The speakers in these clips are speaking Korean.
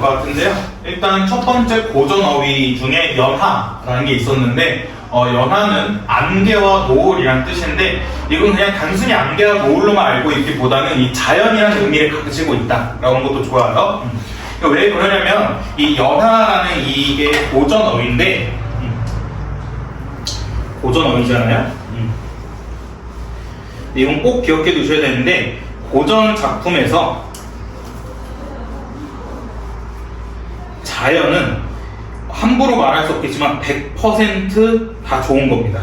같은데요. 일단 첫 번째 고전 어휘 중에 연하라는 게 있었는데 연하는 안개와 노을이란 뜻인데 이건 그냥 단순히 안개와 노을로만 알고 있기보다는 이 자연이라는 의미를 가지고 있다라는 것도 좋아요. 왜 그러냐면 이 연하라는 이게 고전 어휘인데 고전 어휘잖아요. 이건 꼭 기억해 두셔야 되는데 고전 작품에서 자연은 함부로 말할 수 없겠지만 100% 다 좋은 겁니다.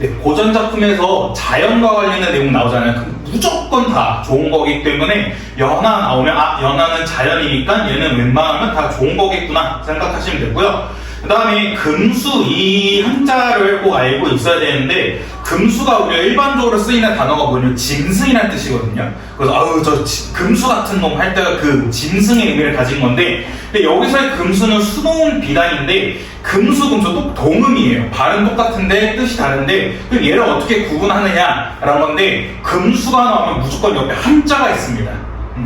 네, 고전 작품에서 자연과 관련된 내용 나오잖아요. 그럼 무조건 다 좋은 거기 때문에 연하 나오면 연하는 자연이니까 얘는 웬만하면 다 좋은 거겠구나 생각하시면 되고요. 그 다음에 금수 이 한자를 꼭 알고 있어야 되는데 금수가 우리가 일반적으로 쓰이는 단어가 뭐냐면 짐승이라는 뜻이거든요. 그래서 아우 저 금수 같은 놈 할 때가 그 짐승의 의미를 가진 건데 근데 여기서의 금수는 수놓은 비단인데 금수 또 동음이에요. 발음 똑같은데 뜻이 다른데 그럼 얘를 어떻게 구분하느냐라는 건데 금수가 나오면 무조건 옆에 한자가 있습니다.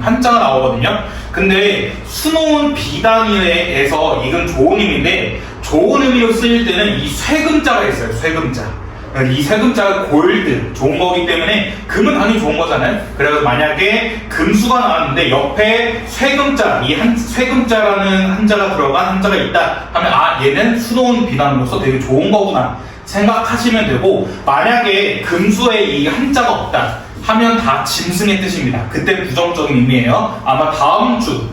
한자가 나오거든요. 근데 수놓은 비단에서 이건 좋은 의미인데 좋은 의미로 쓰일 때는 이 쇠금자가 있어요. 쇠금자. 이 쇠금자가 골드, 좋은 거기 때문에 금은 당연히 좋은 거잖아요. 그래서 만약에 금수가 나왔는데 옆에 쇠금자, 쇠금자라는 한자가 들어간 한자가 있다 하면 얘는 수놓은 비단으로서 되게 좋은 거구나 생각하시면 되고 만약에 금수에 이 한자가 없다 하면 다 짐승의 뜻입니다. 그때 부정적인 의미예요. 아마 다음 주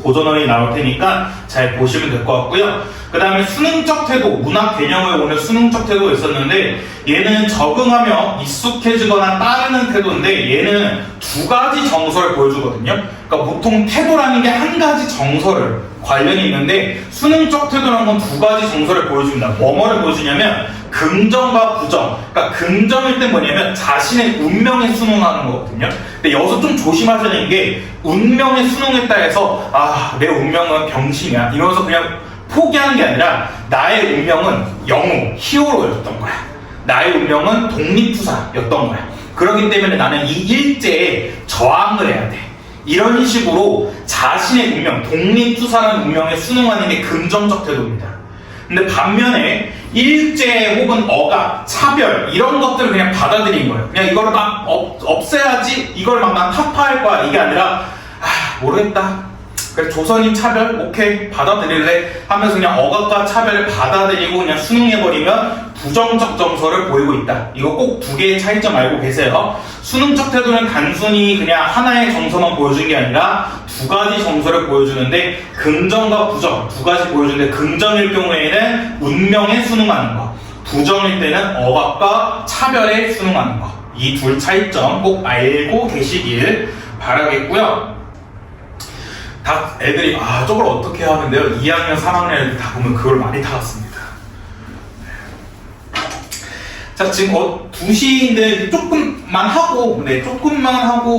고전어휘 나올 테니까 잘 보시면 될 것 같고요. 그 다음에 수능적 태도, 문학 개념을 오늘 수능적 태도가 있었는데 얘는 적응하며 익숙해지거나 따르는 태도인데 얘는 두 가지 정서를 보여주거든요. 그러니까 보통 태도라는 게 한 가지 정서를 관련이 있는데 수능적 태도라는 건 두 가지 정서를 보여줍니다. 뭐를 보여주냐면 긍정과 부정. 그러니까 긍정일 때 뭐냐면 자신의 운명에 순응하는 거거든요. 근데 여기서 좀 조심하셔야 되는 게 운명에 순응했다 해서 내 운명은 병신이야 이러면서 그냥 포기하는 게 아니라 나의 운명은 영웅, 히어로였던 거야. 나의 운명은 독립투사였던 거야. 그렇기 때문에 나는 이 일제에 저항을 해야 돼. 이런 식으로 자신의 운명, 독립투사라는 운명에 순응하는 게 긍정적 태도입니다. 근데 반면에 일제 혹은 억압, 차별 이런 것들을 그냥 받아들인 거예요. 그냥 이거를 막 없애야지, 이걸 막 난 타파할 거야 이게 아니라 모르겠다. 그래 조선인 차별 오케이 받아들일래 하면서 그냥 억압과 차별을 받아들이고 그냥 수능해버리면 부정적 정서를 보이고 있다. 이거 꼭 두 개의 차이점 알고 계세요. 수능적 태도는 단순히 그냥 하나의 정서만 보여준 게 아니라 두 가지 정서를 보여주는데 긍정과 부정 두 가지 보여주는데 긍정일 경우에는 운명에 순응하는 거, 부정일 때는 억압과 차별에 순응하는 거. 이 둘 차이점 꼭 알고 계시길 바라겠고요. 다 애들이 저걸 어떻게 하는데요? 2학년, 3학년 애들 다 보면 그걸 많이 타갔습니다. 자, 지금 2시인데 조금만 하고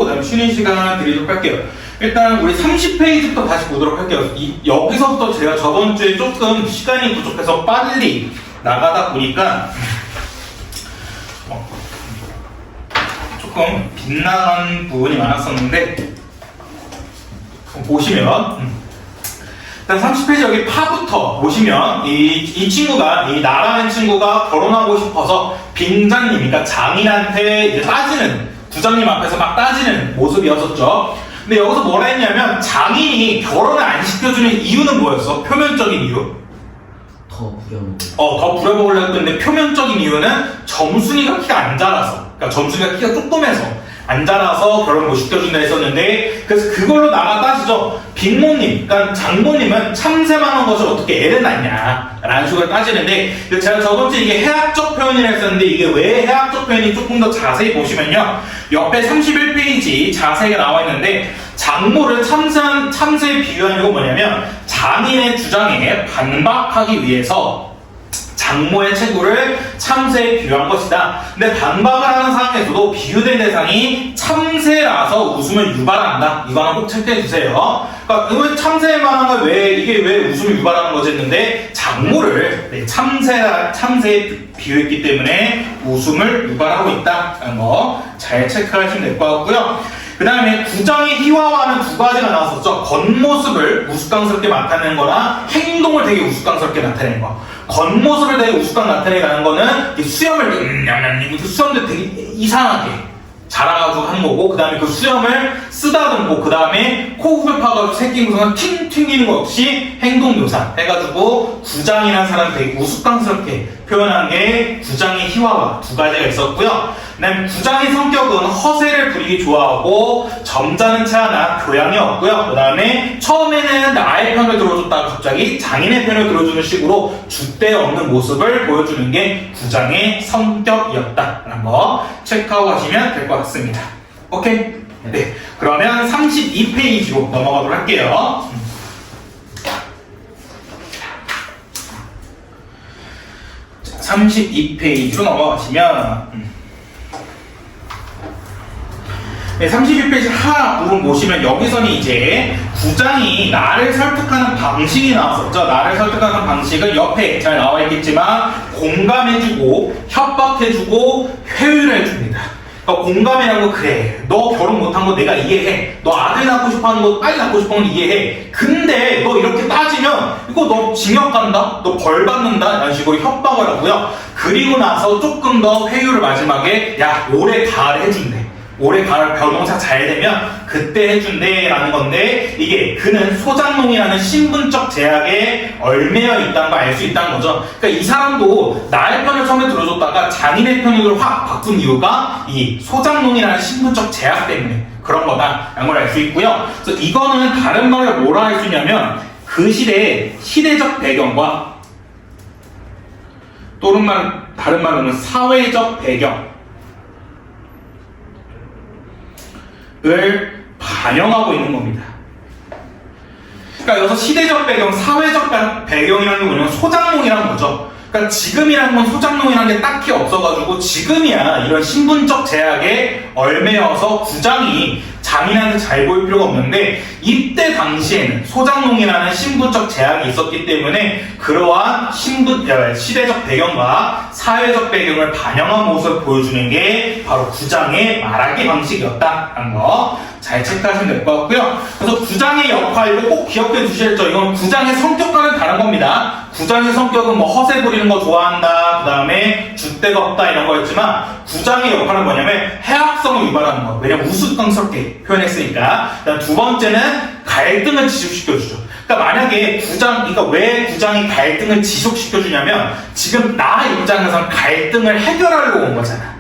그다음에 쉬는 시간 드리도록 할게요. 일단 우리 30페이지부터 다시 보도록 할게요. 여기서부터 제가 저번 주에 조금 시간이 부족해서 빨리 나가다 보니까 조금 빗나간 부분이 많았었는데 보시면 일단 30페이지 여기 파부터 보시면 이 친구가 이 나라는 친구가 결혼하고 싶어서 빙자님 그러니까 장인한테 이제 따지는 부장님 앞에서 막 따지는 모습이었었죠. 근데 여기서 뭐라 했냐면 장인이 결혼을 안 시켜주는 이유는 뭐였어? 표면적인 이유? 더 부려먹으려고. 더 부려먹으려고 했는데 표면적인 이유는 점순이가 키가 안 자라서, 그러니까 점순이가 키가 조그매서 안 자라서 결혼 못 시켜준다 했었는데 그래서 그걸로 나가 따지죠. 빅모님, 그러니까 장모님은 참새만한 것을 어떻게 애를 낳냐 라는 식으로 따지는데 제가 저번주에 이게 해학적 표현이라 했었는데 이게 왜 해학적 표현이 조금 더 자세히 보시면요 옆에 31페이지 자세하게 나와 있는데 장모를 참새에 비유한 이유가 뭐냐면 장인의 주장에 반박하기 위해서 장모의 체구를 참새에 비유한 것이다. 근데 반박을 하는 상황에서도 비유된 대상이 참새라서 웃음을 유발한다. 이거 하나 꼭 체크해 주세요. 그러니까 왜 참새에 만한 걸 이게 왜 웃음을 유발하는 거지 했는데 장모를 참새에 비유했기 때문에 웃음을 유발하고 있다라는 거 잘 체크하시면 될 것 같고요. 그 다음에 구장의 희화화는 두 가지가 나왔었죠. 겉모습을 우스꽝스럽게 나타내는 거나 행동을 되게 우스꽝스럽게 나타내는 거. 겉모습을 되게 우스꽝 나타내는 거는 수염을 수염도 되게 이상하게 자라가지고 하는 거고, 그 다음에 그 수염을 쓰다듬고, 그 다음에 코흡을 파가지고 생긴 것은 팅 튕기는 거 없이 행동 묘사 해가지고 구장이라는 사람이 되게 우스꽝스럽게 표현한 게 구장의 희화화 두 가지가 있었고요. 그 다음에 구장의 성격은 허세를 부리기 좋아하고 점잖은 체 하나 교양이 없고요. 그 다음에 처음에는 나의 편을 들어줬다가 갑자기 장인의 편을 들어주는 식으로 줏대 없는 모습을 보여주는 게 구장의 성격이었다라는 거 체크하고 가시면 될 것 같습니다. 오케이? 네. 그러면 32페이지로 넘어가도록 할게요. 32페이지로 넘어가시면 32페이지 하나 부분 보시면 여기서는 이제 구장이 나를 설득하는 방식이 나왔었죠. 나를 설득하는 방식은 옆에 잘 나와 있겠지만 공감해주고 협박해주고 회유해줍니다. 그러니까 공감이라는 거 그래. 너 결혼 못한 거 내가 이해해. 너 아들 낳고 싶어하는 거 빨리 낳고 싶어하는 거 이해해. 근데 너 이렇게 따지면 이거 너 징역 간다? 너 벌 받는다? 이런 식으로 협박을 하고요. 그리고 나서 조금 더 회유를 마지막에 야 올해 가을에 해준대. 올해 가을 벼농사 잘 되면 그때 해준대 라는 건데, 이게 그는 소장농이라는 신분적 제약에 얽매여 있다는 걸 알 수 있다는 거죠. 그러니까 이 사람도 나의 편을 처음에 들어줬다가 장인의 편으로 확 바꾼 이유가 이 소장농이라는 신분적 제약 때문에 그런 거다라는 걸 알 수 있고요. 그래서 이거는 다른 말로 뭐라 할 수 있냐면 그 시대의 시대적 배경과 또는 다른 말로는 사회적 배경 을 반영하고 있는 겁니다. 그러니까 여기서 시대적 배경, 사회적 배경이라는 게 뭐냐면 소장농이라는 거죠. 그러니까 지금이라는 건 소장농이라는 게 딱히 없어가지고 지금이야 이런 신분적 제약에 얼매여서 구장이 장인한테 잘 보일 필요가 없는데, 이때 당시에는 소장농이라는 신분적 제약이 있었기 때문에 그러한 시대적 배경과 사회적 배경을 반영한 모습을 보여주는 게 바로 구장의 말하기 방식이었다라는 거 잘 체크하시면 될 것 같고요. 그래서 구장의 역할을 꼭 기억해 주셔야죠. 이건 구장의 성격과는 다른 겁니다. 구장의 성격은 뭐 허세 부리는 거 좋아한다, 그 다음에 줏대가 없다 이런 거였지만, 구장의 역할은 뭐냐면 해악성을 유발하는 거. 왜냐면 우스꽝스럽게 표현했으니까. 그다음 두 번째는 갈등을 지속시켜주죠. 그러니까 만약에 그러니까 왜 구장이 갈등을 지속시켜주냐면 지금 나 입장에서는 갈등을 해결하려고 온 거잖아.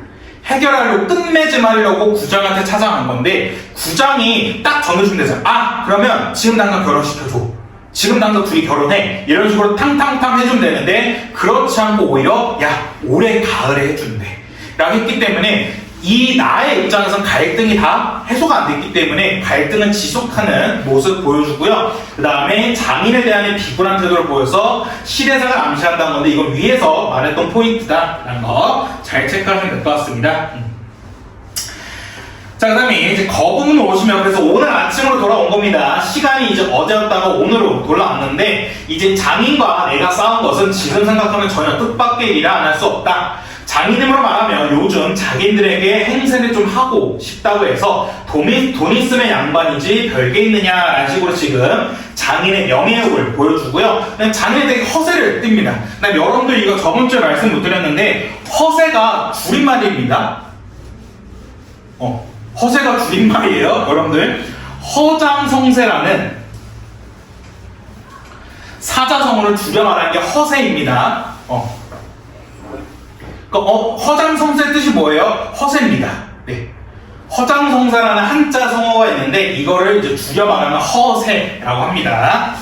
해결하려고 끝맺음 하려고 구장한테 찾아간 건데, 구장이 딱 정해주면 되잖아. 아 그러면 지금 당장 결혼시켜줘, 지금 당장 둘이 결혼해, 이런 식으로 탕탕탕 해주면 되는데, 그렇지 않고 오히려 야 올해 가을에 해준대 라고 했기 때문에 이 나의 입장에선 갈등이 다 해소가 안 됐기 때문에 갈등은 지속하는 모습 보여주고요. 그 다음에 장인에 대한 비굴한 태도를 보여서 시대상을 암시한다는 건데, 이건 위에서 말했던 포인트다라는 거 잘 체크하시면 될 것 같습니다. 자, 그 다음에 이제 거북을 오시면, 그래서 오늘 아침으로 돌아온 겁니다. 시간이 이제 어제였다가 오늘로 돌아왔는데, 이제 장인과 내가 싸운 것은 지금 생각하면 전혀 뜻밖의 일이라 안 할 수 없다. 장인으로 말하면 요즘 자기들에게 행세를 좀 하고 싶다고 해서 돈 있으면 양반이지 별게 있느냐라는 식으로 지금 장인의 명예욕을 보여주고요. 장인에 대해 허세를 띱니다. 여러분들 이거 저번 주에 말씀 못 드렸는데, 허세가 줄임말입니다. 허세가 줄임말이에요. 여러분들 허장성세라는 사자성어를 줄여 말하는 게 허세입니다. 허장성세 뜻이 뭐예요? 허세입니다. 네. 허장성세라는 한자 성어가 있는데 이거를 이제 줄여 말하면 허세라고 합니다.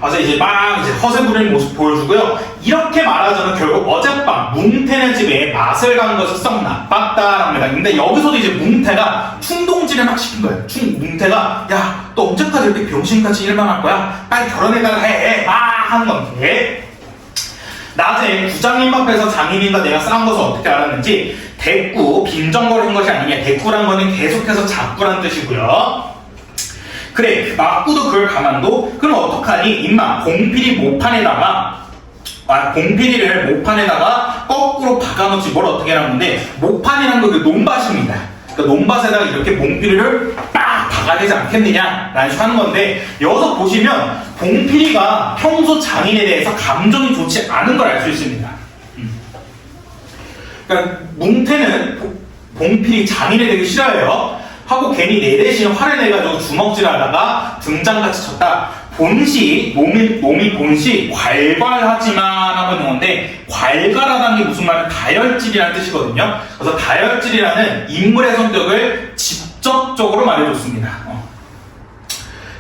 와서 이제 막 이제 허세 부리는 모습 보여주고요. 이렇게 말하자면 결국 어젯밤 뭉태네 집에 맛을 간 것이 썩 나빴다라고 합니다. 근데 여기서도 이제 뭉태가 충동질을 막 시킨 거예요. 뭉태가 야, 너 언제까지 이렇게 병신같이 일만 할 거야? 빨리 결혼해달라 해. 하는 건데 낮에 구장님 앞에서 장인님과 내가 싸운 것을 어떻게 알았는지 대꾸, 빈정거리는 것이 아니냐. 대꾸란 거는 계속해서 자꾸란 뜻이고요. 그래, 맞고도 그걸 가만둬? 그럼 어떡하니? 임마, 공필이 공필이를 모판에다가 거꾸로 박아놓지 뭘 어떻게 하는데, 모판이란 거 그 논밭입니다. 그 논밭에다가 이렇게 몽필이를 빡 박아야 되지 않겠느냐 라는 식으로 하는 건데, 여기서 보시면 봉필이가 평소 장인에 대해서 감정이 좋지 않은 걸 알 수 있습니다. 그러니까 뭉태는 봉필이 장인에 되게 싫어해요. 하고 괜히 내 대신 화를 내가지고 주먹질하다가 등장같이 쳤다. 본시, 몸이 본시 괄괄하지만 하고 있는 건데, 괄괄하다는 게 무슨 말이야? 다혈질이라는 뜻이거든요. 그래서 다혈질이라는 인물의 성격을 직접적으로 말해줬습니다.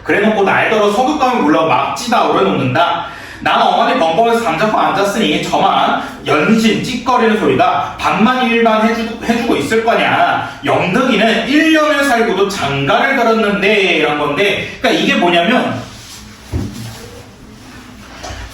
그래놓고 날더러 서극감을 몰라고 막 찌다 오려놓는다. 나는 어머니 벙벙에서 잠자코 앉았으니 저만 연신 찌꺼리는 소리가 반만 일반 해주고 있을 거냐. 영덕이는 1년을 살고도 장가를 들었는데 이런 건데, 그러니까 이게 뭐냐면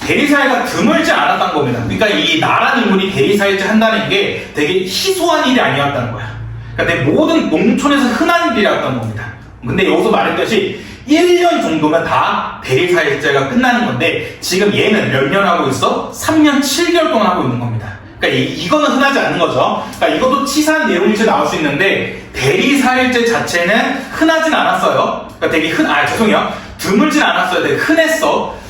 대리사회가 드물지 않았던 겁니다. 그러니까 이 나란 인물이 대리사회를 한다는 게 되게 희소한 일이 아니었다는 거야. 그러니까 내 모든 농촌에서 흔한 일이었던 겁니다. 근데 여기서 말했듯이 1년 정도면 다 대리사회제가 끝나는 건데, 지금 얘는 몇 년 하고 있어? 3년 7개월 동안 하고 있는 겁니다. 그러니까 이거는 흔하지 않은 거죠. 그러니까 이것도 치사한 내용일지 나올 수 있는데, 대리사회제 자체는 흔하진 않았어요. 그러니까 되게 드물진 않았어요. 되게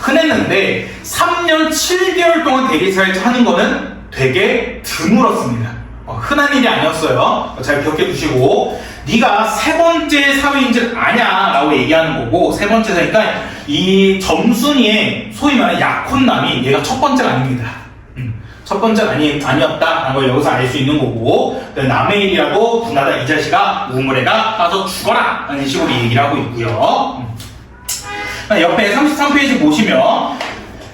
흔했는데 3년 7개월 동안 대리사회제 하는 거는 되게 드물었습니다. 흔한 일이 아니었어요. 잘 기억해 두시고, 네가 세 번째 사위인 줄 아냐 라고 얘기하는 거고, 세 번째 사위니까 이 점순이의 소위 말하는 약혼남이 얘가 첫 번째가 아닙니다. 첫 번째는 아니었다라는 걸 여기서 알 수 있는 거고, 남의 일이라도 분하다 이 자식아 우물에다 빠져 죽어라 라는 식으로 얘기를 하고 있고요. 옆에 33페이지 보시면,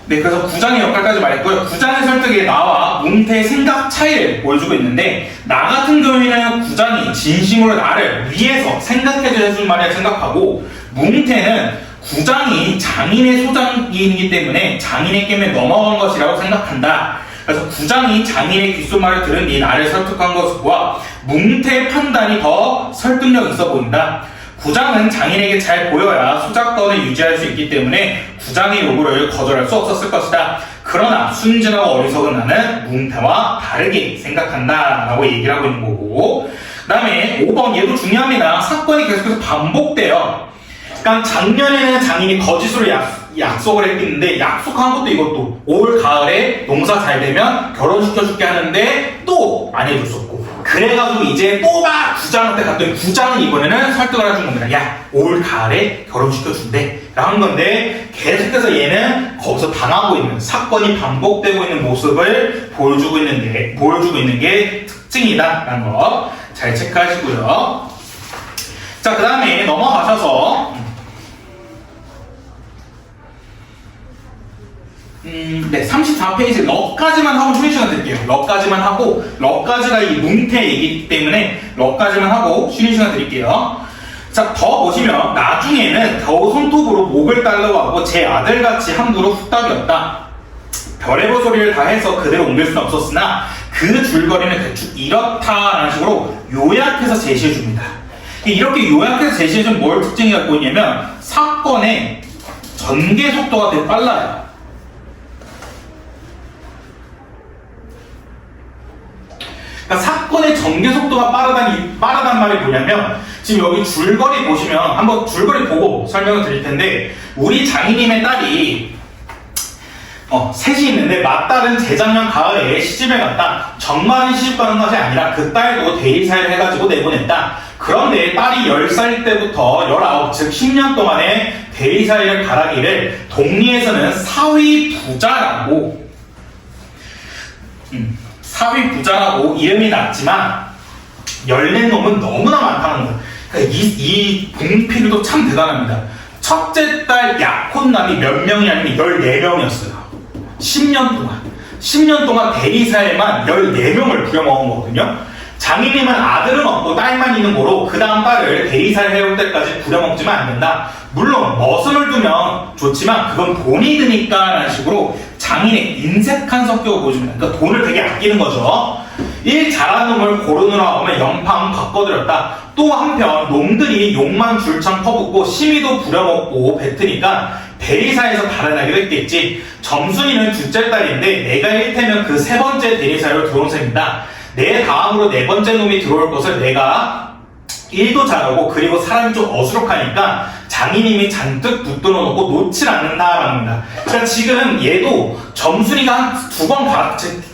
네, 그래서 구장의 역할까지 말했고요. 구장의 설득에 나와 뭉태의 생각 차이를 보여주고 있는데, 나 같은 경우에는 구장이 진심으로 나를 위해서 생각해줄 말이라 생각하고, 뭉태는 구장이 장인의 소장이기 때문에 장인의 깸에 넘어간 것이라고 생각한다. 그래서 구장이 장인의 귓속말을 들은 뒤 나를 설득한 것과 뭉태의 판단이 더 설득력 있어 보인다. 구장은 장인에게 잘 보여야 소작권을 유지할 수 있기 때문에 구장의 요구를 거절할 수 없었을 것이다. 그러나 순진하고 어리석은 나는 뭉태와 다르게 생각한다 라고 얘기를 하고 있는 거고, 그 다음에 5번 얘도 중요합니다. 사건이 계속해서 반복돼요. 그러니까 작년에는 장인이 거짓으로 약속을 했는데, 약속한 것도 이것도 올 가을에 농사 잘 되면 결혼시켜줄게 하는데 또 안 해줬었고, 그래가지고 이제 또 막 구장한테 갔더니 구장은 이번에는 설득을 해준 겁니다. 야, 올 가을에 결혼시켜준대 라고 한 건데, 계속해서 얘는 거기서 당하고 있는, 사건이 반복되고 있는 모습을 보여주고 있는 게 특징이다 라는 거 잘 체크하시고요. 자, 그 다음에 넘어가셔서 네, 34페이지 럭까지만 하고 쉬는 시간 드릴게요. 럭까지만 하고, 럭까지가 이 뭉태 얘기이기 때문에 럭까지만 하고 쉬는 시간 드릴게요. 자, 더 보시면 나중에는 겨우 손톱으로 목을 달라고 제 아들같이 함부로 후딱이었다. 별의별 소리를 다 해서 그대로 옮길 수는 없었으나 그 줄거리는 대충 이렇다라는 식으로 요약해서 제시해줍니다. 이렇게 요약해서 제시해주면 뭘 특징이 갖고 있냐면, 사건의 전개 속도가 되게 빨라요. 그러니까 사건의 전개 속도가 빠르단 말이 뭐냐면, 지금 여기 줄거리 보시면, 한번 줄거리 보고 설명을 드릴 텐데, 우리 장인님의 딸이 셋이 있는데, 맏딸은 재작년 가을에 시집에 갔다. 정말은 시집 가는 것이 아니라 그 딸도 대리사회를 해가지고 내보냈다. 그런데 딸이 10살 때부터 19, 즉 10년 동안에 대리사회를 가라기를 동리에서는 사위부자라고 이름이 났지만 열낸 놈은 너무나 많다는 거예요. 그러니까 이 봉필도 참 대단합니다. 첫째 딸 약혼남이 몇 명이 아니면 14명이었어요. 10년 동안 대리사에만 14명을 부려먹은 거거든요. 장인님은 아들은 없고 딸만 있는 거로 그 다음 딸을 대리사를 해올 때까지 부려먹지만 안 된다. 물론 머슴을 두면 좋지만 그건 돈이 드니까 라는 식으로 장인의 인색한 성격을 보여줍니다. 그러니까 돈을 되게 아끼는 거죠. 일 잘하는 놈을 고르느라 하면 연방 바꿔들였다. 또 한편 놈들이 욕만 줄창 퍼붓고 심의도 부려먹고 뱉으니까 대리사에서 달아나기도 했겠지. 점순이는 둘째 딸인데 내가 일테면 그 세 번째 대리사로 들어온 셈이다. 내 다음으로 네 번째 놈이 들어올 것을 내가 일도 잘하고 그리고 사람이 좀 어수룩하니까 장인님이 잔뜩 붙들어 놓고 놓질 않는다라는 겁니다. 그러니까 지금 얘도 점순이가 한 2번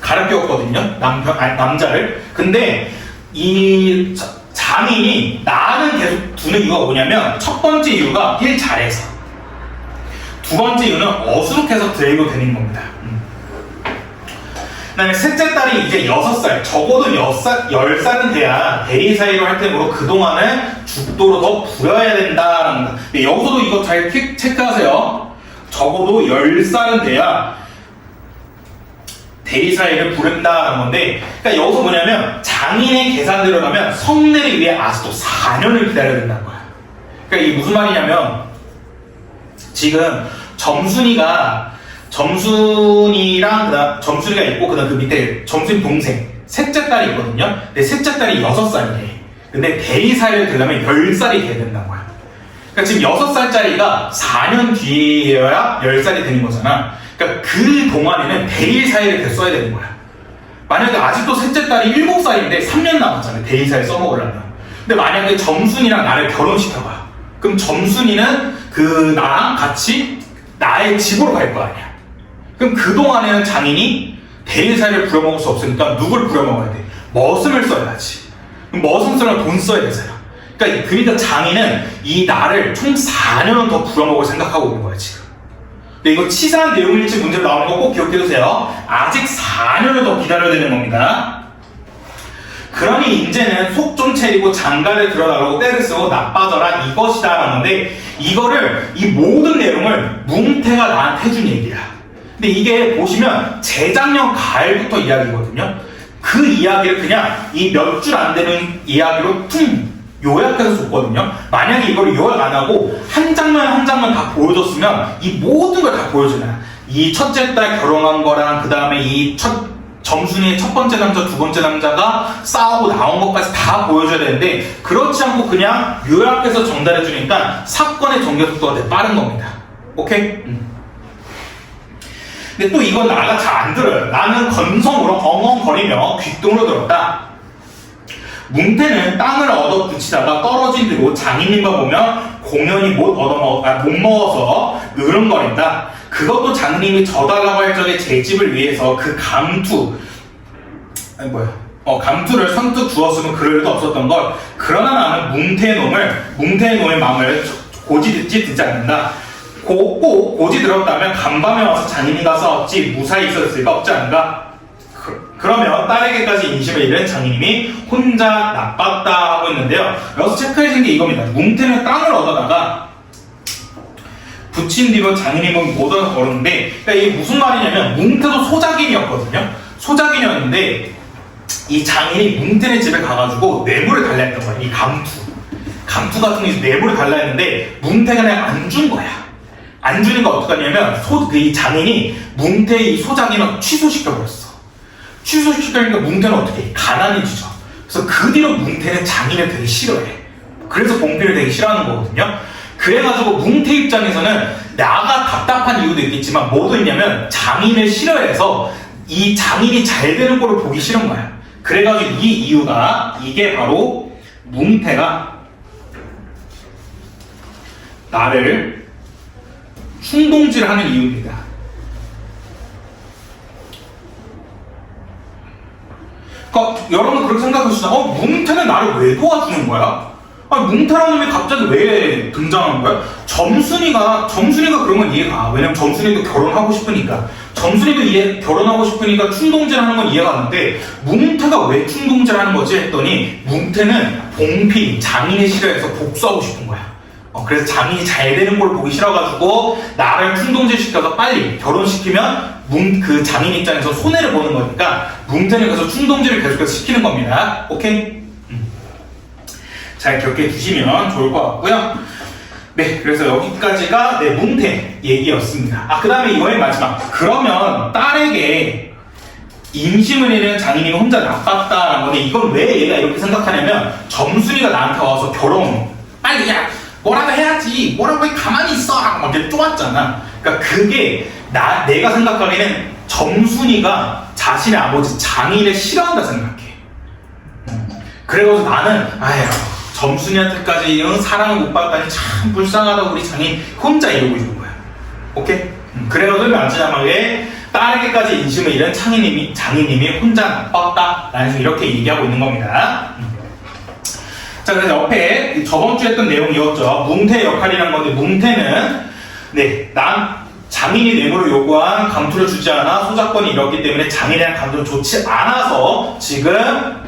갈아 끼웠거든요. 남자를. 근데 이 장인이 나는 계속 두는 이유가 뭐냐면 첫 번째 이유가 일 잘해서, 두 번째 이유는 어수룩해서 드래그 되는 겁니다. 그 다음에 셋째 딸이 이제 6살, 적어도 10살은 돼야 대리사이로 할 테므로 그동안은 죽도로 더 부려야 된다라는 겁니다. 여기서도 이거 잘 체크하세요. 적어도 10살은 돼야 대리사이를 부른다는 건데, 그러니까 여기서 뭐냐면 장인의 계산대로라면 성례를 위해 아직도 4년을 기다려야 된다는 거야. 그러니까 이게 무슨 말이냐면 지금 점순이랑 점순이가 있고 그다음 그 밑에 점순이 동생 셋째 딸이 있거든요. 근데 셋째 딸이 6살이래. 근데 대리사이를 되려면 10살이 돼야 된다는 거야. 그러니까 지금 6살짜리가 4년 뒤에야 10살이 되는 거잖아. 그러니까 그 동안에는 대리사이를 계속 써야 되는 거야. 만약에 아직도 셋째 딸이 7살인데 3년 남았잖아. 대리사이 써먹으려면. 근데 만약에 점순이랑 나를 결혼시켜봐. 그럼 점순이는 나랑 같이 나의 집으로 갈 거 아니야. 그럼 그동안에는 장인이 대리사이를 부려먹을 수 없으니까 누굴 부려먹어야 돼? 머슴을 써야지. 그럼 머슴 쓰려면 돈 써야 되잖아. 그러니까 장인은 이 나를 총 4년은 더 부려먹을 생각하고 있는 거야 지금. 근데 이거 치사한 내용일지 문제로 나오는 거 꼭 기억해두세요. 아직 4년을 더 기다려야 되는 겁니다. 그러니 이제는 속 좀 차리고 장가를 들어달라고 때를 쓰고 나빠져라 이것이다 라는데, 이거를 이 모든 내용을 뭉태가 나한테 해준 얘기야. 근데 이게 보시면 재작년 가을부터 이야기거든요. 그 이야기를 그냥 이 몇 줄 안 되는 이야기로 요약해서 줬거든요. 만약에 이걸 요약 안 하고 한 장면 한 장면 다 보여줬으면 이 모든 걸 다 보여주잖아. 이 첫째 딸 결혼한 거랑 그 다음에 점순이의 첫 번째 남자, 두 번째 남자가 싸우고 나온 것까지 다 보여줘야 되는데, 그렇지 않고 그냥 요약해서 전달해주니까 사건의 전개 속도가 되게 빠른 겁니다. 오케이? 근데 또 이건 나가 잘 안 들어요. 나는 건성으로 엉엉거리며 귓등으로 들었다. 뭉태는 땅을 얻어 붙이다가 떨어진 뒤로 장인님과 보면 공연히 못 먹어서 으름거린다. 그것도 장님이 져달라고 할 적에 제 집을 위해서 그 감투를 선뜻 주었으면 그럴 일도 없었던 걸. 그러나 나는 뭉태의 놈의 마음을 고지 듣지 않는다. 꼭 고지 들었다면 간밤에 와서 장인이가 싸웠지 무사히 있었을 리가 없지 않은가. 그러면 딸에게까지 인심을 잃은 장인님이 혼자 나빴다 하고 있는데요. 여기서 체크해준 게 이겁니다. 뭉태는 땅을 얻어다가 붙인 뒤로 장인님은 못 얻었는데, 그러니까 이게 무슨 말이냐면 뭉태도 소작인이었거든요. 소작인이었는데 이 장인이 뭉태네 집에 가가지고 뇌물을 달라 했던 거야. 이 감투 같은 거 뇌물을 달라 했는데 뭉태가 그냥 안 준 거야. 안 주니까 어떡하냐면 이 장인이 뭉태의 이 소작인을 취소시켜버렸어. 취소시키니까 뭉태는 어떻게 해? 가난해지죠. 그래서 그 뒤로 뭉태는 장인을 되게 싫어해. 그래서 봉피를 되게 싫어하는 거거든요. 그래가지고 뭉태 입장에서는 나가 답답한 이유도 있겠지만 뭐도 있냐면 장인을 싫어해서 이 장인이 잘 되는 꼴을 보기 싫은 거야. 그래가지고 이게 바로 뭉태가 나를 충동질하는 이유입니다. 그러니까 여러분 그렇게 생각하시잖아요. 뭉태는 나를 왜 도와주는 거야? 뭉태라는 놈이 갑자기 왜 등장한 거야? 점순이가 그런 건 이해가. 왜냐면 점순이도 결혼하고 싶으니까. 결혼하고 싶으니까 충동질하는 건 이해가 가는데 뭉태가 왜 충동질하는 거지 했더니 뭉태는 봉피, 장인의 싫어해서 복수하고 싶은 거야. 그래서 장인이 잘 되는 걸 보기 싫어가지고 나를 충동질시켜서 빨리 결혼시키면 그 장인 입장에서 손해를 보는 거니까 뭉태는 그래서 충동질을 계속해서 시키는 겁니다. 오케이? 잘 기억해 두시면 좋을 것 같고요. 네, 그래서 여기까지가 뭉태 얘기였습니다. 그 다음에 이번엔 마지막. 그러면 딸에게 임신을 잃은 장인이 혼자 나빴다라는 건데, 이건 왜 얘가 이렇게 생각하냐면, 점순이가 나한테 와서 빨리 야 뭐라도 해야지, 뭐라고 해, 가만히 있어 막 이렇게 쪼았잖아. 그러니까 그게 내가 생각하기에는 점순이가 자신의 아버지 장인을 싫어한다 생각해. 그래서 나는 점순이한테까지 이런 사랑을 못 받다니 참 불쌍하다 우리 장인, 혼자 이러고 있는 거야. 오케이? 그래서 마지막에 딸에게까지 인심을 잃은 장인님이 혼자 나빴다라는 식으로 이렇게 얘기하고 있는 겁니다. 자, 그래서 옆에 저번 주에 했던 내용이었죠. 뭉태의 역할이란 건데, 뭉태는 장인이 뇌물을 요구한 감투를 주지 않아 소작권이 잃었기 때문에 장인에 대한 감투는 좋지 않아서 지금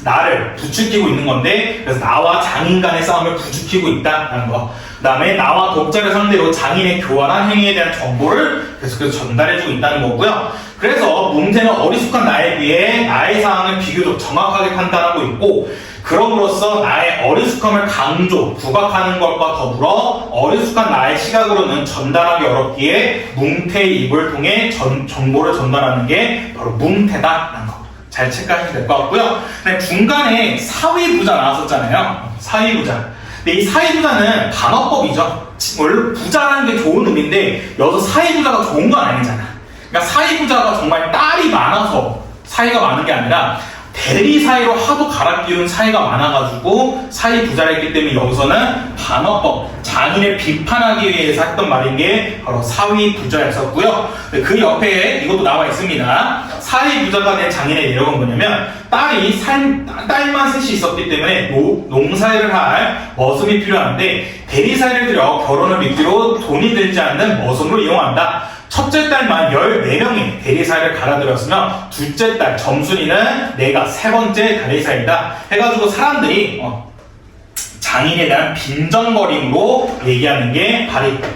나를 부추기고 있는 건데, 그래서 나와 장인 간의 싸움을 부추기고 있다는 거. 그 다음에 나와 독자를 상대로 장인의 교활한 행위에 대한 정보를 계속해서 전달해주고 있다는 거고요. 그래서 뭉태는 어리숙한 나에 비해 나의 상황을 비교적 정확하게 판단하고 있고, 그럼으로써 나의 어리숙함을 부각하는 것과 더불어 어리숙한 나의 시각으로는 전달하기 어렵기에 뭉태의 입을 통해 정보를 전달하는 게 바로 뭉태다라는 거. 잘 체크하시면 될 것 같고요. 중간에 사위부자 나왔었잖아요. 사위부자. 근데 이 사위부자는 반어법이죠. 원래 부자라는 게 좋은 의미인데 여기서 사위부자가 좋은 건 아니잖아. 그러니까 사위부자가 정말 딸이 많아서 사위가 많은 게 아니라 대리 사이로 하도 갈아 끼운 사이가 많아가지고 사이 부자를 했기 때문에 여기서는 반어법, 장인을 비판하기 위해서 했던 말인 게 바로 사위 부자였었고요. 그 옆에 이것도 나와 있습니다. 사위 부자가 된 장인의 내용은 뭐냐면 딸만 셋이 있었기 때문에 농사일을 할 머슴이 필요한데 대리사이를 들여 결혼을 미끼로 돈이 들지 않는 머슴으로 이용한다. 첫째 딸만 14명의 대리사를 갈아들였으며 둘째 딸 점순이는 내가 세 번째 대리사이다 해가지고 사람들이 장인에 대한 빈정거림으로 얘기하는 게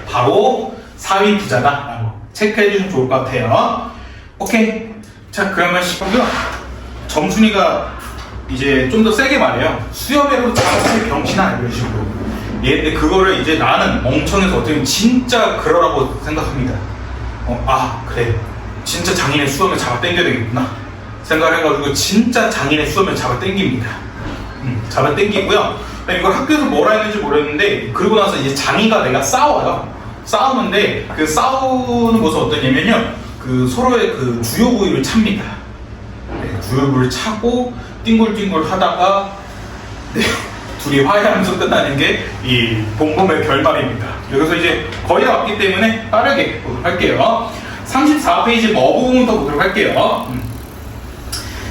바로 사위 부자다라고 체크해 주시면 좋을 것 같아요. 오케이. 자, 그러면 시고요. 점순이가 이제 좀 더 세게 말해요. 수염에로 잡았을 병신아 이런 식으로. 근데 그거를 이제 나는 멍청해서 어떻게 보면 진짜 그러라고 생각합니다. 그래, 진짜 장인의 수염을 잡아 당겨야 되겠구나 생각을 해가지고 진짜 장인의 수염을 잡아 당깁니다. 잡아 당기고요. 이걸 학교에서 뭐라 했는지 모르겠는데, 그러고 나서 이제 장인과 내가 싸우는데 그 싸우는 모습 어떠냐면요, 그 서로의 그 주요 부위를 찹니다. 주요 부위를 차고 띵굴띵굴 하다가 둘이 화해하면서 끝나는 게 이 봉범의 결말입니다. 여기서 이제 거의 다 왔기 때문에 빠르게 보도록 할게요. 34페이지 부분부터 보도록 할게요.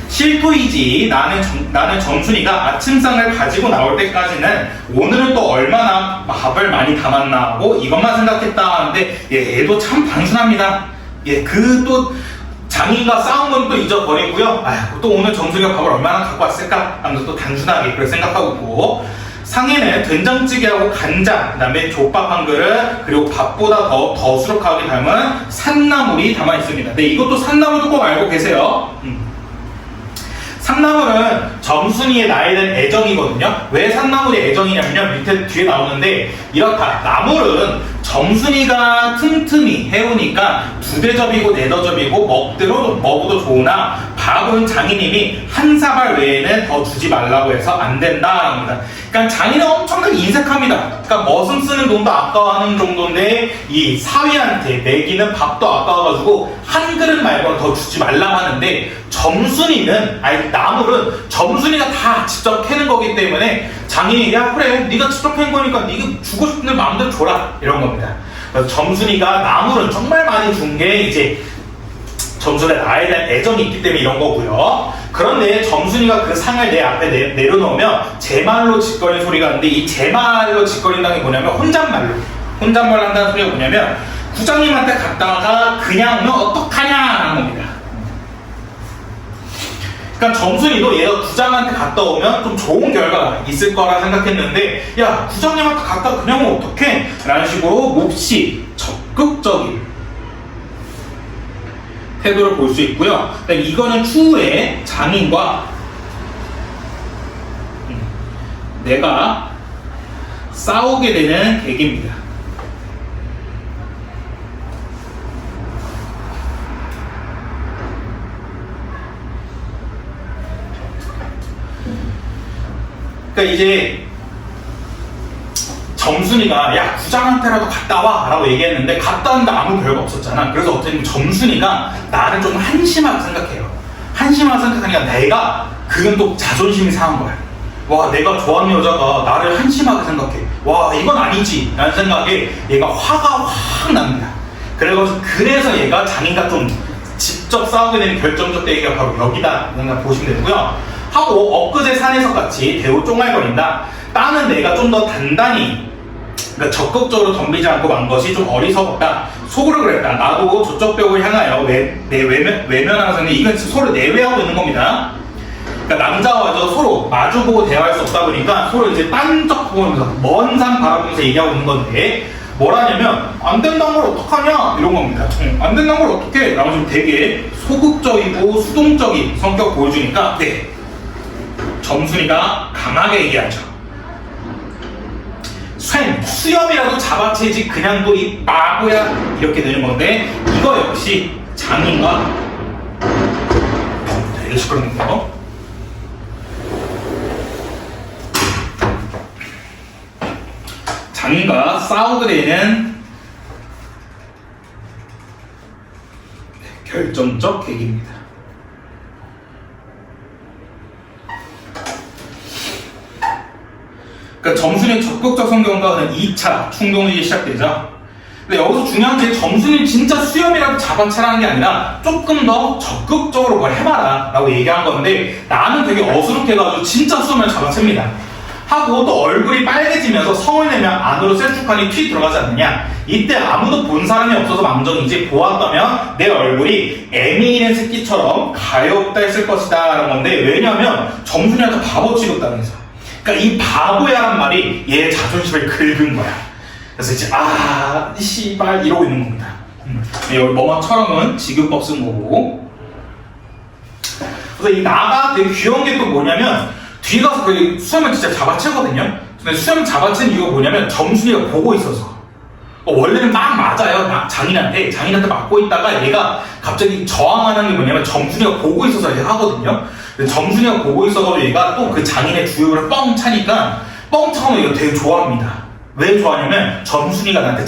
실토이지 나는 점순이가 아침상을 가지고 나올 때까지는 오늘은 또 얼마나 밥을 많이 담았나 하고 이것만 생각했다 하는데 얘도 참 단순합니다. 그 또 장인과 싸운 건 또 잊어버리고요. 또 오늘 점순이가 밥을 얼마나 갖고 왔을까 하면서 또 단순하게 그렇게 생각하고 있고, 상에는 된장찌개하고 간장, 그 다음에 족밥 한 그릇, 그리고 밥보다 더 수룩하게 담은 산나물이 담아 있습니다. 네, 이것도 산나물도 꼭 알고 계세요. 산나물은 점순이의 나에 대한 애정이거든요. 왜 산나물이 애정이냐면요, 밑에 뒤에 나오는데 이렇다. 나물은 점순이가 틈틈이 해오니까 2대접이고 4대접이고 먹어도 좋으나 밥은 장인님이 한 사발 외에는 더 주지 말라고 해서 안 된다 합니다. 그러니까 장인은 엄청나게 인색합니다. 그러니까 머슴 쓰는 돈도 아까워하는 정도인데 이 사위한테 먹이는 밥도 아까워가지고 한 그릇 말고는 더 주지 말라고 하는데, 나물은 점순이가 다 직접 캐는 거기 때문에 장인이 야 그래 네가 직접 캔 거니까 네가 주고 싶은 데 마음대로 줘라 이런 겁니다. 그래서 점순이가 나물은 정말 많이 준 게 이제 점순의 나에 대한 애정이 있기 때문에 이런 거고요. 그런데 점순이가 그 상을 내 앞에 내려놓으면 제 말로 짓거리는 소리가 있는데, 이 제 말로 짓거린다는 게 뭐냐면 혼잣말로 한다는 소리가 뭐냐면 부장님한테 갔다가 그냥 오면 어떡하냐 하는 겁니다. 그러니까 점순이도 얘가 구장한테 갔다 오면 좀 좋은 결과가 있을 거라 생각했는데 야 구장님한테 갔다 그냥 오면 어떡해? 라는 식으로 몹시 적극적인 태도를 볼 수 있고요. 이거는 추후에 장인과 내가 싸우게 되는 계기입니다. 그러니까 이제 점순이가 야 구장한테라도 갔다 와 라고 얘기했는데 갔다 왔는데 아무 별거 없었잖아. 그래서 어쨌든 점순이가 나를 좀 한심하게 생각해요. 한심하게 생각하니까 내가 그건 또 자존심이 상한 거야. 와 내가 좋아하는 여자가 나를 한심하게 생각해. 와 이건 아니지 라는 생각에 얘가 화가 확 납니다. 그래서 얘가 장인과 좀 직접 싸우게 되는 결정적 계기가 바로 여기다 보시면 되고요. 하고 엊그제 산에서 같이 대우 쫑알거린다. 따는 내가 좀 더 단단히 그러니까 적극적으로 덤비지 않고 만 것이 좀 어리석었다. 속으로 그랬다. 나도 저쪽 벽을 향하여 외면하는 생각 이건 서로 내외하고 있는 겁니다. 그러니까 남자와 여자가 서로 마주보고 대화할 수 없다 보니까 서로 이제 딴적 보면서 먼 산 바라보면서 얘기하고 있는 건데 뭐라냐면 안 된다는 걸 어떡하냐 이런 겁니다. 안 된다는 걸 어떡해? 라고 좀 되게 소극적이고 수동적인 성격 보여주니까 네 점순이가 강하게 얘기하죠. 수염이라도 잡아채지 그냥 도 이 바보야 이렇게 되는 건데 이거 역시 장인과 되게 시끄럽네요. 장인과 싸우게 되는 결정적 계기입니다. 그러니까 점순이의 적극적 성격과는 2차 충동이 시작되죠. 근데 여기서 중요한 게 점순이 진짜 수염이라도 잡아채라는 게 아니라 조금 더 적극적으로 뭘 해봐라 라고 얘기한 건데 나는 되게 어수룩해가지고 진짜 수염을 잡아챕니다. 하고 또 얼굴이 빨개지면서 성을 내면 안으로 셀쭉하니 튀 들어가지 않느냐. 이때 아무도 본 사람이 없어서 망정이지 보았다면 내 얼굴이 애미 있는 새끼처럼 가엾다 했을 것이다 라는 건데 왜냐면 점순이한테 바보 취급당해서 그러니까 이 바보야란 말이 얘의 자존심을 긁은 거야. 그래서 이제 씨발 이러고 있는 겁니다. 여기 뭐뭐처럼은 지급법 쓴 거고. 그래서 이 나가 되게 귀여운 게 또 뭐냐면 뒤에 가서 그 수염을 진짜 잡아채거든요. 근데 수염 잡아챈 이유가 뭐냐면 점순이가 보고 있어서. 원래는 막 맞아요. 장인한테 맞고 있다가 얘가 갑자기 저항하는 게 뭐냐면 점순이가 보고 있어서 이렇게 하거든요. 근데 점순이가 보고 있어서 얘가 또 그 장인의 주역을 뻥 차니까 뻥 차면 이거 되게 좋아합니다. 왜 좋아하냐면 점순이가 나한테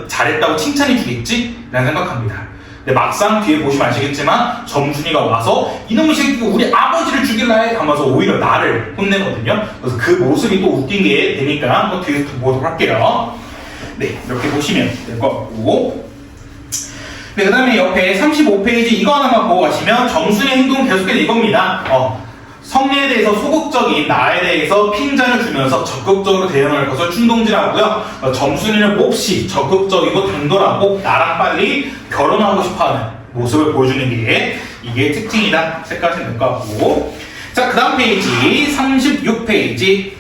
잘했다고 칭찬해 주겠지? 라는 생각합니다. 근데 막상 뒤에 보시면 아시겠지만 점순이가 와서 이놈의 새끼 우리 아버지를 죽일라 해 하면서 오히려 나를 혼내거든요. 그래서 그 모습이 또 웃긴 게 되니까 한번 뒤에서 보도록 할게요. 네, 이렇게 보시면 될 것 같고. 네, 그 다음에 옆에 35페이지 이거 하나만 보고 가시면 점순이의 행동은 계속해서 이겁니다. 성리에 대해서 소극적인 나에 대해서 핀잔을 주면서 적극적으로 대응할 것을 충동질하고요. 점순이는 몹시 적극적이고 당돌하고 나랑 빨리 결혼하고 싶어하는 모습을 보여주는 게 이게 특징이다 생각하시면 될 것 같고. 자, 그 다음 페이지 36페이지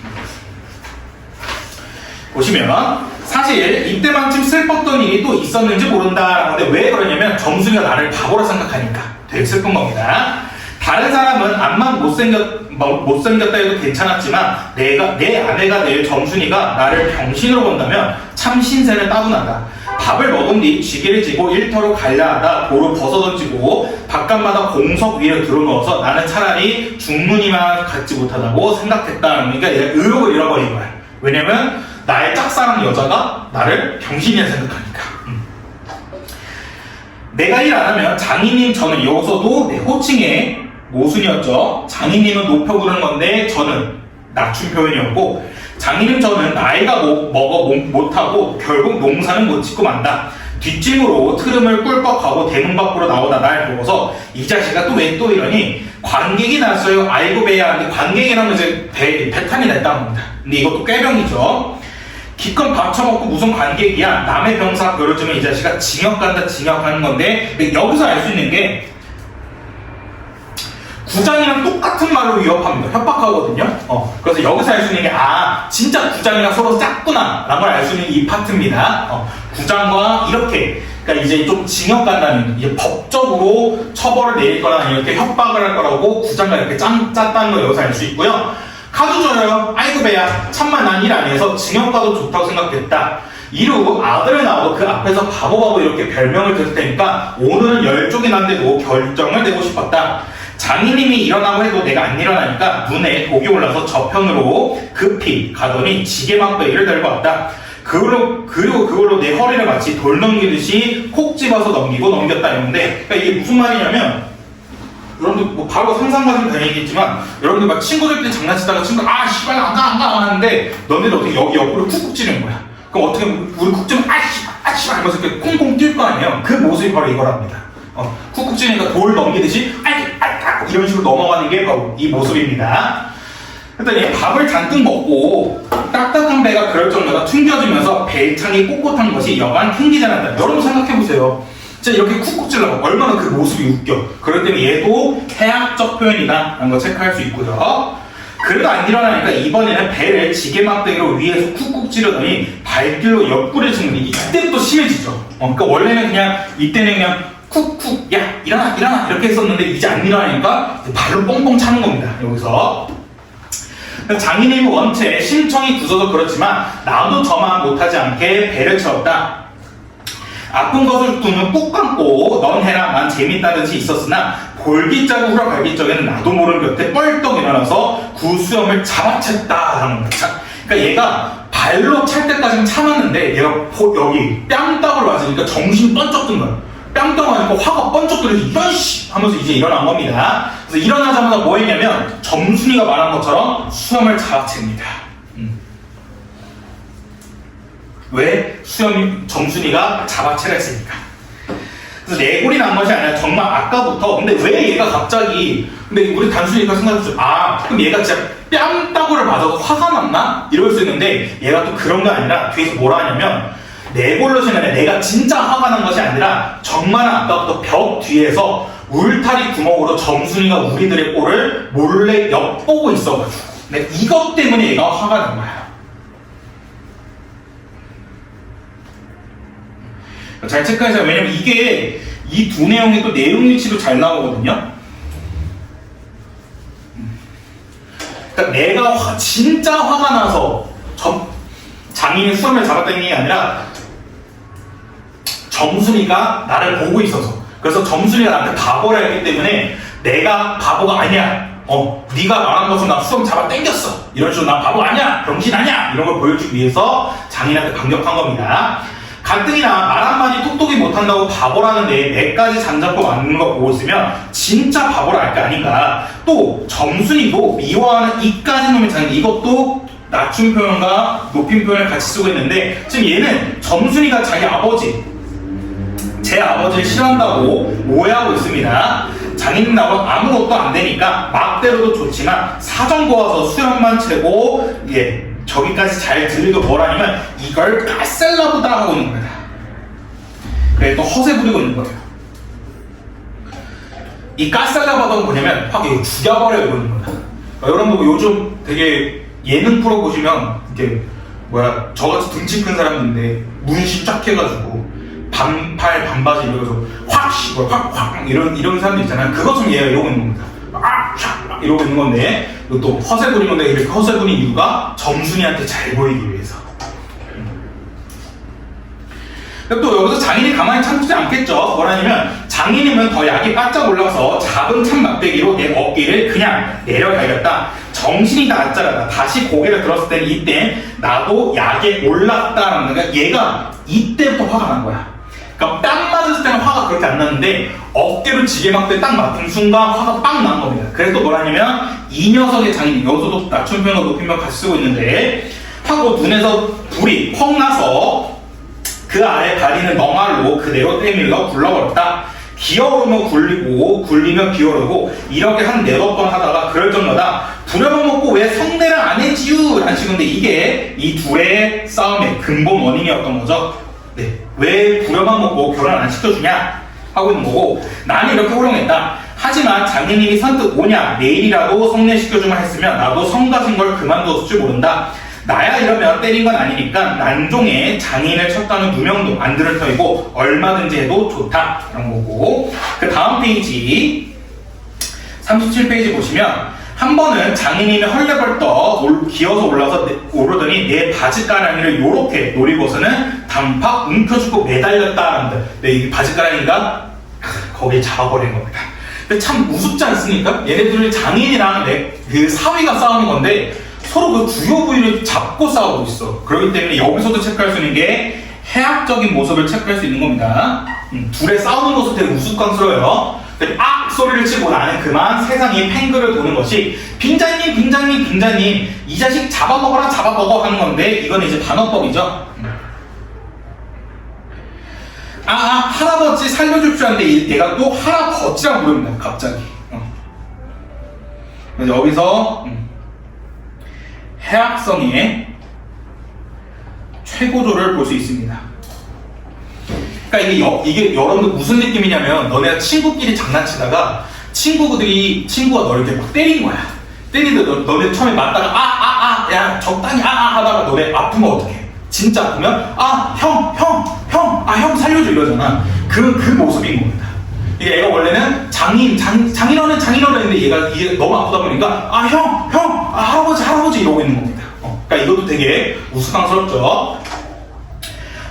보시면 사실 이때만큼 슬펐던 일이 또 있었는지 모른다라는데 왜 그러냐면 점순이가 나를 바보라 생각하니까 되게 슬픈 겁니다. 다른 사람은 암만 못생겼다 해도 괜찮았지만 내 아내가 될 점순이가 나를 병신으로 본다면 참 신세는 따분하다. 밥을 먹은 뒤 쥐기를 지고 일터로 갈라 하다 도로 벗어던지고 바깥마다 공석 위에 들어누워서 나는 차라리 죽는이만 갖지 못하다고 생각했다. 그러니까 얘가 의욕을 잃어버린 거야. 왜냐면 나의 짝사랑 여자가 나를 병신이라 생각하니까. 내가 일 안 하면 장인님 저는 여기서도 내 호칭에 모순이었죠. 장인님은 높여 부르는 건데 저는 낮춤 표현이었고 장인님 저는 나이가 먹어 못하고 결국 농사는 못 짓고 만다. 뒷짐으로 트름을 꿀꺽하고 대문 밖으로 나오다 날 보고서 이 자식아 또 왜 또 이러니 관객이 났어요. 아이고 배야. 근데 관객이라면 이제 배탈이 났다는 겁니다. 근데 이것도 꾀병이죠. 기껏 밥 처먹고 무슨 관객이야. 남의 병사 벌어주면 이 자식아 징역 간다 징역 하는 건데 근데 여기서 알 수 있는 게 구장이랑 똑같은 말로 위협합니다. 협박하거든요. 그래서 여기서 알 수 있는 게 진짜 구장이랑 서로 짰구나 라는 걸 알 수 있는 이 파트입니다. 구장과 이렇게 그러니까 이제 좀 징역 간다는 이제 법적으로 처벌을 내릴 거나 아니면 이렇게 협박을 할 거라고 구장과 이렇게 짰다는 걸 여기서 알 수 있고요. 카드 줘요. 아이고 배야 참만 난 일 안 해서 징역 가도 좋다고 생각했다. 이루 아들을 낳아도 그 앞에서 바보 이렇게 별명을 들을 테니까 오늘은 열쪽이 난데도 결정을 내고 싶었다. 장인님이 일어나고 해도 내가 안 일어나니까 눈에 독이 올라서 저편으로 급히 가더니 지게막대기를 들고 왔다. 그리고 그걸로 내 허리를 마치 돌 넘기듯이 콕 집어서 넘겼다 했는데, 그러니까 이게 무슨 말이냐면, 여러분들 뭐 바로 상상하시면 되겠지만, 여러분들 막 친구들끼리 장난치다가 친구가 씨발 안 가 하는데 너네들 어떻게 여기 옆으로 쿡쿡 찌르는 거야. 그럼 어떻게 우리 쿡 찌르면 씨발 하면서 이렇게 콩콩 뛸 거 아니에요. 그 모습이 바로 이거랍니다. 쿡쿡 찌르니까 돌 넘기듯이 이런 식으로 넘어가는 게 바로 이 모습입니다. 그랬더니 밥을 잔뜩 먹고 딱딱한 배가 그럴 정도가 튕겨지면서 배창이 꼿꼿한 것이 여간 튕기지 않았다. 여러분 생각해보세요. 진짜 이렇게 쿡쿡 찔러서 얼마나 그 모습이 웃겨. 그럴 때는 얘도 해학적 표현이다 라는 거 체크할 수 있고요. 그래도 안 일어나니까 이번에는 배를 지게막대기로 위에서 쿡쿡 찌르더니 발길로 옆구리를 치는 게 이때부터 심해지죠. 그러니까 원래는 그냥 이때는 그냥 쿡쿡 야 일어나 이렇게 했었는데 이제 안 일어나니까 발로 뻥뻥 차는 겁니다. 여기서 장인님은 원체 심청이 굳어서 그렇지만 나도 저만 못하지 않게 배를 채웠다. 아픈 것을 두면 꾹 감고 넌 해라 난 재밌다는 듯이 있었으나 볼기자국 후라갈기적에는 나도 모르는 곁에 뻘떡 일어나서 구수염을 잡아챘다 하는 거야. 그러니까 얘가 발로 찰 때까지는 참았는데 얘가 여기 뺨따구를 맞으니까 정신 번쩍 든 거야. 뺨따구 하니까 화가 번쩍 들어서 이런 씨 하면서 이제 일어난 겁니다. 그래서 일어나자마자 뭐 했냐면 점순이가 말한 것처럼 수염을 잡아챕니다. 왜? 점순이가 잡아채라 했으니까. 그래서 내골이 난 것이 아니라 정말 아까부터 근데 왜 얘가 갑자기 근데 우리 단순히 이렇게 생각했죠. 그럼 얘가 진짜 뺨따구를 맞아서 화가 났나? 이럴 수 있는데 얘가 또 그런 게 아니라 뒤에서 뭐라 하냐면 내골로 생각해 내가 진짜 화가 난 것이 아니라 정말 아까부터 벽 뒤에서 울타리 구멍으로 점순이가 우리들의 꼴을 몰래 엿보고 있어가지고 근데 이것 때문에 얘가 화가 난 거야. 잘 체크하세요. 왜냐면 이게 이 두 내용이 또 내용 위치도 잘 나오거든요. 그러니까 내가 진짜 화가 나서 장인이 수염을 잡았다는 게 아니라 점순이가 나를 보고 있어서 그래서 점순이가 나한테 바보라 했기 때문에 내가 바보가 아니야. 네가 말한 것은 나 수염 잡아 당겼어. 이런 식으로 나 바보 아니야. 병신 아니야. 이런 걸 보여주기 위해서 장인한테 반격한 겁니다. 가뜩이나 말 한마디 톡톡이 못한다고 바보라는데 내까지 잔잡고 맞는 거 보고 있으면 진짜 바보라 할 게 아닌가. 또 점순이도 미워하는 이까지 놈의 장인 이것도 낮춤 표현과 높임 표현을 같이 쓰고 있는데 지금 얘는 점순이가 자기 아버지 제 아버지를 싫어한다고 오해하고 있습니다. 장인은 나고 아무것도 안 되니까 막대로도 좋지만 사정 고와서 수염만 채고 저기까지 잘 들리고 뭐라냐면 이걸 까셀라보다 하고 있는 거야. 그래 또 허세 부리고 있는 거예요. 이 까셀라보다가 뭐냐면 확 이거 죽여버려 이러는 거야. 여러분도 요즘 되게 예능 프로 보시면 이게 저같이 등치 큰 사람인데 문신 쫙 해가지고 반팔 반바지 이러면서 확 이런 사람들 있잖아요. 그것처럼 얘가 이러고 있는 겁니다. 이러고 있는 건데 또 허세 부린 건데 이렇게 허세 부린 이유가 점순이한테 잘 보이기 위해서. 또 여기서 장인이 가만히 참지 않겠죠. 뭐라냐면 장인이면 더 약이 바짝 올라서 잡은 찬 막대기로 내 어깨를 그냥 내려갈겼다. 정신이 나았잖아. 다시 고개를 들었을 때는 이때 나도 약에 올랐다라는 거야. 얘가 이때부터 화가 난 거야. 그러니까 딱 맞았을 때는 화가 그렇게 안 났는데 어깨로 지게막대 딱 맞은 순간 화가 빵 난 겁니다. 그래서 뭐라냐면 이 녀석의 장인 여기서도 낮춤 표현과 높임 표현 같이 쓰고 있는데 하고 눈에서 불이 펑 나서 그 아래 다리는 멍알로 그대로 때밀러 굴러버렸다. 기어오르면 굴리고 굴리면 기어오르고 이렇게 한 4-5번 하다가 그럴 때마다 부려먹고 왜 성내를 안 했지유 라는 식인데 이게 이 둘의 싸움의 근본 원인이었던 거죠. 왜 부려만 먹고 결혼 안 시켜주냐 하고 있는 거고 나는 이렇게 호령했다. 하지만 장인님이 선뜻 오냐 내일이라도 성례시켜주만 했으면 나도 성 가신 걸 그만뒀을 줄 모른다. 나야 이러면 때린 건 아니니까 난종에 장인을 쳤다는 누명도 안 들을 터이고 얼마든지 해도 좋다. 이런 거고, 그 다음 페이지 37페이지 보시면 한 번은 장인님이 헐레벌떡 기어서 오르더니 내 바지가랑이를 요렇게 노리고서는 단팍 움켜쥐고 매달렸다랍니다. 네, 이 바지가랑이가 거기에 잡아버린 겁니다. 근데 참 우습지 않습니까? 얘네들이 장인이랑 그 사위가 싸우는 건데 서로 그 주요 부위를 잡고 싸우고 있어. 그렇기 때문에 여기서도 체크할 수 있는 게 해학적인 모습을 체크할 수 있는 겁니다. 둘의 싸우는 모습 되게 우스꽝스러워요. 악! 소리를 치고 나는 그만 세상이 팽글을 도는 것이 빙자님 이 자식 잡아먹어라 잡아먹어 하는 건데, 이건 이제 반어법이죠. 할아버지 살려줍시오 하는데 얘가 또 할아버지라고 부릅니다. 갑자기. 그래서 여기서 해악성의 최고조를 볼 수 있습니다. 그러니까 이게 여러분들 무슨 느낌이냐면, 너네가 친구끼리 장난치다가 친구가 너를 이렇게 막 때린 거야. 때리는데 너네 처음에 맞다가 야 적당히 하다가 너네 아프면 어떡해? 진짜 아프면 형 살려줘 이러잖아. 그 모습인 겁니다. 이게 애가 원래는 장인어른 했는데 얘가 이게 너무 아프다 보니까 할아버지 이러고 있는 겁니다. 그러니까 이것도 되게 우스꽝스럽죠.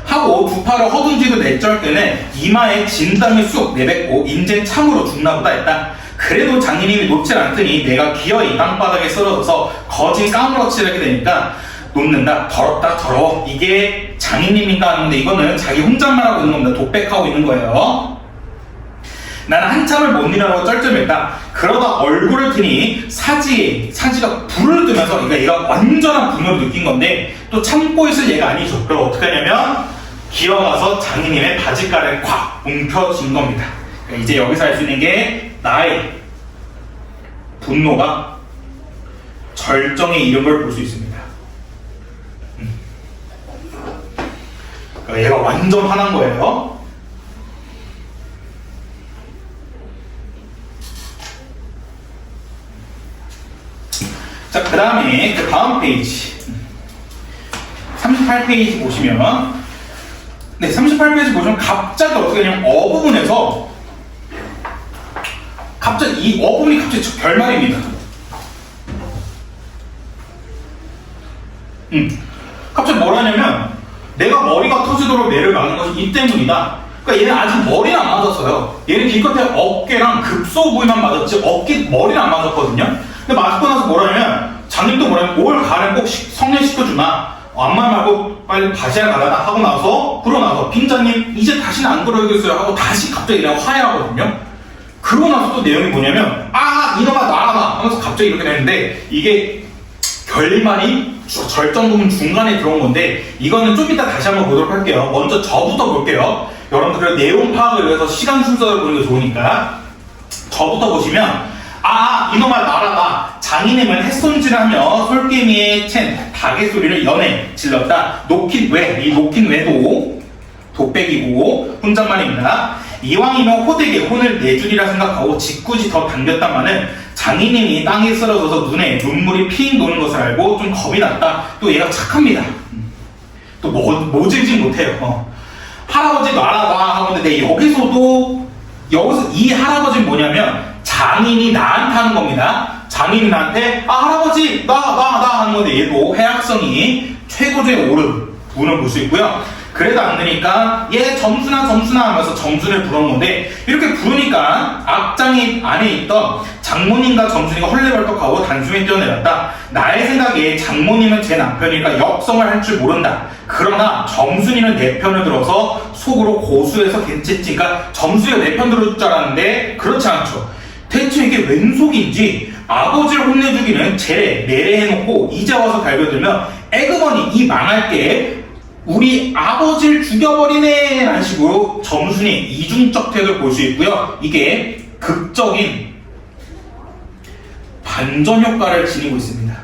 하고 두 팔을 허둥지고 내쩔 때는 이마에 진땀이 쑥 내뱉고 인젠 참으로 죽나보다 했다. 그래도 장인님이 놓질 않더니 내가 기어이 땅바닥에 쓰러져서 거진 까무러치게 되니까 놓는다. 더럽다 더러워. 이게 장인님인가 하는데 이거는 자기 혼잣말하고 있는 겁니다. 독백하고 있는 거예요. 나는 한참을 못 일어나고 쩔쩔맸다. 그러다 얼굴을 트니 사지가 불을 뜨면서, 그러니까 얘가 완전한 분노를 느낀 건데 또 참고 있을 얘가 아니죠. 그럼 어떻게 하냐면 기어가서 장인님의 바지가를 콱 움켜쥔 겁니다. 그러니까 이제 여기서 알 수 있는 게 나의 분노가 절정에 이른 걸 볼 수 있습니다. 그러니까 얘가 완전 화난 거예요. 자, 그 다음 페이지 38페이지 보시면, 네, 38페이지 보시면 갑자기 어떻게 되냐면 부분에서 이 부분이 갑자기 결말입니다. 갑자기 뭐라냐면 내가 머리가 터지도록 뇌를 막는 것이 이 때문이다. 그러니까 얘는 아직 머리는 안 맞았어요. 얘는 기껏해 어깨랑 급소 부위만 맞았지 머리는 안 맞았거든요. 근데 맞고 나서 뭐라냐면 장님도 뭐라냐면 올 가를 꼭 성례시켜주나, 암말 말고 빨리 바지를 가라다 하고 나서 그러고 나서 빙자님 이제 다시는 안 그러겠어요 하고 다시 갑자기 그냥 화해하거든요. 그러고 나서 또 내용이 뭐냐면 이놈아 나가라 하면서 갑자기 이렇게 되는데, 이게 결말이 절정 부분 중간에 들어온 건데 이거는 좀 이따 다시 한번 보도록 할게요. 먼저 저부터 볼게요. 여러분들 내용 파악을 위해서 시간 순서를 보는 게 좋으니까 저부터 보시면, 이놈아 나라다. 장인님은 햇손질하며 솔개미에 챈 닭의 소리를 연해 질렀다. 놓긴 외도 독백이고 혼잣말입니다. 이왕이면 호되게 혼을 내주리라 생각하고 짓궂이 더 당겼다마는 장인님이 땅에 쓰러져서 눈에 눈물이 핑 도는 것을 알고 좀 겁이 났다. 또 얘가 착합니다. 또 모질지 못해요. 할아버지 놔라봐 하는데 여기서 이 할아버지는 뭐냐면 장인이 나한테 하는 겁니다. 장인이 나한테 할아버지 나 하는 건데 얘도 해악성이 최고조에 오른 분을 볼 수 있고요. 그래도 안 되니까 얘 점순아 하면서 점순을 부른 건데, 이렇게 부르니까 앞장이 안에 있던 장모님과 점순이가 헐레벌떡하고 단숨에 뛰어내렸다. 나의 생각에 장모님은 제 남편이니까 역성을 할 줄 모른다. 그러나 점순이는 내 편을 들어서 속으로 고수해서 괜찮지. 그러니까 점순이가 내 편 들어줄 줄 알았는데 그렇지 않죠. 대체 이게 웬 속인지 아버지를 혼내주기는 제래 내래 해놓고 이제 와서 달겨들면 에그머니 이 망할 게 우리 아버지를 죽여버리네 라는 식으로 점순이 이중적 태도를 볼 수 있고요. 이게 극적인 반전 효과를 지니고 있습니다.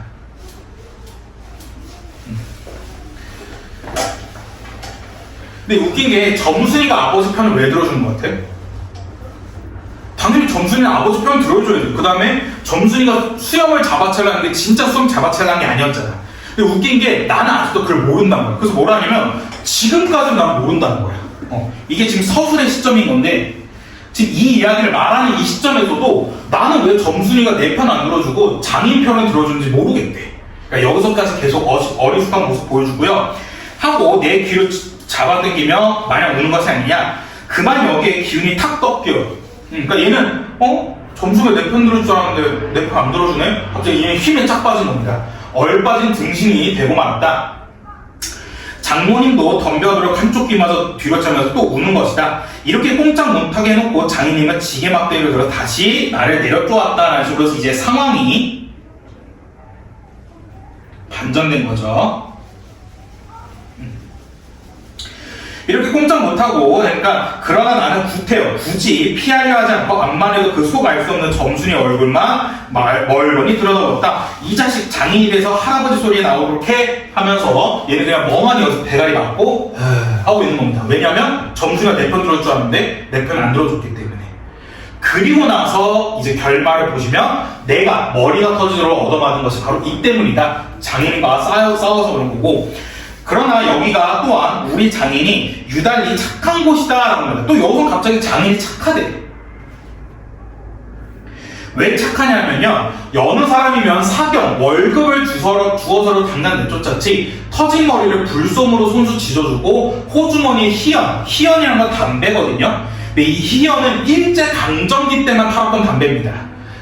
근데 웃긴 게 점순이가 아버지 편을 왜 들어주는 것 같아? 당연히 점순이 아버지 편 들어줘야 돼. 그 다음에 점순이가 수염을 잡아채려는 게 진짜 수염 잡아채려는 게 아니었잖아. 근데 웃긴 게 나는 아직도 그걸 모른단 말이야. 그래서 뭐라 하냐면 지금까지는 난 모른다는 거야. 이게 지금 서술의 시점인 건데 지금 이 이야기를 말하는 이 시점에서도 나는 왜 점순이가 내 편 안 들어주고 장인 편을 들어주는지 모르겠대. 그러니까 여기서까지 계속 어리숙한 모습 보여주고요. 하고 내 귀를 잡아당기며 마냥 우는 것이 아니냐. 그만 여기에 기운이 탁 꺾여. 그러니까 얘는 점수가 내 편 들어줄 줄 알았는데 내 편 안 들어주네? 갑자기 얘는 힘에 쫙 빠진 겁니다. 얼빠진 등신이 되고 말았다. 장모님도 덤벼들어 한쪽 귀마저 뒤로 짜면서 또 우는 것이다. 이렇게 꼼짝 못하게 해놓고 장인님은 지게 막대기를 들어 다시 나를 내려쫓았다라는 식으로 해서 이제 상황이 반전된 거죠. 이렇게 꼼짝 못하고, 그러니까 그러나 나는 구태여 굳이 피하려 하지 않고 암만 해도 그 속 알 수 없는 점순이 얼굴만 멀거니 들여다봤다. 이 자식 장인이 돼서 할아버지 소리에 나오게 하면서 얘는 그냥 멍하니 여기서 대가리 맞고 하고 있는 겁니다. 왜냐면 점순이가 내 편 들어줄 줄 알았는데 내 편 안 들어줬기 때문에. 그리고 나서 이제 결말을 보시면 내가 머리가 터지도록 얻어맞은 것이 바로 이 때문이다. 장인과 싸워서 그런 거고. 그러나 여기가 또한 우리 장인이 유달리 착한 곳이다 라고 합니다. 또 여기서 갑자기 장인이 착하대. 왜 착하냐면요, 여느 사람이면 사경, 월급을 주어서로 당장 내쫓았지 터진 머리를 불솜으로 손수 지져주고 호주머니에 희연이라는 건 담배거든요. 근데 이 희연은 일제강점기 때만 팔았던 담배입니다.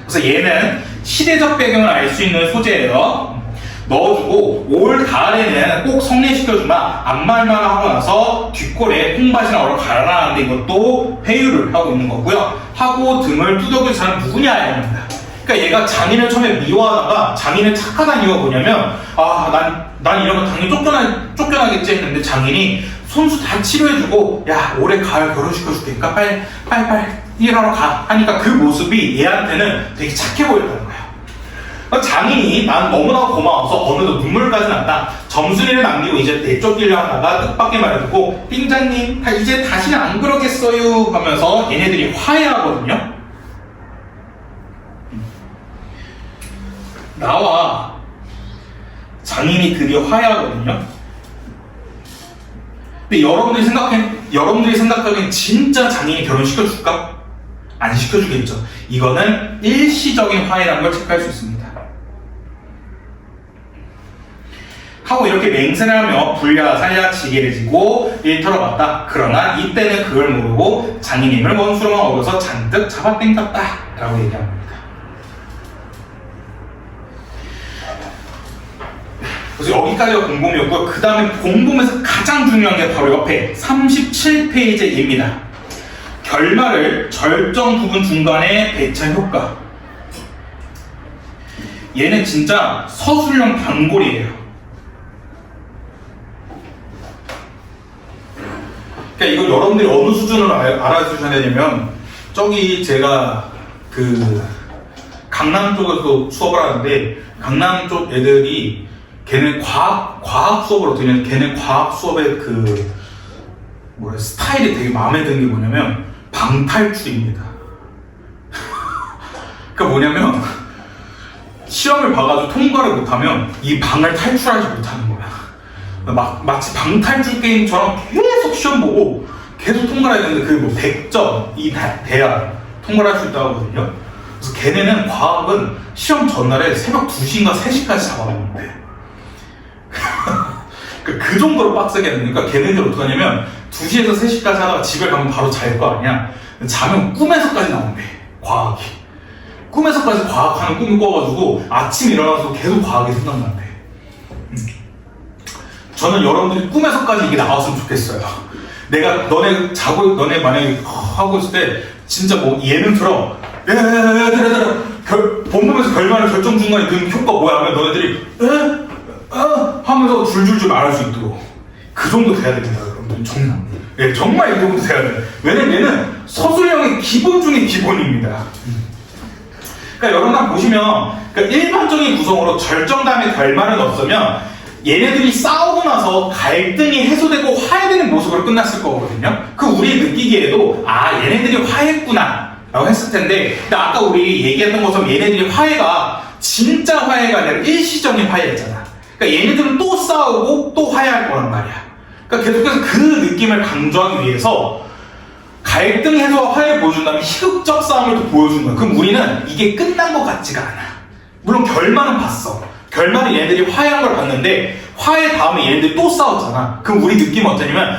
그래서 얘는 시대적 배경을 알 수 있는 소재예요. 넣어주고 올 가을에는 꼭 성례시켜주마 앞말만 하고 나서 뒷골에 콩밭이나 얼어 갈아라는데 이것도 회유를 하고 있는 거고요. 하고 등을 두들겨 사람 누구냐 합니다. 그러니까 얘가 장인을 처음에 미워하다가 장인은 착하다는 이유가 뭐냐면 난 이런 거 당연히 쫓겨나겠지 했는데 장인이 손수 다 치료해주고 야 올해 가을 결혼시켜줄게니까 빨리 일하러 가 하니까 그 모습이 얘한테는 되게 착해 보였다는 거야. 장인이 난 너무나 고마워서 어느덧 눈물까지 났다. 점순이를 남기고 이제 내쫓기려 하다가 뜻밖의 말을 듣고 빙자님 이제 다시는 안 그러겠어요 하면서 얘네들이 화해하거든요. 나와 장인이 드디어 화해하거든요. 근데 여러분들이 생각하기엔 진짜 장인이 결혼시켜줄까? 안 시켜주겠죠. 이거는 일시적인 화해라는 걸 체크할 수 있습니다. 하고 이렇게 맹세를 하며 불야살야 지게를 지고 일터로 갔다. 그러나 이때는 그걸 모르고 장인님을 원수로만 얻어서 잔뜩 잡아당겼다 라고 얘기합니다. 그래서 여기까지가 공범이었고 그 다음에 공범에서 가장 중요한 게 바로 옆에 37페이지입니다. 결말을 절정 부분 중간에 배차 효과. 얘는 진짜 서술형 단골이에요. 그러니까 이거 여러분들이 어느 수준으로 알아주셔야 되냐면 저기 제가 그 강남 쪽에서 수업을 하는데 강남 쪽 애들이 걔네 과학 수업을 어떻게 하냐면 걔네 과학 수업의 그 스타일이 되게 마음에 드는 게 뭐냐면 방탈출입니다. 그러니까 뭐냐면 시험을 봐가지고 통과를 못하면 이 방을 탈출하지 못하는 거야. 마치 방탈출 게임처럼 계속 시험 보고 계속 통과를 해야 되는데 그게 뭐 100점 돼야 통과를 할 수 있다고 하거든요. 그래서 걔네는 과학은 시험 전날에 새벽 2시인가 3시까지 잡아먹는데 그 정도로 빡세게 되니까 걔네들 어떻게 하냐면 2시에서 3시까지 하다가 집에 가면 바로 잘 거 아니야. 자면 꿈에서까지 나온대. 과학이 꿈에서까지 과학하는 꿈을 꿔가지고 아침에 일어나서 계속 과학이 생각난대. 저는 여러분들이 꿈에서까지 이게 나왔으면 좋겠어요. 너네 만약에 하고 있을 때 진짜 뭐 예능처럼 본보면서 결말을 결정 중간에 그 효과 뭐야 하면 너네들이 하면서 줄줄줄 말할 수 있도록 그 정도 돼야 됩니다. 여러분들 정말 이 정도 돼야 돼요. 왜냐면 얘는 서술형의 기본 중의 기본입니다. 그러니까 여러분 한번 보시면 그러니까 일반적인 구성으로 절정 다음에 결말은 없으면 얘네들이 싸우고 나서 갈등이 해소되고 화해되는 모습으로 끝났을 거거든요. 그 우리 느끼기에도 얘네들이 화해했구나 라고 했을 텐데, 근데 아까 우리 얘기했던 것처럼 얘네들이 화해가 진짜 화해가 아니라 일시적인 화해였잖아. 그러니까 얘네들은 또 싸우고 또 화해할 거란 말이야. 그러니까 계속해서 그 느낌을 강조하기 위해서 갈등 해소와 화해 보여준 다음에 희극적 싸움을 또 보여준 거야. 그럼 우리는 이게 끝난 것 같지가 않아. 물론 결말은 봤어. 결말은 얘네들이 화해한 걸 봤는데 화해 다음에 얘네들이 또 싸웠잖아. 그럼 우리 느낌은 어떠냐면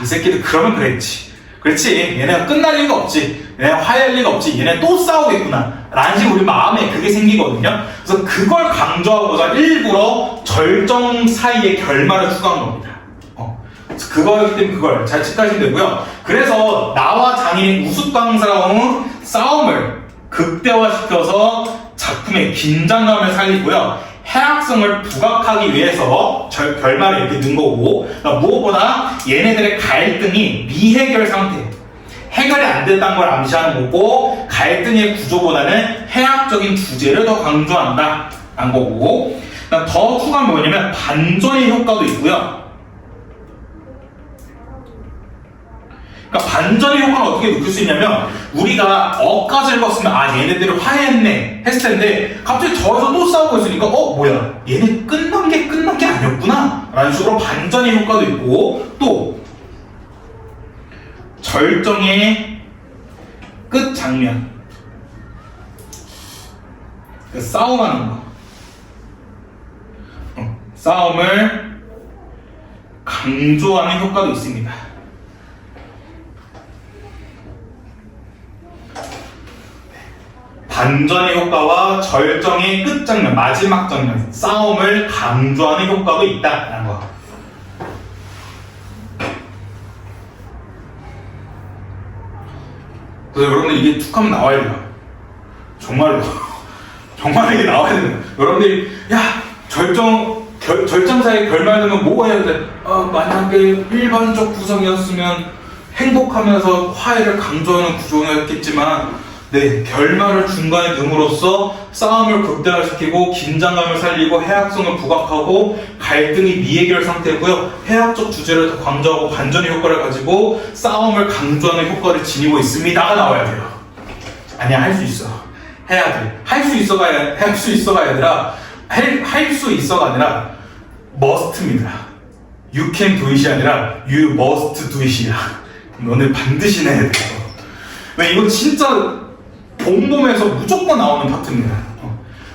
이 새끼들 그러면 그렇지 얘네가 끝날 리가 없지, 얘네가 화해할 리가 없지, 얘네 또 싸우겠구나 라는 식으로 우리 마음에 그게 생기거든요. 그래서 그걸 강조하고자 일부러 절정 사이의 결말을 추가한 겁니다. 그거였기 때문에 그걸 잘 체크하시면 되고요. 그래서 나와 장인의 우스꽝스러운 싸움을 극대화시켜서 작품의 긴장감을 살리고요, 해악성을 부각하기 위해서 결말을 이렇게 넣은 거고, 그러니까 무엇보다 얘네들의 갈등이 미해결 상태, 해결이 안 됐다는 걸 암시하는 거고, 갈등의 구조보다는 해악적인 주제를 더 강조한다 라는 거고, 더 추가한 게 뭐냐면 반전의 효과도 있고요. 그러니까 반전의 효과는 어떻게 느낄 수 있냐면, 우리가 어까지 읽었으면 얘네들이 화해했네 했을 텐데 갑자기 저에서 또 싸우고 있으니까 뭐야, 얘네 끝난 게 아니었구나 라는 식으로 반전의 효과도 있고, 또 절정의 끝 장면, 싸움하는 거, 싸움을 강조하는 효과도 있습니다. 반전의 효과와 절정의 끝 장면, 마지막 장면, 싸움을 강조하는 효과도 있다라는 거. 그래서 여러분들 이게 툭 하면 나와야 돼요. 정말로 이게 나와야 돼요. 여러분들이 절정사의 결말되면 뭐가 해야 돼? 만약에 일반적 구성이었으면 행복하면서 화해를 강조하는 구조였겠지만, 결말을 중간에 넣음으로써 싸움을 극대화시키고 긴장감을 살리고 해악성을 부각하고 갈등이 미해결 상태고요, 해악적 주제를 더 강조하고 반전의 효과를 가지고 싸움을 강조하는 효과를 지니고 있습니다가 나와야 돼요. 아니야, 할 수 있어, 해야 돼. 할 수 있어가 아니라 할 수 있어가 아니라 must입니다. You can do it이 아니라 you must do it이야. 너네 반드시 해야 돼요. 이건 진짜 봄봄에서 무조건 나오는 파트입니다.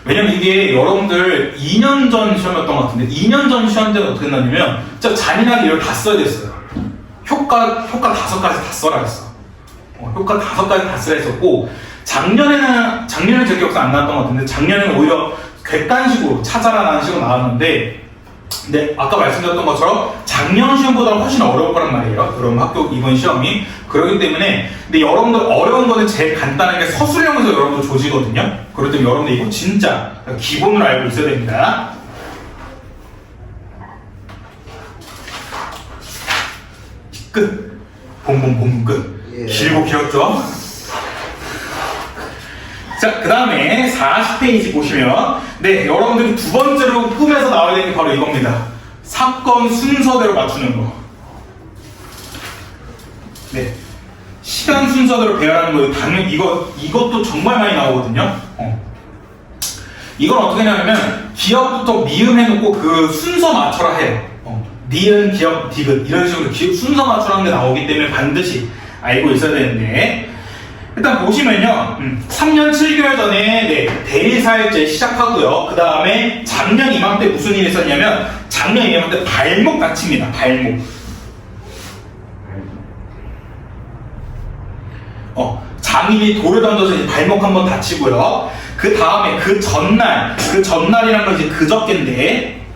왜냐면 이게 여러분들 2년 전 시험이었던 것 같은데, 2년 전 시험 때는 어떻게 했냐면 진짜 잔인하게 이걸 다 써야 됐어요. 효과 5가지 다 써라 했어. 효과 5가지 다 쓰라 했었고, 작년에는 제 기억상 안 나왔던 것 같은데, 작년에는 오히려 객관식으로 찾아라라는 식으로 나왔는데, 근데 아까 말씀드렸던 것처럼 작년 시험보다 훨씬 어려울 거란 말이에요. 그럼 학교 이번 시험이. 그렇기 때문에, 근데 여러분들 어려운 거는 제일 간단한 게 서술형에서 여러분들 조지거든요. 그렇기 때문에 여러분들 이거 진짜 기본으로 알고 있어야 됩니다. 끝. 봄 끝. 길고 길었죠? 자, 그 다음에 40페이지 보시면, 여러분들이 두 번째로 꿈에서 나와야 되는 게 바로 이겁니다. 사건 순서대로 맞추는 거. 시간 순서대로 배열하는 거예요. 당연히 이것도 정말 많이 나오거든요. 이건 어떻게 하냐면, 기억부터 미음 해놓고 그 순서 맞춰라 해요. 니은, 기억, 디귿 이런 식으로 순서 맞추라는 게 나오기 때문에 반드시 알고 있어야 되는데, 일단 보시면요, 3년 7개월 전에 대리사일제 시작하고요. 그 다음에 작년 이맘때 무슨 일이 있었냐면, 작년 이맘때 발목 다칩니다. 발목. 장인이 돌을 던져서 발목 한번 다치고요. 그 다음에 그 전날이란 건 이제 그저께인데,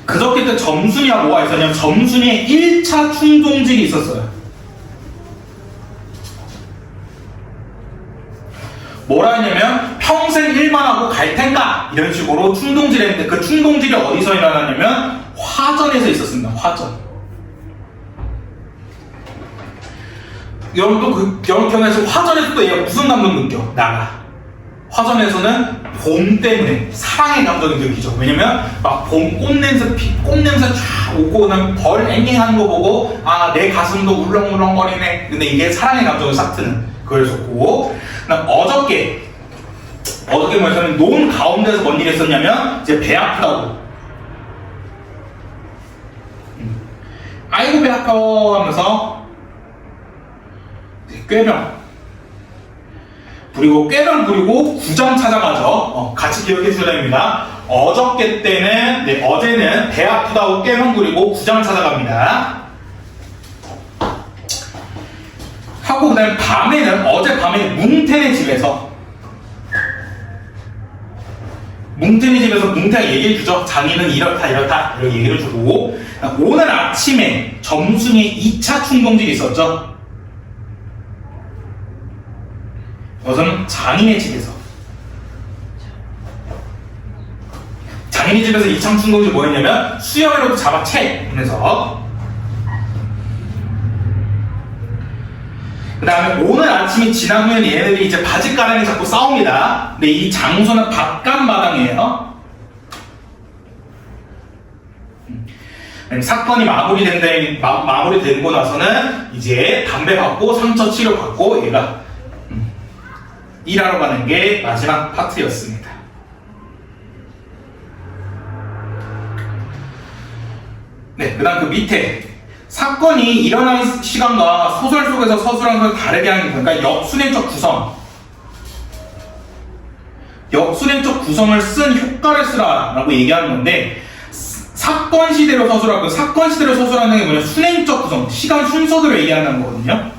그저께 때 점순이가 뭐가 있었냐면, 점순이에 1차 충동질이 있었어요. 뭐라 했냐면, 평생 일만 하고 갈 텐가 이런 식으로 충동질 했는데, 그 충동질이 어디서 일어났냐면 화전에서 있었습니다. 화전. 여러분도 여러분 경우에서 화전에서 또 얘가 무슨 감정 느껴? 나가. 화전에서는 봄 때문에 사랑의 감정이 느끼죠. 왜냐면 막 봄 꽃냄새 쫙 오고 그다음에 벌 앵앵하는 거 보고 내 가슴도 울렁울렁거리네. 근데 이게 사랑의 감정을 싹 트는 그랬었고, 그다음 어저께 뭐였냐면 논 가운데서 뭔 일이 있었냐면 이제 배 아프다고. 아이고 배 아까워 하면서 꾀병 부리고 꾀병 부리고 구장 찾아가죠. 같이 기억해 주셔야 됩니다. 어저께 때는 어제는 배 아프다고 꾀병 부리고 구장 찾아갑니다. 하고 그다음에 밤에는 어젯밤에 뭉태네 집에서 뭉태가 얘기해 주죠. 장인은 이렇다 이렇게 얘기를 주고, 오늘 아침에 점순이의 2차 충동질이 있었죠. 이것은 장인의 집에서 2차 충동질이 뭐였냐면 수염이라도 잡아채면서, 그 다음에 오늘 아침이 지난 후에는 얘네들이 이제 바짓가랑이 잡고 싸웁니다. 근데 이 장소는 바깥마당이에요. 사건이 마무리되고 나서는 이제 담배 받고 상처 치료 받고 얘가 일하러 가는 게 마지막 파트였습니다. 네, 그 다음 그 밑에 사건이 일어나는 시간과 소설 속에서 서술한 걸 다르게 하는 게 그러니까 역순행적 구성을 쓴 효과를 쓰라라고 얘기하는 건데, 사건 시대로 서술하고 사건 시대로 서술하는 게 뭐냐, 순행적 구성, 시간 순서대로 얘기하는 거거든요.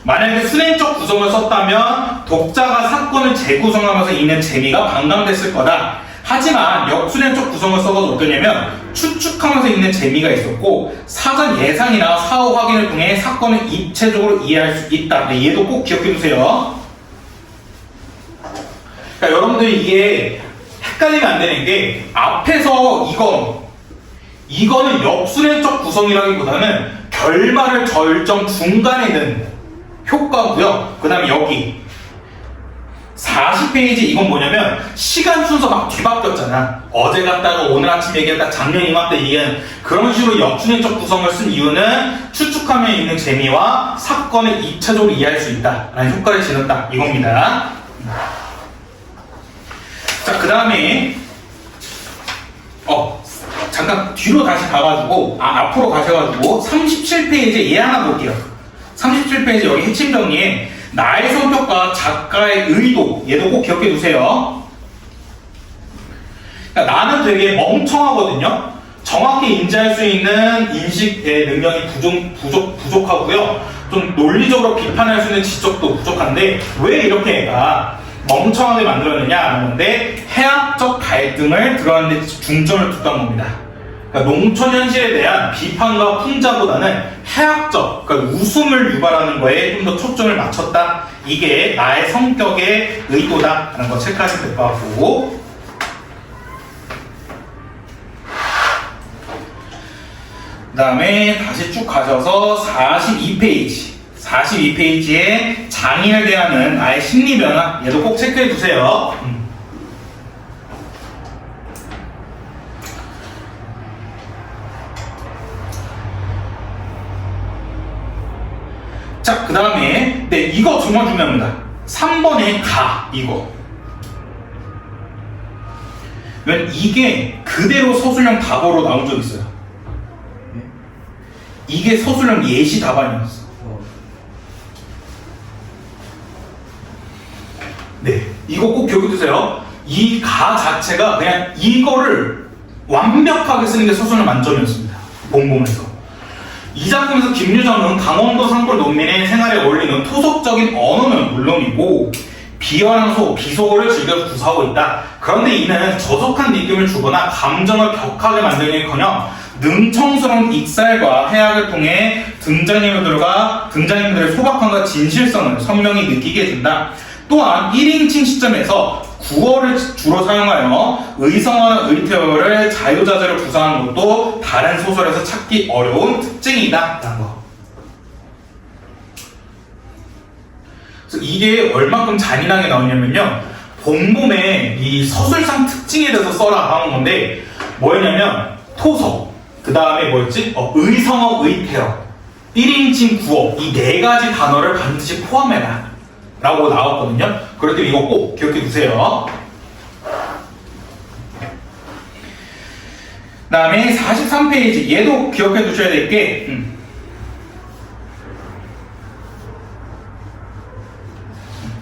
만약에 순행적 구성을 썼다면 독자가 사건을 재구성하면서 읽는 재미가 반감됐을 거다. 하지만 역순행적 구성을 써서 어떠냐면 추측하면서 읽는 재미가 있었고, 사전 예상이나 사후 확인을 통해 사건을 입체적으로 이해할 수 있다. 네, 얘도 꼭 기억해 두세요. 그러니까 여러분들이 이게 헷갈리면 안 되는 게, 앞에서 이거는 역순행적 구성이라기보다는 결말을 절정 중간에 넣은 효과고요. 그 다음에 여기 40페이지 이건 뭐냐면 시간 순서 막 뒤바뀌었잖아. 어제 갔다가 오늘 아침 얘기했다, 작년 이맘때 얘기한 그런 식으로 역순행적 구성을 쓴 이유는 추측하면 있는 재미와 사건을 입체적으로 이해할 수 있다 라는 효과를 지녔다 이겁니다. 자, 그 다음에 잠깐 뒤로 다시 가가지고 앞으로 가셔가지고 37페이지에 얘 하나 볼게요. 37페이지 여기 핵심 정리에 나의 성격과 작가의 의도, 얘도 꼭 기억해 두세요. 그러니까 나는 되게 멍청하거든요. 정확히 인지할 수 있는 인식의 능력이 부족하고요. 좀 논리적으로 비판할 수 있는 지적도 부족한데 왜 이렇게 얘가 멍청하게 만들었느냐 하는데, 해학적 갈등을 드러내는 데 중점을 뒀던 겁니다. 그러니까 농촌 현실에 대한 비판과 풍자보다는 해학적, 그러니까 웃음을 유발하는 거에 좀 더 초점을 맞췄다. 이게 나의 성격의 의도다라는 거 체크하시면 될 것 같고, 그 다음에 다시 쭉 가셔서 42페이지에 장인을 대하는 나의 심리 변화, 얘도 꼭 체크해 두세요. 자, 그 다음에 이거 정말 중요합니다. 3번에 이거. 왜냐면 이게 그대로 서술형 답으로 나온 적 있어요. 이게 서술형 예시 답안이었어. 네, 이거 꼭 기억해 두세요. 이 가 자체가 그냥 이거를 완벽하게 쓰는 게 서술형 만점이었습니다. 본봉에서. 이 작품에서 김유정은 강원도 산골 농민의 생활에 어울리는 토속적인 언어는 물론이고 비완소, 비속어를 즐겨 구사하고 있다. 그런데 이는 저속한 느낌을 주거나 감정을 격하게 만들기는커녕 능청스러운 익살과 해악을 통해 등장인물들의 소박함과 진실성을 선명히 느끼게 된다. 또한 1인칭 시점에서 구어를 주로 사용하여 의성어나 의태어를 자유자재로 구사하는 것도 다른 소설에서 찾기 어려운 특징이다 라는 거. 그래서 이게 얼마큼 잔인하게 나오냐면요, 본문에 이 서술상 특징에 대해서 써라 하는 건데 뭐였냐면 토속, 그 다음에 뭐였지? 의성어, 의태어, 1인칭 구어 이 네 가지 단어를 반드시 포함해라 라고 나왔거든요. 그럴 때 이거 꼭 기억해 두세요. 그 다음에 43페이지 얘도 기억해 두셔야 될 게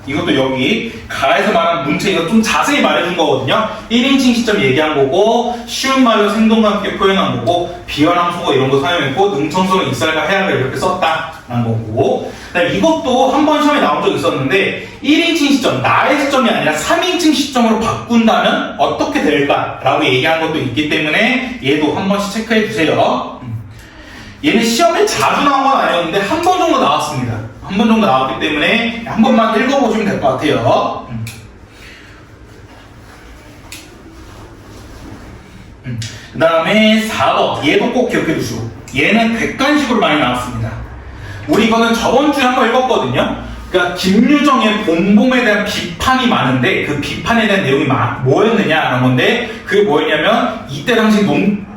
이것도 여기 가에서 말한 문체 이거 좀 자세히 말해준 거거든요. 1인칭 시점 얘기한 거고 쉬운 말로 생동감 있게 표현한 거고 비현황수거 이런 거 사용했고 능청스러운 있을까 해야를 이렇게 썼다라는 거고 그다음에 이것도 한 번 시험에 나온 적 있었는데 1인칭 시점 나의 시점이 아니라 3인칭 시점으로 바꾼다면 어떻게 될까라고 얘기한 것도 있기 때문에 얘도 한 번씩 체크해 주세요. 얘는 시험에 자주 나온 건 아니었는데 한 번 정도 나왔습니다. 한 번 정도 나왔기 때문에 한 번만 읽어보시면 될 것 같아요. 그 다음에 4번 얘도 꼭 기억해 두시고 얘는 객관식으로 많이 나왔습니다. 우리 이거는 저번 주에 한번 읽었거든요. 그러니까 김유정의 봄봄에 대한 비판이 많은데 그 비판에 대한 내용이 뭐였느냐라는 건데 그게 뭐였냐면 이때 당시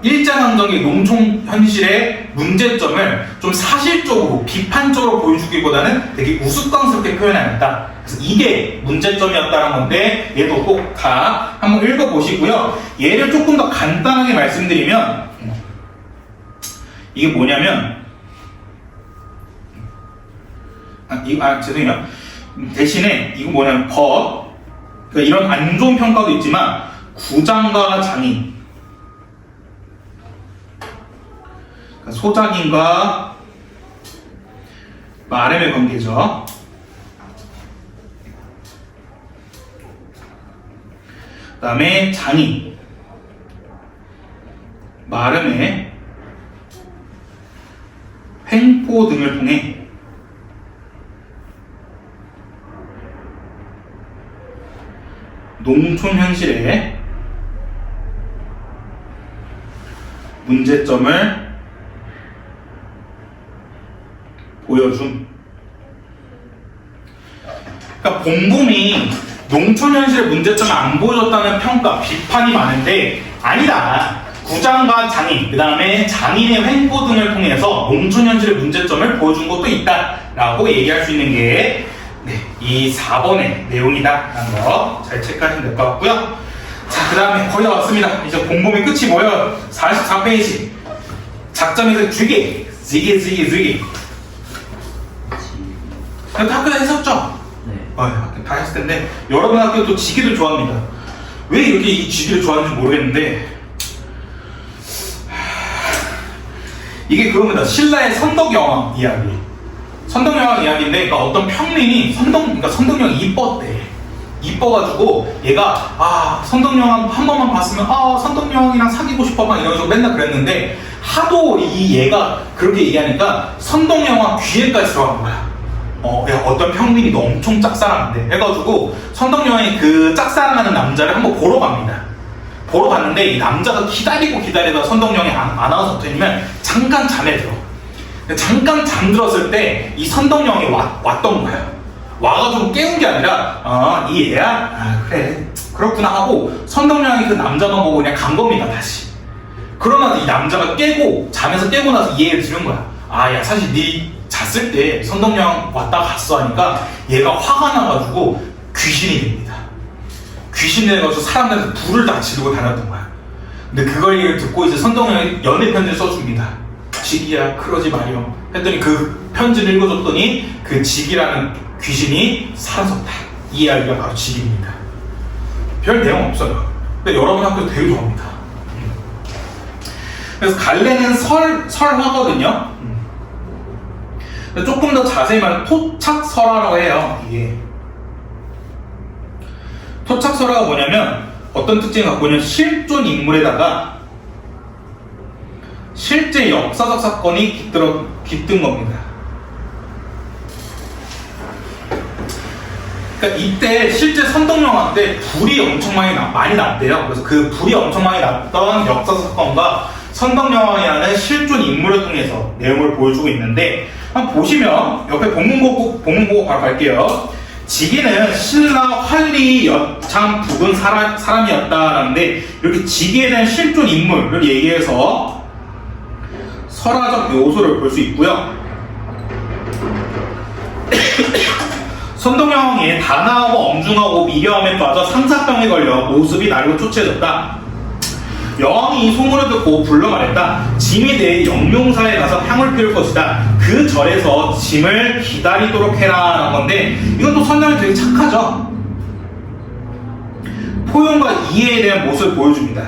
일제강점기 농촌 현실의 문제점을 좀 사실적으로 비판적으로 보여주기보다는 되게 우스꽝스럽게 표현하였다. 그래서 이게 문제점이었다는 건데 얘도 꼭 다 한번 읽어보시고요. 얘를 조금 더 간단하게 말씀드리면 이게 뭐냐면 죄송해요. 대신에 이거 뭐냐면 그러니까 이런 안 좋은 평가도 있지만 구장과 장인 그러니까 소작인과 마렘의 관계죠. 그 다음에 장인 마렘의 횡포 등을 통해 농촌 현실의 문제점을 보여줌. 그러니까 봄봄이 농촌 현실의 문제점을 안 보여줬다는 평가, 비판이 많은데 아니다. 구장과 장인, 그 다음에 장인의 횡포 등을 통해서 농촌 현실의 문제점을 보여준 것도 있다라고 얘기할 수 있는 게 이 4번의 내용이다라는 거 잘 체크하시면 될 것 같고요. 자, 그 다음에 거의 다 왔습니다. 이제 봄봄의 끝이 뭐예요? 44페이지. 작전에서 쥐기. 학교에서 했었죠? 네. 학교 다 했을 텐데 여러분 학교도 지기를 좋아합니다. 왜 이렇게 이 지기를 좋아하는지 모르겠는데 이게 그겁니다. 신라의 선덕여왕 이야기. 선덕여왕 이야기인데, 그러니까 어떤 평민이 선덕여왕이 이뻤대. 이뻐가지고 얘가 선덕여왕 한 번만 봤으면 선덕여왕이랑 사귀고 싶어 막 이런 식으로 맨날 그랬는데 하도 이 얘가 그렇게 얘기하니까 선덕여왕 귀에까지 들어간 거야. 어떤 평민이 너 엄청 짝사랑한대 해가지고 선덕여왕이 그 짝사랑하는 남자를 한번 보러 갑니다. 보러 갔는데 이 남자가 기다리다 선덕여왕이 안 와서 되면 잠깐 잠에 들어. 잠깐 잠들었을 때 이 선덕여왕이 왔던 거야. 와가지고 깨운 게 아니라 이 얘야? 그래 그렇구나 하고 선덕여왕이 그 남자만 보고 그냥 간 겁니다. 다시. 그러나 이 남자가 잠에서 깨고 나서 이 얘기를 들은 거야. 야 사실 네 잤을 때 선덕여왕 왔다 갔어 하니까 얘가 화가 나가지고 귀신이 됩니다. 귀신이 돼가지고 사람들한테 불을 다 지르고 다녔던 거야. 근데 그걸 얘기를 듣고 이제 선덕여왕이 연애 편지를 써줍니다. 지기야 그러지 마렴 했더니 그 편지를 읽어줬더니 그 지기라는 귀신이 사라졌다. 이 이야기가 바로 지기입니다. 별 내용 없어요. 근데 여러분 학교 되게 좋아합니다. 그래서 갈래는 설화거든요. 조금 더 자세히 말하면 토착설화라고 해요. 이게 토착설화가 뭐냐면 어떤 특징을 갖고 있냐면 실존 인물에다가 실제 역사적 사건이 깃든 겁니다. 그러니까 이때 실제 선덕여왕 때 불이 엄청 많이 났대요. 그래서 그 불이 엄청 많이 났던 역사적 사건과 선덕여왕이라는 실존 인물을 통해서 내용을 보여주고 있는데 한번 보시면 옆에 본문 보고 바로 갈게요. 지기는 신라 활리 여창 부근 사람이었다라는데 이렇게 지기에 대한 실존 인물을 얘기해서 설화적 요소를 볼 수 있고요. 선동영이 단아하고 엄중하고 미련함에 빠져 상사병에 걸려 모습이 날로 초췌해졌다. 여왕이 이 소문을 듣고 불러 말했다. 짐이 내 영룡사에 가서 향을 피울 것이다. 그 절에서 짐을 기다리도록 해라 라는 건데, 이건 또 선장이 되게 착하죠. 포용과 이해에 대한 모습을 보여줍니다.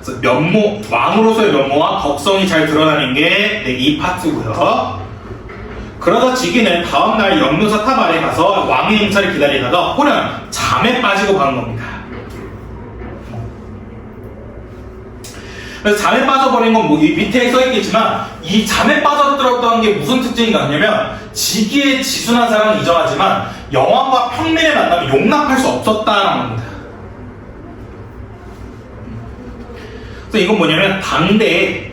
그래서 면모, 왕으로서의 면모와 덕성이 잘 드러나는 게 이 파트고요. 그러다 지기는 다음날 영룡사 탑 아래 가서 왕의 행차를 기다리다가 호련 잠에 빠지고 가는 겁니다. 그래서 잠에 빠져버린 건 뭐 이 밑에 써있겠지만, 이 잠에 빠져들었던 게 무슨 특징인가 하냐면, 지기에 지순한 사람은 인정하지만 여왕과 평민의 만남을 용납할 수 없었다는 겁니다. 그래서 이건 뭐냐면 당대의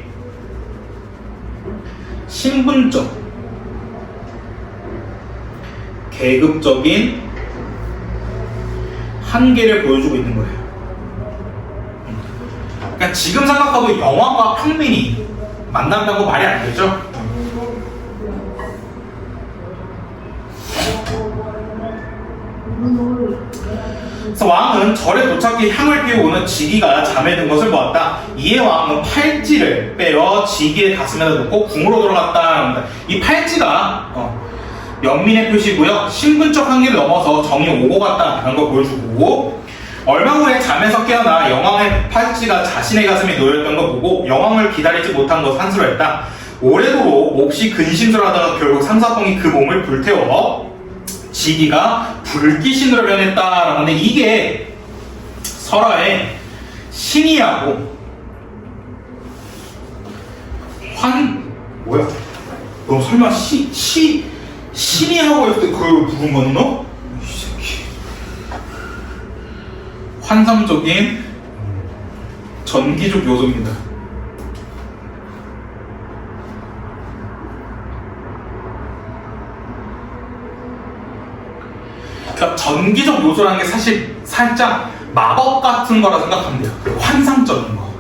신분적, 계급적인 한계를 보여주고 있는 거예요. 그러니까 지금 생각하고 여왕과 평민이 만난다고 말이 안 되죠. 그래서 왕은 절에 도착해 향을 피우고는 지기가 잠에 든 것을 보았다. 이에 왕은 팔찌를 빼어 지기의 가슴에다 놓고 궁으로 돌아갔다. 이 팔찌가 연민의 표시고요. 신분적 한계를 넘어서 정이 오고 갔다는 걸 보여주고, 얼마 후에 잠에서 깨어나 여왕의 팔찌가 자신의 가슴에 놓여있던 걸 보고 여왕을 기다리지 못한 것을 한스러워했다. 오래도록 몹시 근심스러워하다가 결국 상사병이 그 몸을 불태워 지기가 불귀신으로 변했다라고 하는데, 이게 설화에 신이하고 뭐야? 너 설마 신이 하고 했을 때 그걸 부른 거니 너? 이 새끼. 환상적인 전기적 요소입니다. 그러니까 전기적 요소라는 게 사실 살짝 마법 같은 거라 생각하면 돼요. 환상적인 거.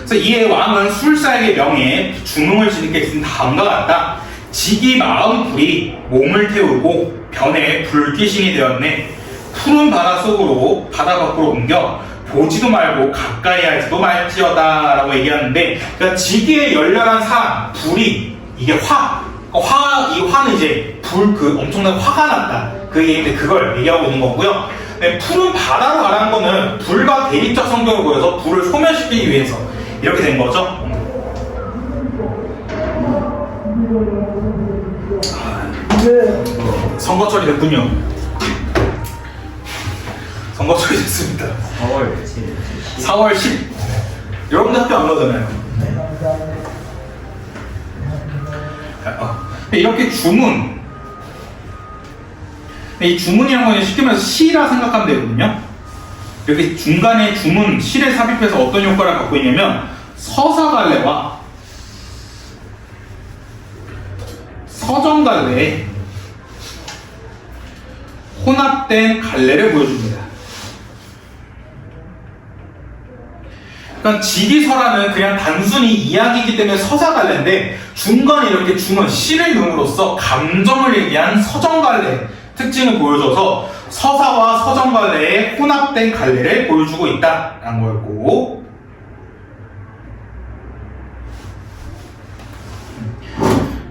그래서 이에 왕은 술사에게 명예 중흥을 지니게 했으니 다음과 같다. 지기 마음 불이 몸을 태우고 변해 불귀신이 되었네. 푸른 바다 속으로 바다 밖으로 옮겨 보지도 말고 가까이 하지도 말지어다 라고 얘기하는데, 그러니까 지기의 열렬한 사랑, 불이 이게 이 화는 이제 엄청난 화가 났다 그 얘기인데, 그걸 얘기하고 있는 거고요. 네, 푸른 바다로 가라는 거는 불과 대립적 성격을 보여서 불을 소멸시키기 위해서 이렇게 된 거죠. 선거철이 됐군요. 선거철이 됐습니다. 4월 7일. 4월 10일. 여러분들 학교 안 가잖아요. 이렇게 주문. 이 주문이라는 건 쉽게 말해서 시라 생각하면 되거든요. 이렇게 중간에 주문, 시를 삽입해서 어떤 효과를 갖고 있냐면, 서사갈래와 서정갈래의 혼합된 갈래를 보여줍니다. 그러니까 지기설화는 그냥 단순히 이야기이기 때문에 서사갈래인데, 중간에 이렇게 주문, 시를 넣음으로써 감정을 얘기한 서정갈래 특징을 보여줘서 서사와 서정갈래의 혼합된 갈래를 보여주고 있다라는 거였고,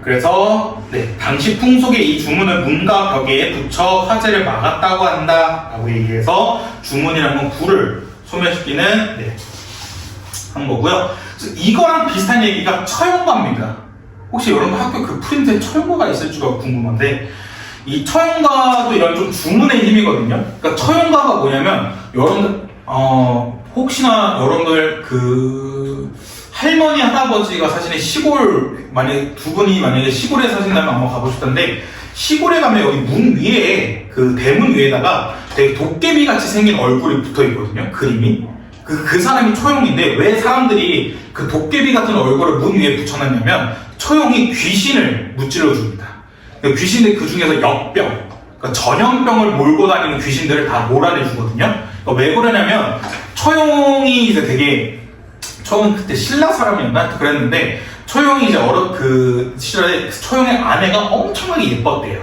그래서 당시 풍속에 이 주문을 문과 벽에 붙여 화재를 막았다고 한다라고 얘기해서 주문이라는 건 불을 소멸시키는 한 거고요. 이거랑 비슷한 얘기가 처형가입니다. 혹시 여러분 학교 그 프린트에 처형가가 있을지가 궁금한데, 이 처형가도 이런 좀 주문의 힘이거든요. 그러니까 처형가가 뭐냐면, 여러분들 혹시나 여러분들 그 할머니 할아버지가 사시는 시골, 만약에 두 분이 만약에 시골에 사신다면 한번 가보실 텐데, 시골에 가면 여기 문 위에 그 대문 위에다가 되게 도깨비 같이 생긴 얼굴이 붙어 있거든요. 그림이. 그 사람이 처형인데, 왜 사람들이 그 도깨비 같은 얼굴을 문 위에 붙여놨냐면, 처형이 귀신을 무찔러 줍니다. 귀신들 그 중에서 역병, 그러니까 전염병을 몰고 다니는 귀신들을 다 몰아내주거든요. 그러니까 왜 그러냐면, 처형이 이제 처형은 그때 신라 사람이었나? 그랬는데, 초용이 이제 그 시절에 초용의 아내가 엄청나게 예뻤대요.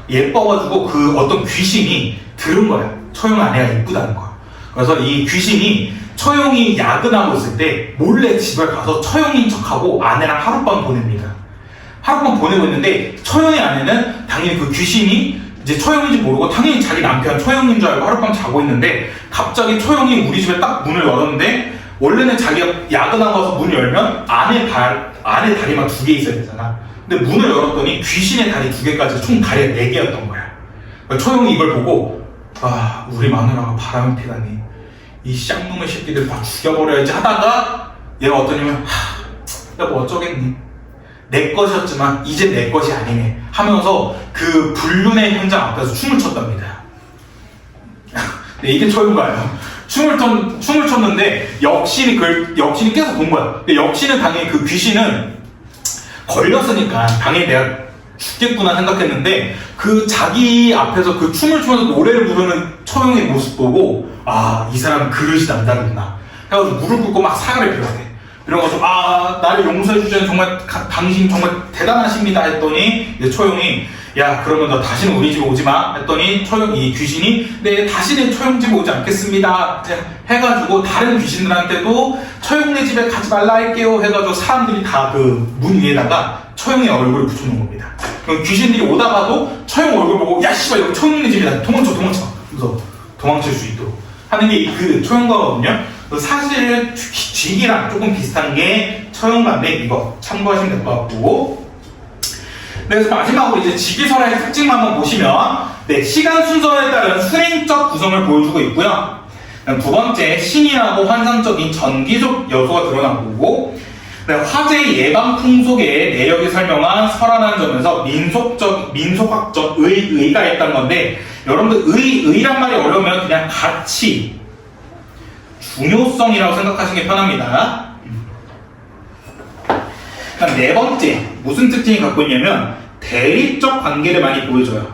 예뻐가지고 그 어떤 귀신이 들은 거야. 초용 아내가 예쁘다는 거야. 그래서 이 귀신이 처용이 야근하고 있을 때 몰래 집에 가서 처용인 척하고 아내랑 하룻밤 보냅니다. 하룻밤 보내고 있는데 처용의 아내는 당연히 그 귀신이 이제 처용인지 모르고 당연히 자기 남편 처용인 줄 알고 하룻밤 자고 있는데 갑자기 처용이 우리 집에 딱 문을 열었는데 원래는 자기가 야근하고 와서 문을 열면 안에 다리만 2개 있어야 되잖아. 근데 문을 열었더니 귀신의 다리 2개까지 총 다리가 4개였던 거야. 처용이 이걸 보고 아 우리 마누라가 바람을 피다니 이 쌍놈의 새끼들 다 죽여버려야지 하다가 얘가 어떠냐면 야 뭐 어쩌겠니 내 것이었지만 이제 내 것이 아니네 하면서 그 불륜의 현장 앞에서 춤을 췄답니다. 네, 이게 처용가예요. 춤을 췄는데 역신이 계속 본 거야. 근데 역신은 당연히 그 귀신은 걸렸으니까 당연히 내가 죽겠구나 생각했는데 그 자기 앞에서 그 춤을 추면서 노래를 부르는 처용의 모습 보고 아 이 사람은 그릇이 남다르구나 해가지고 무릎 꿇고 막 사과를 빌었대. 이러면서 아 나를 용서해 주시는 정말 당신 정말 대단하십니다 했더니 이제 초용이 야 그러면 너 다시는 우리 집에 오지 마 했더니 이 귀신이 네 다시는 초용 집에 오지 않겠습니다 해가지고 다른 귀신들한테도 초용네 집에 가지 말라 할게요 해가지고 사람들이 다 그 문 위에다가 초용의 얼굴을 붙여놓은 겁니다. 그럼 귀신들이 오다가도 초용 얼굴 보고 야 씨발 이거 초용네 집이다 도망쳐 그래서 도망칠 수 있도록 하는 게 그 초용가거든요. 사실 쥐기랑 조금 비슷한 게 처용가인데 이거 참고하시면 될 것 같고 네, 그래서 마지막으로 이제 지기설의 특징만 한번 보시면 네, 시간 순서에 따른 수행적 구성을 보여주고 있고요. 두 번째 신이라고 환상적인 전기적 요소가 드러나고 네, 화재 예방 풍속의 내력이 설명한 설화라는 점에서 민속학적 의가 있다는 건데 여러분들 의란 말이 어려우면 그냥 가치 중요성이라고 생각하시는 게 편합니다. 그다음 네 번째 무슨 특징이 갖고 있냐면 대립적 관계를 많이 보여줘요.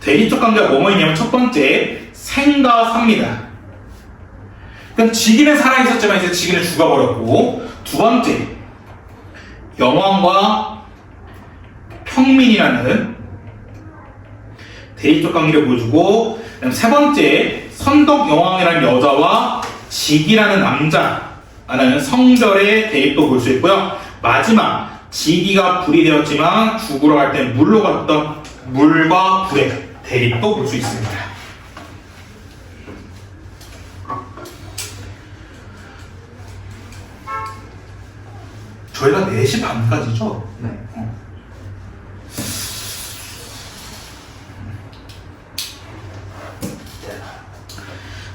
대립적 관계가 뭐뭐 있냐면 첫 번째 생과 사입니다. 그럼 지기는 살아있었지만 이제 지기는 죽어버렸고 두 번째 영왕과 평민이라는 대립적 관계를 보여주고 세 번째 선덕 영왕이라는 여자와 지기라는 남자라는 성별의 대립도 볼 수 있고요. 마지막 지기가 불이 되었지만 죽으러 갈 때 물로 갔던 물과 불의 대립도 볼 수 있습니다. 저희가 4시 반까지죠? 네.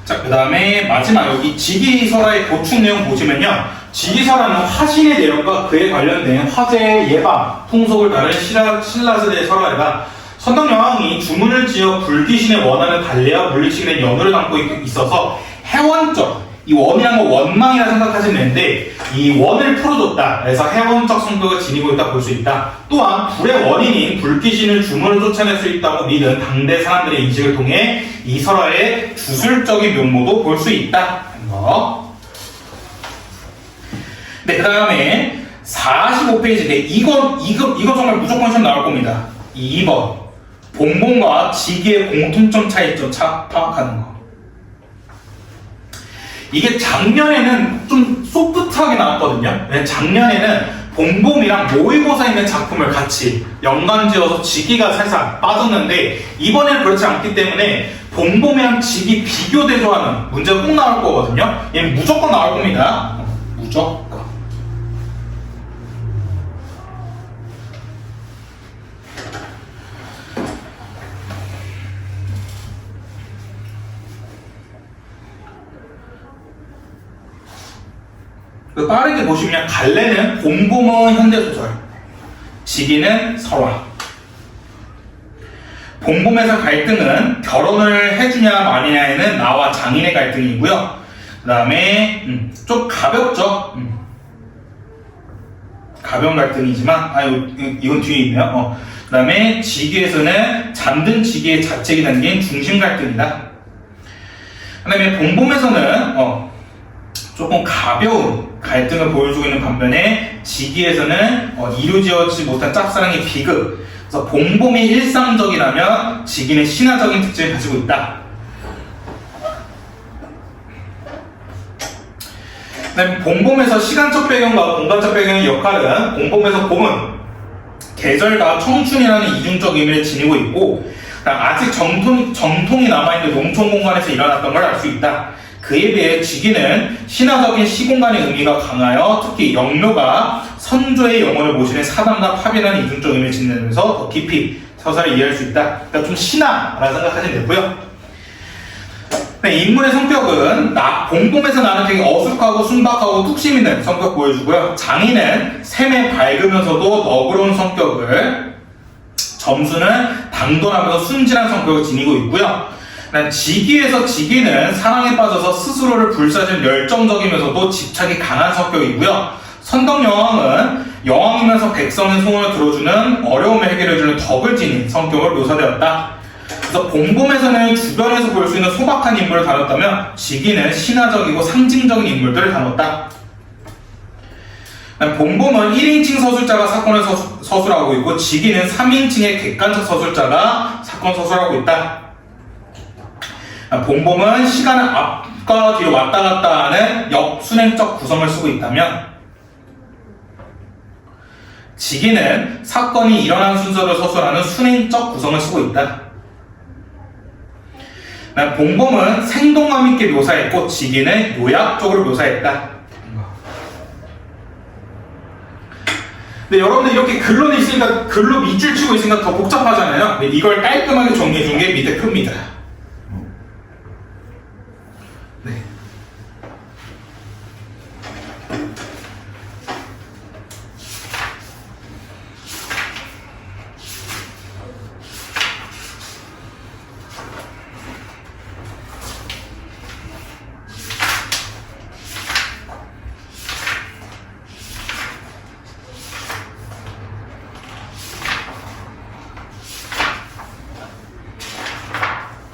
자, 그 다음에 마지막 여기 지기설화의 보충 내용 보시면요. 지기설화는 화신의 내용과 그에 관련된 화재 예방, 풍속을 다룬 신라시대의 설화이다. 선덕여왕이 주문을 지어 불귀신의 원한을 달래어 물리치게 된 연호를 담고 있어서 해원적, 이 원이란 거 원망이라 생각하시면 되는데 이 원을 풀어줬다. 그래서 해원적 성격을 지니고 있다 볼 수 있다. 또한 불의 원인인 불귀신을 주문을 쫓아낼 수 있다고 믿은 당대 사람들의 인식을 통해 이 설화의 주술적인 면모도 볼 수 있다. 거. 네, 그 다음에 45페이지인데 이거 정말 무조건 시험 나올 겁니다. 2번 봉봉과 지기의 공통점 차이점 파악하는 거. 이게 작년에는 좀 소프트하게 나왔거든요. 작년에는 봉봉이랑 모의고사 있는 작품을 같이 연관지어서 지기가 살짝 빠졌는데 이번에는 그렇지 않기 때문에 봉봉이랑 지기 비교 대조하는 문제가 꼭 나올 거거든요. 얘는 무조건 나올 겁니다. 무조건. 빠르게 보시면 갈래는 봉봉은 현대소설, 지기는 설화. 봉봉에서 갈등은 결혼을 해주냐 마냐에는 나와 장인의 갈등이고요. 그 다음에 좀 가볍죠. 가벼운 갈등이지만 이건 뒤에 있네요. 그 다음에 지기에서는 잠든 지기의 자책이 담긴 중심 갈등이다. 그 다음에 봉봉에서는 조금 가벼운 갈등을 보여주고 있는 반면에 지기에서는 이루어지지 못한 짝사랑의 비극. 그래서 봉봄이 일상적이라면 지기는 신화적인 특징을 가지고 있다. 봉봄에서 시간적 배경과 공간적 배경의 역할은 봉봄에서 봄은 계절과 청춘이라는 이중적 의미를 지니고 있고 아직 정통이 남아있는 농촌 공간에서 일어났던 걸 알 수 있다. 그에 비해 지기는 신화적인 시공간의 의미가 강하여 특히 영묘가 선조의 영혼을 모시는 사당과 팝이라는 이중적 의미를 지니면서 더 깊이 서사를 이해할 수 있다. 그러니까 좀 신화라고 생각하시면 되고요. 인물의 성격은 봉봄에서 나는 되게 어숙하고 순박하고 뚝심 있는 성격 보여주고요. 장인은 샘에 밝으면서도 너그러운 성격을, 점수는 당돌하면서 순진한 성격을 지니고 있고요. 지기에서 지기는 사랑에 빠져서 스스로를 불사신 열정적이면서도 집착이 강한 성격이고요. 선덕여왕은 여왕이면서 백성의 소원을 들어주는 어려움을 해결해주는 덕을 지닌 성격을 묘사되었다. 그래서 봉봄에서는 주변에서 볼 수 있는 소박한 인물을 다뤘다면 지기는 신화적이고 상징적인 인물들을 다뤘다. 봉봄은 1인칭 서술자가 사건을 서술하고 있고 지기는 3인칭의 객관적 서술자가 사건 서술하고 있다. 봉봄은 시간을 앞과 뒤로 왔다 갔다 하는 역순행적 구성을 쓰고 있다면 지기는 사건이 일어난 순서를 서술하는 순행적 구성을 쓰고 있다. 봉봄은 생동감 있게 묘사했고 지기는 요약적으로 묘사했다. 근데 여러분들 이렇게 글론이 있으니까 글로 밑줄 치고 있으니까 더 복잡하잖아요. 근데 이걸 깔끔하게 정리해 준 게 밑에 표입니다. 네.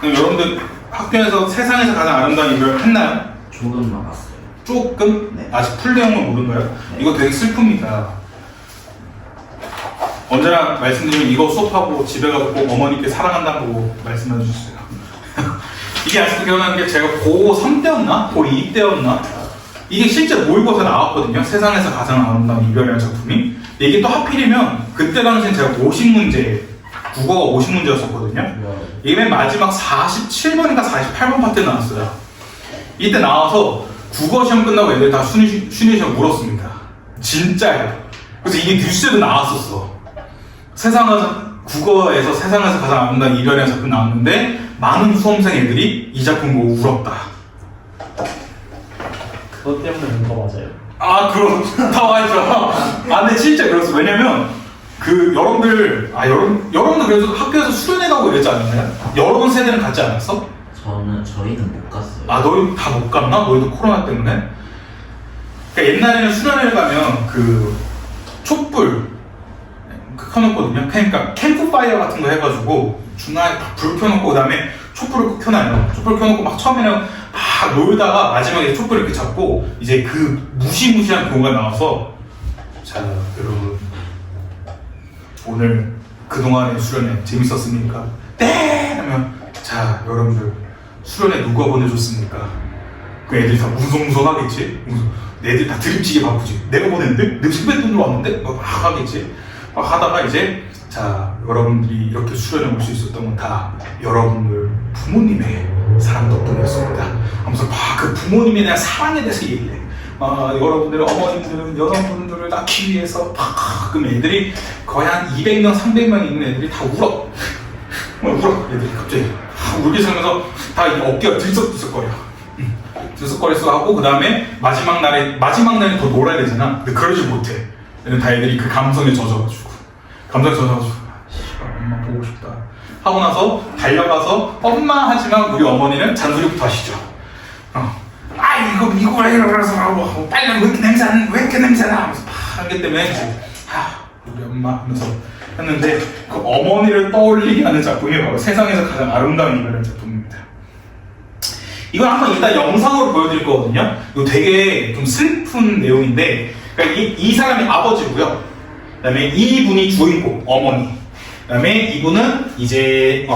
여러분들 학교에서 세상에서 가장 아름다운 이별 했나요? 조금 남았어요. 조금? 네. 아직 풀 내용을 모르나요? 네. 이거 되게 슬픕니다. 언제나 말씀드리면 이거 수업하고 집에 가서 꼭 어머니께 사랑한다고 말씀해 주셨어요. 이게 아직도 기억나는 게 제가 고3 때였나? 고2 때였나? 이게 실제 모의고사 나왔거든요. 세상에서 가장 아름다운 이별이라는 작품이. 근데 이게 또 하필이면 그때 당시엔 제가 50문제, 국어가 50문제였었거든요. 이게 맨 마지막 47번인가 48번 파트에 나왔어요. 이때 나와서 국어 시험 끝나고 애들 다 순위 시험 물었습니다. 진짜예요. 그래서 이게 뉴스에도 나왔었어. 국어에서 세상에서 가장 아름다운 이별이라는 작품 나왔는데 많은 수험생 애들이 이 작품 보고 울었다. 그것 때문에 운 거 맞아요? 아, 그렇다 맞죠. 근데 진짜 그렇어. 왜냐면 여러분들 그래서 학교에서 수련회 가고 이랬지 않았나요? 여러분 세대는 갔지 않았어? 저희는 못 갔어요. 너희 다 못 갔나? 너희도 코로나 때문에? 그러니까 옛날에는 수련회를 가면 촛불 켜놓거든요. 그러니까 캠프파이어 같은 거 해가지고 중간에 불 켜놓고 그 다음에 촛불을 켜놔요. 촛불 켜놓고 막 처음에는 막 놀다가 마지막에 촛불을 이렇게 잡고 이제 그 무시무시한 교우가 나와서 자 여러분 오늘 그동안의 수련회 재밌었습니까? 네! 하면 자 여러분들 수련회 누가 보내줬습니까? 그 애들이 다 무성무성하겠지? 애들 다 드립치게 바쁘지. 내가 보냈는데? 내가 선배들로 왔는데? 막 하겠지? 막 하다가 이제 자 여러분들이 이렇게 수련회 올 수 있었던 건 다 여러분들 부모님의 사랑 덕분이었습니다 하면서 막 그 부모님에 대한 사랑에 대해서 얘기해. 여러분들 어머님들은 여러분들을 낳기 위해서 그럼 애들이 거의 한 200명 300명 있는 애들이 다 울어. 울어 애들이 갑자기 울기 시작하면서 다 어깨가 들썩들썩거려. 들썩거려서 하고 그 다음에 마지막 날에 더 놀아야 되잖아. 근데 그러지 못해. 다 애들이 그 감성에 젖어가지고 엄마 보고 싶다 하고 나서 달려가서 엄마 하지만 우리 어머니는 잔소리부터 하시죠. 이거 왜 이러면서 빨리 왜 이렇게 냄새나 하면서 하기 때문에 우리 엄마 하면서 했는데 그 어머니를 떠올리게 하는 작품이 바로 세상에서 가장 아름다운 이별이라는 작품입니다. 이건 한번 이따 영상으로 보여드릴 거거든요. 이거 되게 좀 슬픈 내용인데, 그러니까 이 사람이 아버지고요. 그 다음에 이분이 주인공, 어머니. 그 다음에 이분은 이제,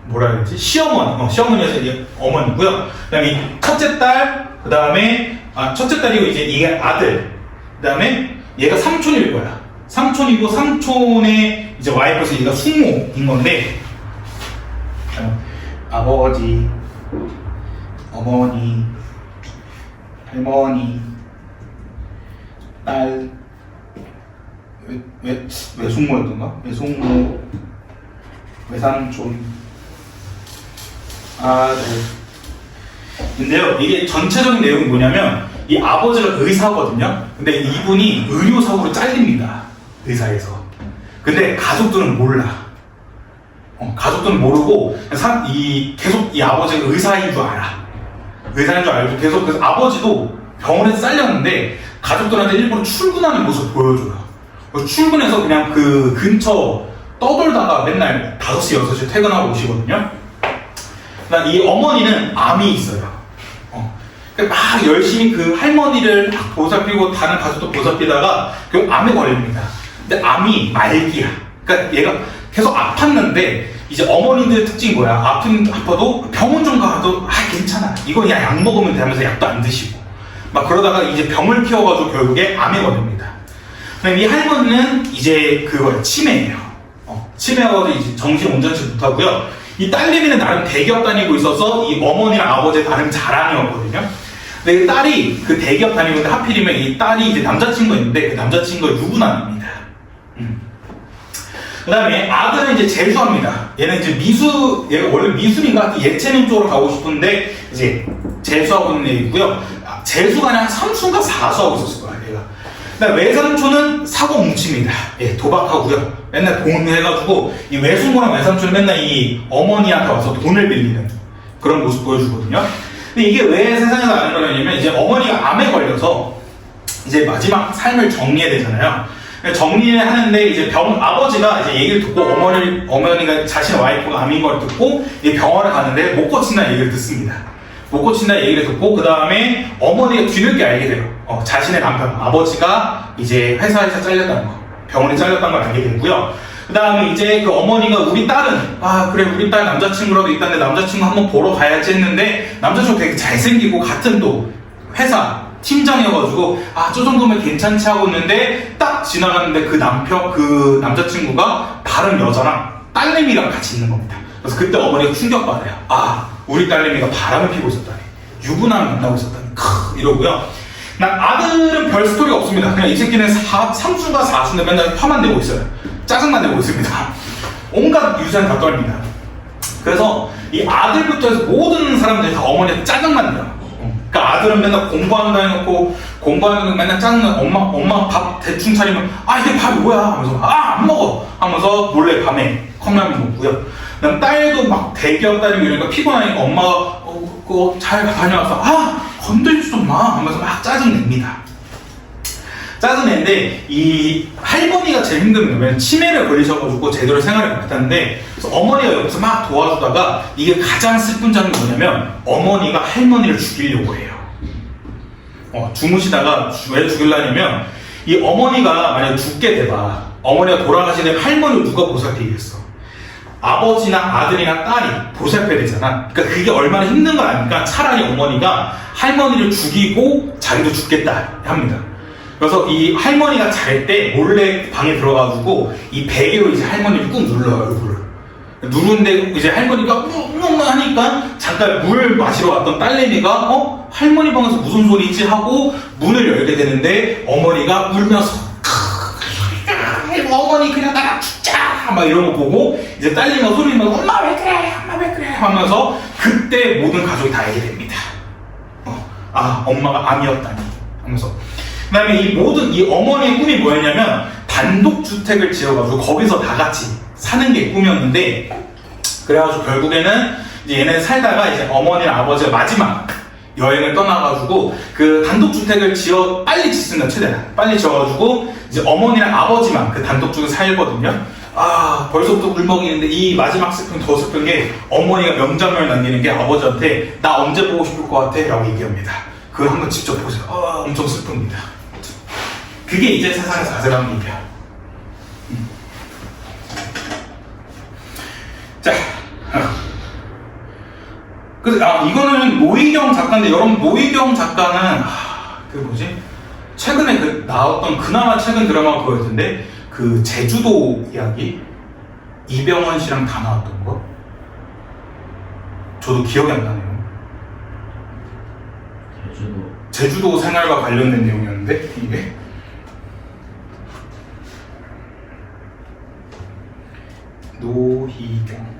뭐라 해야 되지? 시어머니여서 이제 어머니고요. 그 다음에 첫째 딸, 그 다음에, 첫째 딸이고 이제 이게 아들. 그 다음에 얘가 삼촌일 거야. 삼촌이고 삼촌의 이제 와이프에서 얘가 숙모인 건데, 아버지, 어머니, 할머니, 딸, 외숙모였던가? 외숙모, 외삼촌, 아들. 근데요, 이게 전체적인 내용이 뭐냐면, 이 아버지가 의사거든요? 근데 이분이 의료사고로 잘립니다. 의사에서. 근데 가족들은 몰라. 가족들은 모르고, 계속 이 아버지가 의사인 줄 알아. 의사인 줄 알고 계속, 그래서 아버지도 병원에서 잘렸는데, 가족들한테 일부러 출근하는 모습을 보여줘요. 그래서 출근해서 그냥 그 근처 떠돌다가 맨날 5시, 6시에 퇴근하고 오시거든요. 그다음 이 어머니는 암이 있어요. 막 열심히 그 할머니를 막 보살피고 다른 가족도 보살피다가 결국 암에 걸립니다. 근데 암이 말기야. 그러니까 얘가 계속 아팠는데 이제 어머니들 특징이 뭐야? 아파도 병원 좀 가도 괜찮아. 이거 그냥 약 먹으면 돼 하면서 약도 안 드시고 막 그러다가 이제 병을 키워가지고 결국에 암에 걸립니다. 이 할머니는 이제 치매예요. 치매여가지고 이제 정신 온전치 못하고요. 이 딸내미는 나름 대기업 다니고 있어서 이 어머니랑 아버지의 나름 자랑이었거든요. 근데 이 딸이 그 대기업 다니고 있는데 하필이면 이 딸이 이제 남자친구가 있는데 그 남자친구가 유부남입니다. 그 다음에 아들은 이제 재수합니다. 얘는 이제 얘가 원래 미술인가 예체능 쪽으로 가고 싶은데 이제 재수하고 있는 애이고요. 재수가 아니라 3수인가 4수하고 있었을 거야, 얘가. 그다음에 외삼촌은 사고 뭉칩니다. 예, 도박하고요. 맨날 돈 해가지고 이 외숙모랑 외삼촌은 맨날 이 어머니한테 와서 돈을 빌리는 그런 모습 보여주거든요. 근데 이게 왜 세상에서 아는 거냐면 이제 어머니가 암에 걸려서 이제 마지막 삶을 정리해야 되잖아요. 정리를 하는데 이제 아버지가 이제 얘기를 듣고 어머니가 자신의 와이프가 암인 걸 듣고 이제 병원을 가는데 못 고친다는 얘기를 듣습니다. 못 고친다는 얘기를 듣고 그 다음에 어머니가 뒤늦게 알게 돼요. 자신의 남편, 아버지가 이제 회사에서 잘렸다는 거, 병원에 잘렸다는 걸 알게 되고요. 그 다음에 이제 그 어머니가 우리 딸은 그래 우리 딸 남자친구라도 있다는데 남자친구 한번 보러 가야지 했는데 남자친구 되게 잘생기고 같은 또 회사 팀장이어가지고 저 정도면 괜찮지 하고 있는데 딱 지나갔는데 그 남자친구가 다른 여자랑 딸내미랑 같이 있는 겁니다. 그래서 그때 어머니가 충격받아요. 우리 딸내미가 바람을 피고 있었다니, 유부남을 만나고 있었다니, 이러고요. 아들은 별 스토리가 없습니다. 그냥 이 새끼는 3수가 4수인데 맨날 화만 내고 있어요. 짜증만 내고 있습니다. 온갖 유산 다 떨립니다. 그래서 이 아들부터 해서 모든 사람들이 다 어머니한테 짜증만 내요. 그러니까 아들은 맨날 공부한다 해놓고 공부하는 거 맨날 짜증나. 엄마 밥 대충 차리면 이게 밥이 뭐야 하면서 안 먹어 하면서 몰래 밤에 컵라면 먹고요. 그다음 딸도 막 대기업 다니고 이러니까 피곤하니까 엄마가 잘 다녀와서 건들지 좀 마 하면서 막 짜증냅니다. 짜증내는데 이 할머니가 제일 힘든 게 뭐냐면 치매를 걸리셔가지고 제대로 생활을 못하는데 그래서 어머니가 여기서 막 도와주다가 이게 가장 슬픈 점이 뭐냐면 어머니가 할머니를 죽이려고 해요. 주무시다가 왜 죽이려냐면 이 어머니가 만약에 죽게 돼봐, 어머니가 돌아가시면 할머니를 누가 보살피겠어? 아버지나 아들이나 딸이 보살펴야 되잖아. 그러니까 그게 얼마나 힘든 걸 아니까 차라리 어머니가 할머니를 죽이고 자기도 죽겠다 합니다. 그래서 이 할머니가 잘 때 몰래 방에 들어가지고 이 베개로 이제 할머니를 꾹 눌러요, 얼굴을. 누르는데 이제 할머니가 하니까 잠깐 물 마시러 갔던 딸내미가 할머니 방에서 무슨 소리지 하고 문을 열게 되는데 어머니가 울면서 어머니 그냥 나랑 죽자 막 이런 거 보고 이제 딸내미가 소리 내면서 엄마 왜 그래 하면서 그때 모든 가족이 다 알게 됩니다. 엄마가 암이었다니 하면서. 그 다음에 이 어머니의 꿈이 뭐였냐면 단독주택을 지어가지고 거기서 다 같이 사는 게 꿈이었는데, 그래가지고 결국에는 이제 얘네 살다가 이제 어머니랑 아버지가 마지막 여행을 떠나가지고 그 단독주택을 빨리 짓습니다. 최대한 빨리 지어가지고 이제 어머니랑 아버지만 그 단독주택에 살거든요. 벌써부터 울먹이는데 이 마지막 슬픔 더 슬픈 게 어머니가 명장면을 남기는 게 아버지한테 나 언제 보고 싶을 것 같아? 라고 얘기합니다. 그걸 한번 직접 보세요. 엄청 슬픕니다. 그게 이제 세상에서 가져가는 일이야. 자, 이거는 노희경 작가인데 여러분 노희경 작가는 최근에 나왔던 그나마 최근 드라마가 그거였는데 그 제주도 이야기 이병헌 씨랑 다 나왔던 거 저도 기억이 안 나네요. 제주도 생활과 관련된 내용이었는데 이게 노희경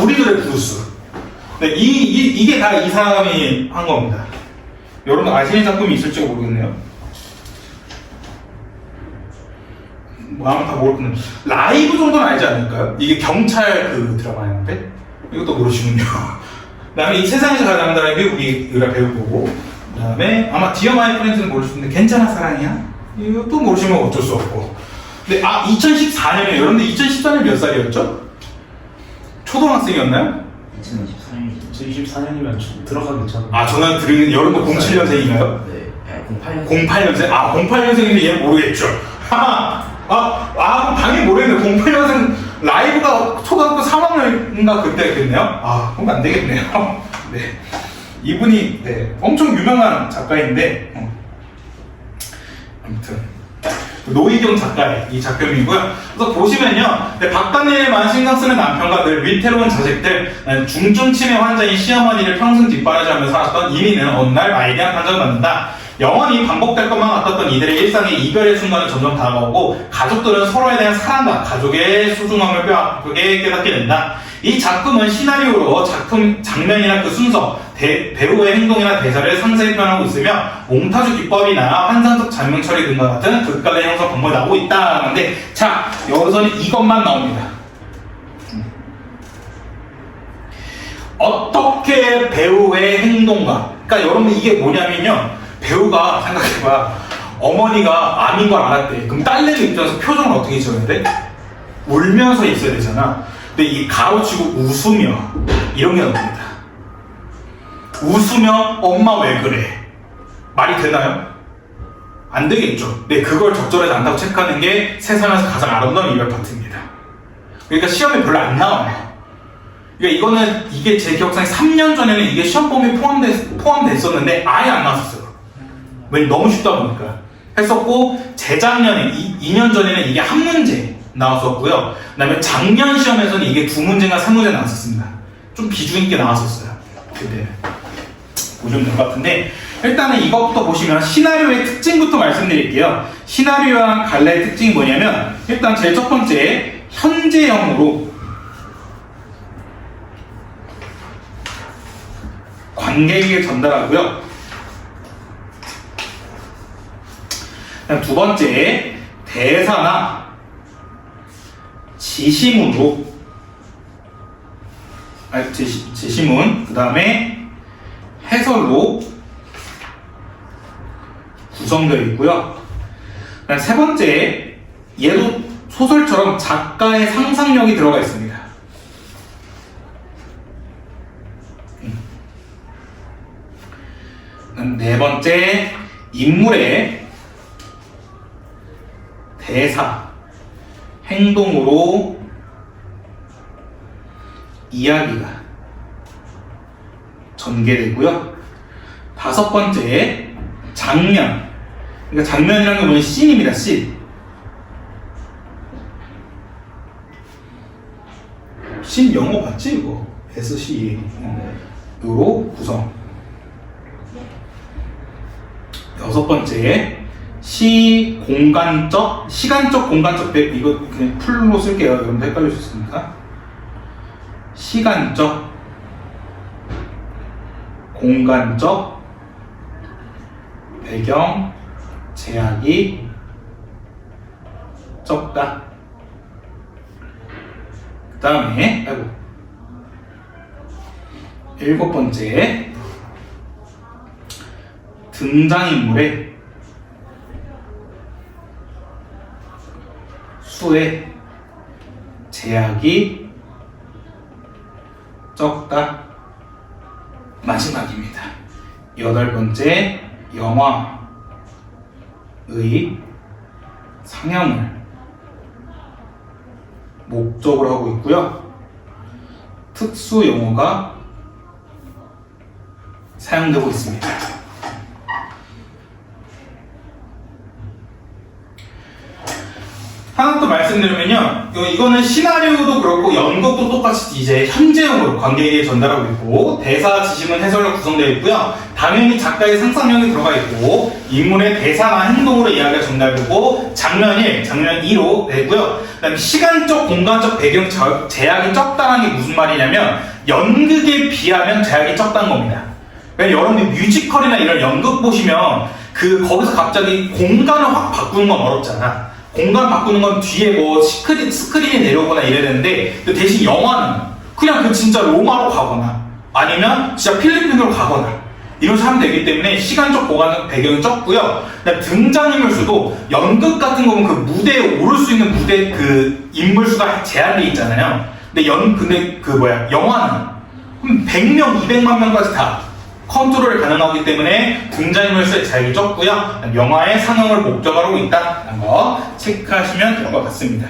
우리들의 브루스. 네, 이게 다 이 사람이 한 겁니다. 여러분 아시는 작품이 있을지 모르겠네요. 아마 다 모르겠는데 라이브 정도는 알지 않을까요? 이게 경찰 그 드라마였는데 이것도 모르시군요. 그 다음에 이 세상에서 가장 아름다운 게 우리 의라 배우보고 그 다음에 아마 디어 마이 프렌즈는 모르시는데 괜찮아 사랑이야? 이것도 모르시면 어쩔 수 없고. 근데 2014년에 여러분들 2014년 몇 살이었죠? 초등학생이었나요? 2024년이죠. 2024년이면 들어가기 전. 저는 들은 여러분 07년생인가요? 네, 08년. 08년생? 08년생인데 얘는 모르겠죠. 당연히 모르겠네요. 08년생 라이브가 초등학교 3학년인가 그때였겠네요. 그럼 안 되겠네요. 네. 이분이 엄청 유명한 작가인데 아무튼 노희경 작가의 이 작품이고요. 그래서 보시면요, 박간일만 신경 쓰는 남편과 늘 위태로운 자식들, 중증 치매 환자인 시어머니를 평생 뒷바라지하며 살았던 이민은 어느 날 말기암 판정을 받는다. 영원히 반복될 것만 같았던 이들의 일상에 이별의 순간은 점점 다가오고 가족들은 서로에 대한 사랑과 가족의 소중함을 뼈아프게 깨닫게 된다. 이 작품은 시나리오로 작품 장면이나 그 순서, 배우의 행동이나 대사를 상세히 표현하고 있으며 몽타주 기법이나 환상적 장면 처리 등과 같은 극단의 형성 방법이 나오고 있다는데, 자, 여기서는 이것만 나옵니다. 어떻게 배우의 행동과, 그러니까 여러분 이게 뭐냐면요, 배우가 생각해봐, 어머니가 암인 걸 알았대. 그럼 딸내미 입장에서 표정을 어떻게 지어야 돼? 울면서 있어야 되잖아. 근데 이 가로치고 웃으며 이런 게 나옵니다. 웃으며 엄마 왜 그래? 말이 되나요? 안 되겠죠. 네, 그걸 적절하지 않다고 체크하는 게 세상에서 가장 아름다운 이별 파트입니다. 그러니까 시험에 별로 안 나와요. 그러니까 이게 제 기억상에 3년 전에는 이게 시험 범위에 포함됐었는데 아예 안 나왔었어요. 왜 너무 쉽다 보니까 했었고, 재작년에 2년 전에는 이게 한 문제 나왔었고요. 그 다음에 작년 시험에서는 이게 2문제나 3문제 나왔었습니다. 좀 비중 있게 나왔었어요. 그때 보시면 될 것 같은데, 일단은 이것부터 보시면 시나리오의 특징부터 말씀드릴게요. 시나리오랑 갈래의 특징이 뭐냐면, 일단 제일 첫 번째 현재형으로 관객에게 전달하고요. 두 번째, 대사나 지시문으로, 지시문, 그 다음에 해설로 구성되어 있고요. 그다음 세 번째, 얘도 소설처럼 작가의 상상력이 들어가 있습니다. 네 번째, 인물의 대사, 행동으로 이야기가 전개되고요. 다섯 번째, 장면. 그러니까 장면이라는 게 뭐냐면 씬입니다. 씬. 씬 영어 봤지 이거? SC 으로 구성. 여섯 번째, 시간적 공간적 이거 그냥 풀로 쓸게요. 여러분들 헷갈릴 수 있으니까. 시간적 공간적 배경 제약이 적다. 그 다음에 일곱 번째, 등장인물의 수의 제약이 적다. 마지막입니다. 8번째, 영화의 상영을 목적으로 하고 있고요. 특수 용어가 사용되고 있습니다. 하나 또 말씀드리면요, 이거는 시나리오도 그렇고 연극도 똑같이 이제 현재형으로 관객에게 전달하고 있고, 대사, 지시문, 해설로 구성되어 있고요. 당연히 작가의 상상력이 들어가 있고, 인물의 대사나 행동으로 이야기가 전달되고, 장면 1, 장면 2로 되고요. 그다음에 시간적, 공간적 배경 제약이 적다는 게 무슨 말이냐면 연극에 비하면 제약이 적다는 겁니다. 왜냐면 여러분들 뮤지컬이나 이런 연극 보시면 거기서 갑자기 공간을 확 바꾸는 건 어렵잖아. 공간 바꾸는 건 뒤에 뭐 스크린이 내려오거나 이래야 되는데, 대신 영화는 그냥 진짜 로마로 가거나 아니면 진짜 필리핀으로 가거나 이런 하면 되기 때문에 시간적 공간적 배경이 적고요. 등장인물 수도 연극 같은 거 보면 그 무대에 오를 수 있는 무대 인물 수가 제한돼 있잖아요. 근데 영화는 100명, 200만 명까지 다 컨트롤 가능하기 때문에 등장인물 수의 제약이 적고요. 영화의 상영을 목적으로 하고 있다는 거 체크하시면 될 것 같습니다.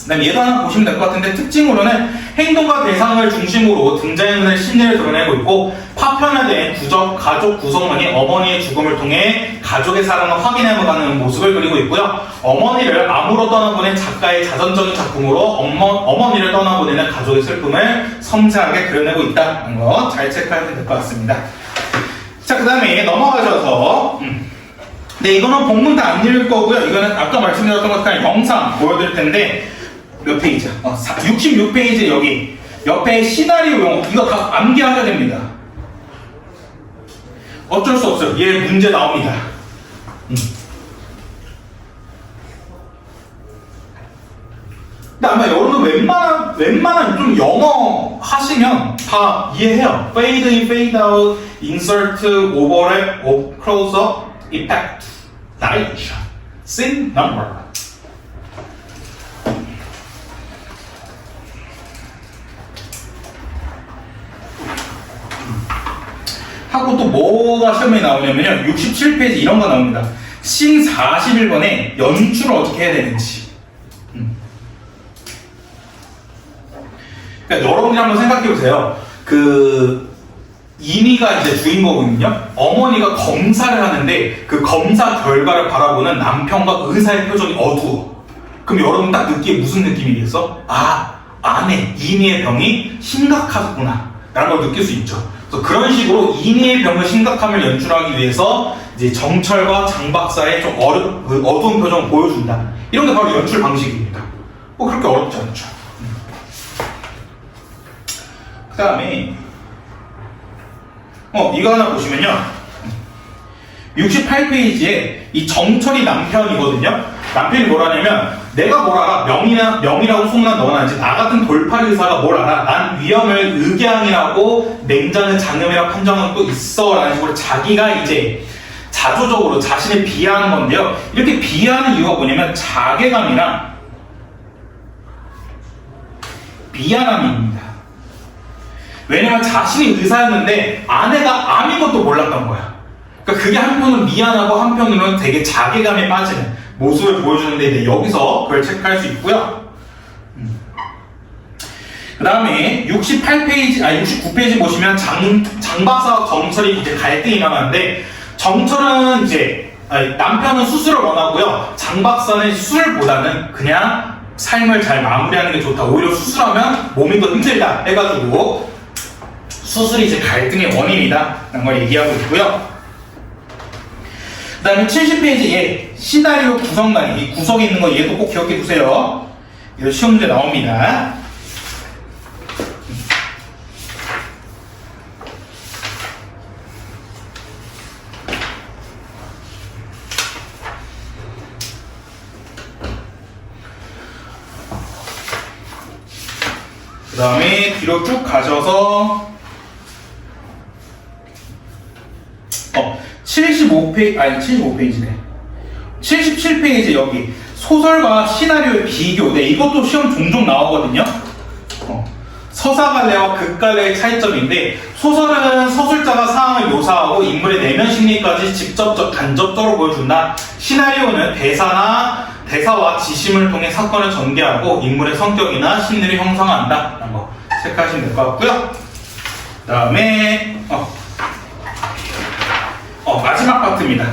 그다음 얘도 하나 보시면 될 것 같은데, 특징으로는 행동과 대상을 중심으로 등장인물의 심리를 드러내고 있고, 파편화된 가족 구성원이 어머니의 죽음을 통해 가족의 사랑을 확인해가는 모습을 그리고 있고요. 어머니를 암으로 떠나보낸 작가의 자전적인 작품으로 어머니를 떠나보내는 가족의 슬픔을 섬세하게 그려내고 있다는 거 잘 체크하시면 될 것 같습니다. 자, 그 다음에 넘어가셔서 네, 이거는 본문 다 안 읽을 거고요. 이거는 아까 말씀드렸던 것처럼 영상 보여드릴 텐데, 몇 페이지야? 66페이지 여기 옆에 시나리오 용어, 이거 다 암기하셔야 됩니다. 어쩔 수 없어요. 얘 문제 나옵니다. 근데 아마 여러분은 웬만한 좀 영어 하시면 다 이해해요. Fade in, fade out, insert, overlap, close-up, effect, dilation, scene number. 하고 또 뭐가 시험에 나오냐면요, 67페이지 이런 거 나옵니다. 씬 41번에 연출을 어떻게 해야 되는지. 그러니까 여러분이 한번 생각해 보세요. 이미가 이제 주인공이거든요. 어머니가 검사를 하는데 그 검사 결과를 바라보는 남편과 의사의 표정이 어두워. 그럼 여러분 딱 느끼게 무슨 느낌이겠어? 아내 이미의 병이 심각하구나 라는 걸 느낄 수 있죠. 그래서 그런 식으로 이미의 병의 심각함을 연출하기 위해서 이제 정철과 장 박사의 좀 어두운 표정을 보여준다. 이런 게 바로 연출 방식입니다. 그렇게 어렵지 않죠. 그 다음에 이거 하나 보시면요, 68페이지에 이 정철이 남편이거든요. 남편이 뭘 하냐면, 내가 뭘 알아? 명이라고 소문난 너나 이제 나 같은 돌팔이 의사가 뭘 알아? 난 위험을 의궤양이라고 냉장은 장염이라고 판정한 것도 있어 라는 식으로 자기가 이제 자조적으로 자신을 비하하는 건데요. 이렇게 비하하는 이유가 뭐냐면 자괴감이나 미안함입니다. 왜냐면 자신이 의사였는데 아내가 암인 것도 몰랐던 거야. 그러니까 그게 한편으로는 미안하고 한편으로는 되게 자괴감에 빠지는 모습을 보여주는데, 이제 여기서 그걸 체크할 수 있고요. 그 다음에 69페이지 보시면 장 박사와 정철이 이제 갈등이 일어나는데, 정철은 이제 남편은 수술을 원하고요, 장 박사는 수술보다는 그냥 삶을 잘 마무리하는 게 좋다, 오히려 수술하면 몸이 더 힘들다 해가지고 수술이 이제 갈등의 원인이다 라는 걸 얘기하고 있고요. 그 다음에 70페이지 시나리오 구성란, 이 구석에 있는 거 얘도 꼭 기억해 두세요. 이거 시험 문제 나옵니다. 그 다음에 뒤로 쭉 가셔서 75페이지네. 77페이지 여기 소설과 시나리오의 비교. 네, 이것도 시험 종종 나오거든요. 서사갈래와 극갈래의 차이점인데, 소설은 서술자가 상황을 묘사하고 인물의 내면 심리까지 직접적, 간접적으로 보여준다. 시나리오는 대사와 지심을 통해 사건을 전개하고 인물의 성격이나 심리를 형성한다. 라는 거 체크하시면 될 것 같고요. 그 다음에 마지막 파트입니다.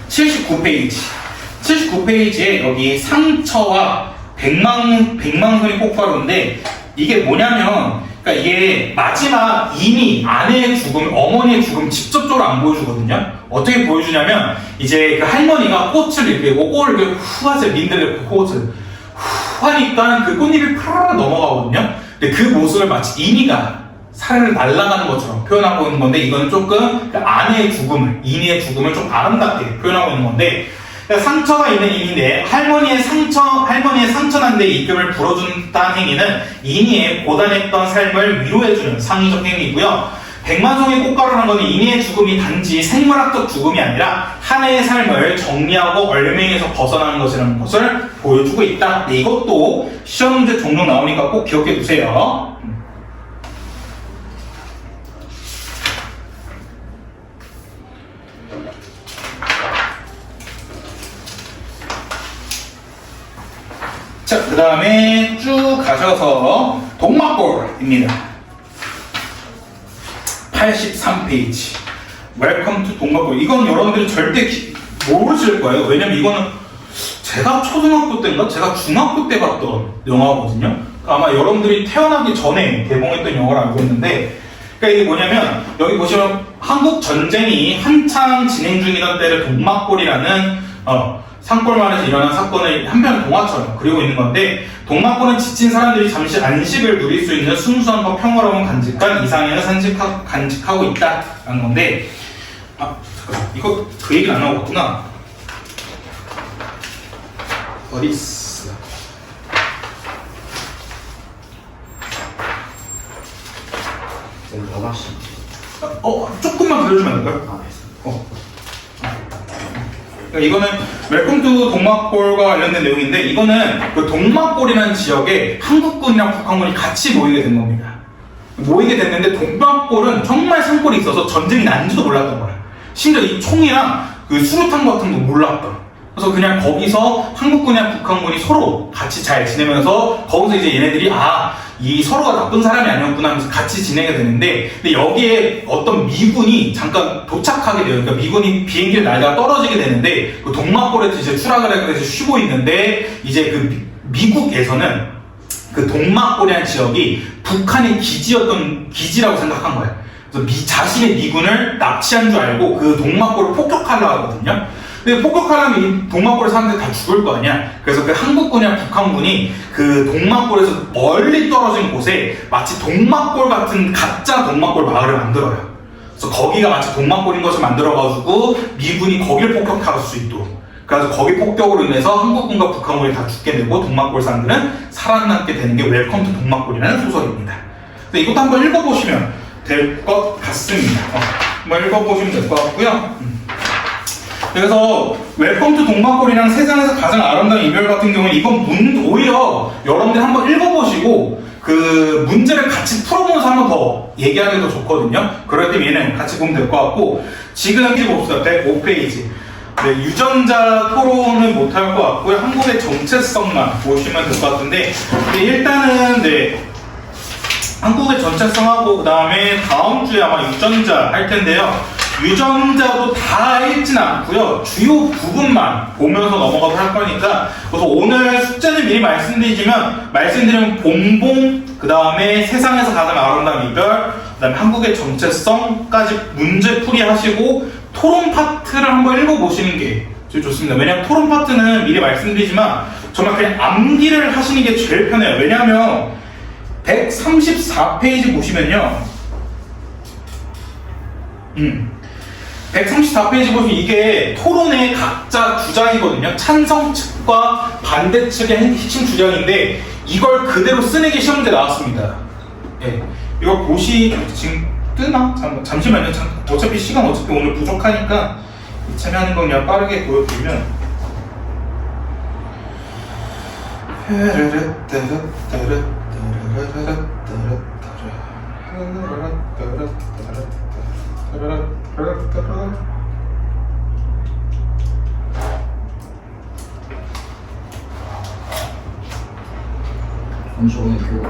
79페이지. 79페이지에 여기 상처와 백망선이 꽃가루인데, 이게 뭐냐면, 그러니까 이게 마지막 이미 아내의 죽음, 어머니의 죽음 직접적으로 안 보여주거든요. 어떻게 보여주냐면, 이제 그 할머니가 꽃을 이렇게 꽃을 이렇게 후 하세요. 민들레 꽃을 후 하니까 그 꽃잎이 파르르 넘어가거든요. 근데 그 모습을 마치 이니가 살을 날아가는 것처럼 표현하고 있는 건데, 이거는 조금 그 아내의 죽음을, 이니의 죽음을 좀 아름답게 표현하고 있는 건데, 상처가 있는 인인데 할머니의 상처난 데 입김을 불어준다는 행위는 인이의 고단했던 삶을 위로해주는 상의적 행위이고요. 백만송이 꽃가루라는 것은 인이의 죽음이 단지 생물학적 죽음이 아니라 한 해의 삶을 정리하고 얼맹에서 벗어나는 것이라는 것을 보여주고 있다. 네, 이것도 시험 문제 종종 나오니까 꼭 기억해 두세요. 자, 그 다음에 쭉 가셔서 동막골입니다. 83페이지. 웰컴 투 동막골. 이건 여러분들이 절대 모르실 거예요. 왜냐면 이거는 제가 초등학교 때인가? 제가 중학교 때 봤던 영화거든요. 아마 여러분들이 태어나기 전에 개봉했던 영화를 알고 있는데, 그러니까 이게 뭐냐면, 여기 보시면 한국 전쟁이 한창 진행 중이던 때를 동막골이라는 산골마을에서 일어난 사건을 한편 동화처럼 그리고 있는 건데, 동막골은 지친 사람들이 잠시 안식을 누릴 수 있는 순수함과 평화로움을 간직한 이상향을 간직하고 있다라는 건데, 잠깐만, 이거 그 얘기는 안 나오겠구나. 어디 있어? 조금만 들려주면 안 될까요? 그러니까 이거는 웰컴 투 동막골과 관련된 내용인데, 이거는 그 동막골이라는 지역에 한국군이랑 북한군이 같이 모이게 된 겁니다. 모이게 됐는데 동막골은 정말 산골이 있어서 전쟁이 난지도 몰랐던 거야. 심지어 이 총이랑 그 수류탄 같은 거 몰랐던. 그래서 그냥 거기서 한국군이랑 북한군이 서로 같이 잘 지내면서, 거기서 이제 얘네들이 이 서로가 나쁜 사람이 아니었구나 하면서 같이 지내게 되는데, 근데 여기에 어떤 미군이 잠깐 도착하게 돼요. 그러니까 미군이 비행기를 날다가 떨어지게 되는데, 그 동막골에서 이제 추락을 하게 돼서 쉬고 있는데, 이제 그 미국에서는 그 동막골이라는 지역이 북한의 기지라고 생각한 거예요. 그래서 자신의 미군을 납치한 줄 알고 그 동막골을 폭격하려고 하거든요. 근데 폭격하려면 이 동막골의 사람들이 다 죽을 거 아니야. 그래서 그 한국군이랑 북한군이 그 동막골에서 멀리 떨어진 곳에 마치 동막골 같은 가짜 동막골 마을을 만들어요. 그래서 거기가 마치 동막골인 것을 만들어가지고 미군이 거기를 폭격할 수 있도록. 그래서 거기 폭격으로 인해서 한국군과 북한군이 다 죽게 되고 동막골 사람들은 살아남게 되는 게 웰컴 투 동막골이라는 소설입니다. 그래서 이것도 한번 읽어보시면 될 것 같습니다. 한번 읽어보시면 될 것 같고요. 그래서 웰컴 투 동막골이랑 세상에서 가장 아름다운 이별 같은 경우는 이건 오히려 여러분들이 한번 읽어보시고 그 문제를 같이 풀어보면서 한번 더 얘기하는 게 더 좋거든요. 그럴 때 얘는 같이 보면 될 것 같고, 지금 봅시다. 105페이지. 네, 유전자 토론은 못할 것 같고요. 한국의 정체성만 보시면 될 것 같은데, 일단은 한국의 정체성하고 그 다음에 다음 주에 아마 유전자 할 텐데요. 유전자도 다 읽진 않고요. 주요 부분만 보면서 넘어가고 할 거니까, 그래서 오늘 숙제는 미리 말씀드리면 봉봉, 그 다음에 세상에서 가장 아름다운 이별, 그 다음에 한국의 정체성까지 문제풀이 하시고 토론 파트를 한번 읽어보시는 게 제일 좋습니다. 왜냐하면 토론 파트는 미리 말씀드리지만 정말 그냥 암기를 하시는 게 제일 편해요. 왜냐하면 134페이지 보시면요. 134페이지 보시면 이게 토론의 각자 주장이거든요. 찬성 측과 반대 측의 핵심 주장인데, 이걸 그대로 쓰는 게 시험문제 나왔습니다. 예, 이걸 지금 뜨나? 잠시만요. 어차피 시간 오늘 부족하니까 참여하는 건 그냥 빠르게 보여드리면,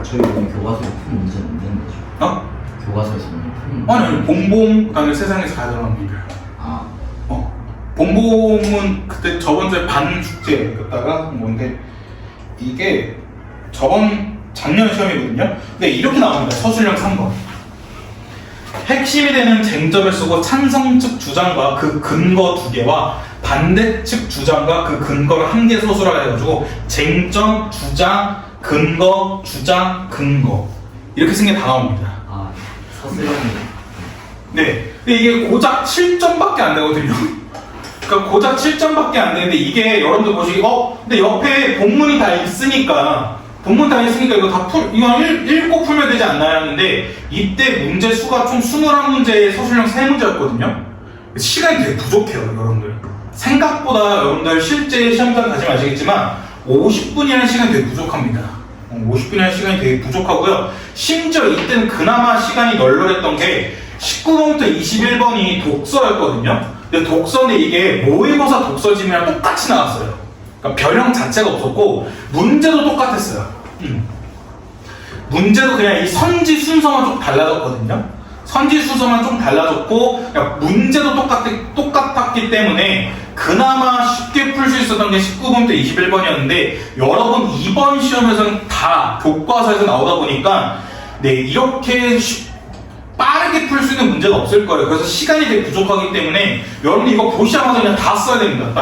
저희 오늘 교과서에 푼 문제는 없는 거죠? 어? 교과서에서 오늘 푼 아니 봉봉 그다음에 세상에서 가장 한비를 아, 봉봉은 그때 저번 주에 반 축제였다가 한 건데 이게 작년 시험이거든요. 근데 이렇게 나옵니다. 서술형 3번. 핵심이 되는 쟁점을 쓰고 찬성 측 주장과 그 근거 2개와 반대 측 주장과 그 근거를 한 개 서술하라 해가지고 쟁점, 주장, 근거, 주장, 근거 이렇게 쓴 게 다 나옵니다. 아, 서술형이 네. 근데 이게 고작 7점밖에 안 되거든요. 그러니까 고작 7점밖에 안 되는데 이게 여러분들 보시기 근데 옆에 본문이 다 있으니까 이거 다 이거 읽고 풀면 되지 않나요? 했는데 이때 문제 수가 총 21문제의 서술형 3문제였거든요. 시간이 되게 부족해요, 여러분들. 생각보다 여러분들 실제 시험장 가시면 아시겠지만 50분이라는 시간이 되게 부족합니다. 50분이라는 시간이 되게 부족하고요. 심지어 이때는 그나마 시간이 널널했던 게 19번부터 21번이 독서였거든요. 근데 독서인데 이게 모의고사 독서짐이랑 똑같이 나왔어요. 그러니까 별형 자체가 없었고 문제도 똑같았어요. 문제도 그냥 이 선지 순서만 좀 달라졌거든요. 선지 순서만 좀 달라졌고 그러니까 문제도 똑같았기 때문에 그나마 쉽게 풀 수 있었던 게 19번부터 21번이었는데 여러분 이번 시험에서는 다 교과서에서 나오다 보니까 이렇게 빠르게 풀 수 있는 문제가 없을 거예요. 그래서 시간이 되게 부족하기 때문에 여러분 이거 보시자마자 그냥 다 써야 됩니다.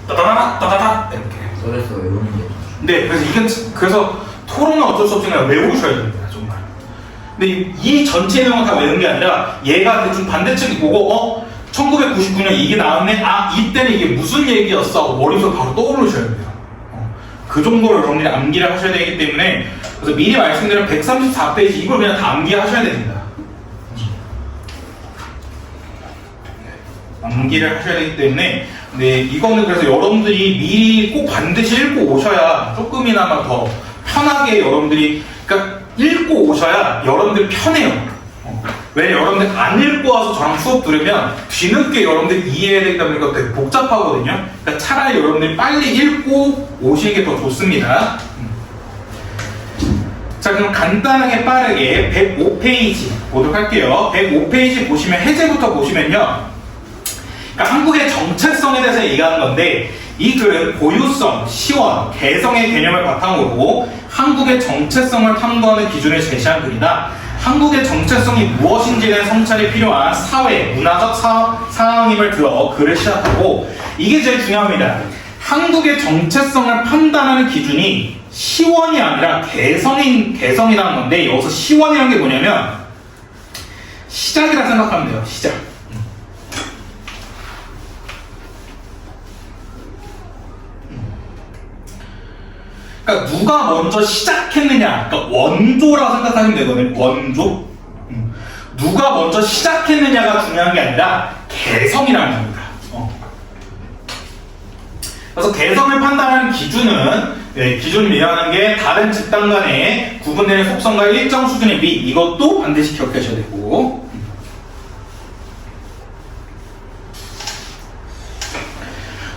따다닥 이렇게. 써서 외우는 게 네, 그래서 토론은 어쩔 수 없이 그냥 외우셔야 됩니다, 정말. 근데 이 전체 내용은 다 외우는 게 아니라 얘가 대충 반대측이 보고 1999년 이게 나왔네? 이때는 이게 무슨 얘기였어? 머릿속에 바로 떠오르셔야 돼요. 그 정도로 여러분들이 암기를 하셔야 되기 때문에 그래서 미리 말씀드린 134페이지 이걸 그냥 다 암기하셔야 됩니다. 암기를 하셔야 되기 때문에 이거는 그래서 여러분들이 미리 꼭 반드시 읽고 오셔야 조금이나마 더 편하게 여러분들이 그러니까 읽고 오셔야 여러분들 편해요. 왜 여러분들 안 읽고 와서 저랑 수업 들으면 뒤늦게 여러분들이 이해해야 되다 보니까 되게 복잡하거든요. 그러니까 차라리 여러분들이 빨리 읽고 오시는 게 더 좋습니다. 자, 그럼 간단하게 빠르게 105페이지 보도록 할게요. 105페이지 보시면 해제부터 보시면요. 그러니까 한국의 정체성에 대해서 얘기하는 건데 이 글은 고유성, 시원, 개성의 개념을 바탕으로 한국의 정체성을 탐구하는 기준을 제시한 글이다. 한국의 정체성이 무엇인지에 대한 성찰이 필요한 사회, 문화적 상황임을 들어 글을 시작하고 이게 제일 중요합니다. 한국의 정체성을 판단하는 기준이 시원이 아니라 개성이라는 건데 여기서 시원이라는 게 뭐냐면 시작이라 생각하면 돼요. 시작. 그러니까 누가 먼저 시작했느냐, 그러니까 원조라고 생각하시면 되거든요. 원조. 누가 먼저 시작했느냐가 중요한 게 아니라 개성이라는 겁니다. 그래서 개성을 판단하는 기준은 기준을 이해하는 게 다른 집단 간에 구분되는 속성과 일정 수준의 미 이것도 반드시 기억하셔야 되고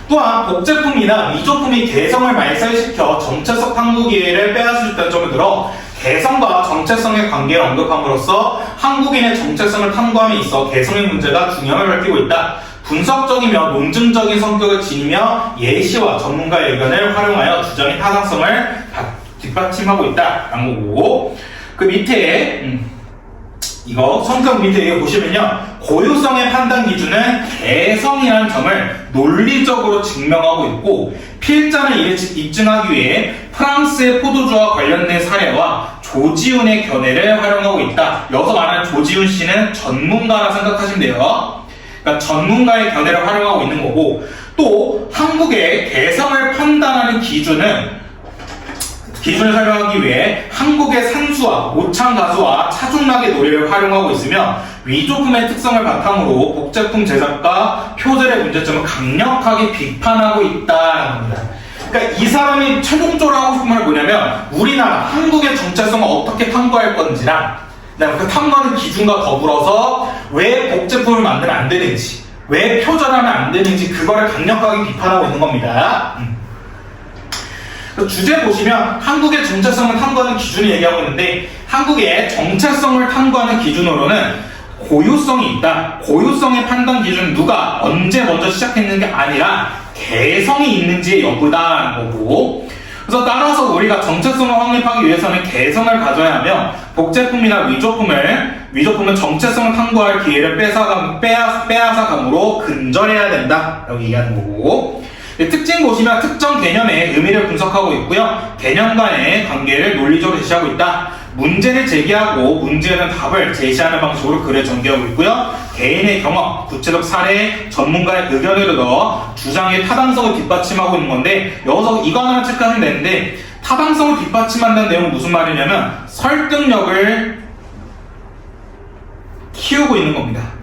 또한 복제품이나 미조품이 개성을 말살시켜 정체성 탐구 기회를 빼앗을 수 있다는 점을 들어 개성과 정체성의 관계를 언급함으로써 한국인의 정체성을 탐구함에 있어 개성의 문제가 중요함을 밝히고 있다. 분석적이며 논증적인 성격을 지니며 예시와 전문가의 의견을 활용하여 주장의 타당성을 뒷받침하고 있다라는 거고 그 밑에 이거 성격 밑에 이거 보시면요 고유성의 판단 기준은 개성이라는 점을 논리적으로 증명하고 있고 필자는 이를 입증하기 위해 프랑스의 포도주와 관련된 사례와 조지훈의 견해를 활용하고 있다. 여기서 말하는 조지훈 씨는 전문가라 생각하시면 돼요. 그러니까 전문가의 견해를 활용하고 있는 거고 또 한국의 개성을 판단하는 기준을 설명하기 위해 한국의 산수와 모창 가수와 차중락의 노래를 활용하고 있으며 위조품의 특성을 바탕으로 복제품 제작과 표절의 문제점을 강력하게 비판하고 있다는 겁니다. 그러니까 이 사람이 최종적으로 하고 싶은 말이 뭐냐면 우리나라 한국의 정체성을 어떻게 탐구할 건지랑 그다음에 그 탐구하는 기준과 더불어서 왜 복제품을 만들면 안 되는지, 왜 표절하면 안 되는지 그거를 강력하게 비판하고 있는 겁니다. 주제 보시면 한국의 정체성을 탐구하는 기준을 얘기하고 있는데 한국의 정체성을 탐구하는 기준으로는 고유성이 있다. 고유성의 판단 기준은 누가 언제 먼저 시작했는 게 아니라 개성이 있는지의 여부다라는 거고, 그래서 따라서 우리가 정체성을 확립하기 위해서는 개성을 가져야 하며 복제품이나 위조품은 정체성을 탐구할 기회를 빼앗아감으로 근절해야 된다 라고 얘기하는 거고, 특징 보시면 특정 개념의 의미를 분석하고 있고요. 개념 간의 관계를 논리적으로 제시하고 있다. 문제를 제기하고 문제는 답을 제시하는 방식으로 글을 전개하고 있고요. 개인의 경험, 구체적 사례, 전문가의 의견을 넣어 주장의 타당성을 뒷받침하고 있는 건데 여기서 이거 하나만 체크하면 되는데 타당성을 뒷받침한다는 내용은 무슨 말이냐면 설득력을 키우고 있는 겁니다.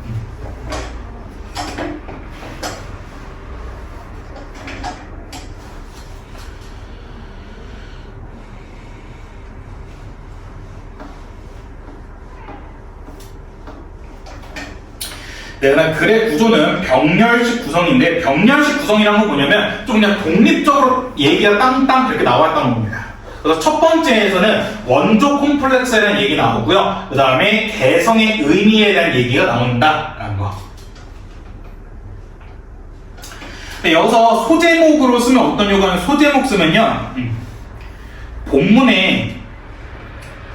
네, 그다음 글의 구조는 병렬식 구성인데 병렬식 구성이란 건 뭐냐면 좀 그냥 독립적으로 얘기가 땅땅 이렇게 나왔던 겁니다. 그래서 첫 번째에서는 원조 콤플렉스에 대한 얘기 나오고요. 그 다음에 개성의 의미에 대한 얘기가 나온다라는 거. 네, 여기서 소제목으로 쓰면 어떤 요구하면 소제목 쓰면요. 본문의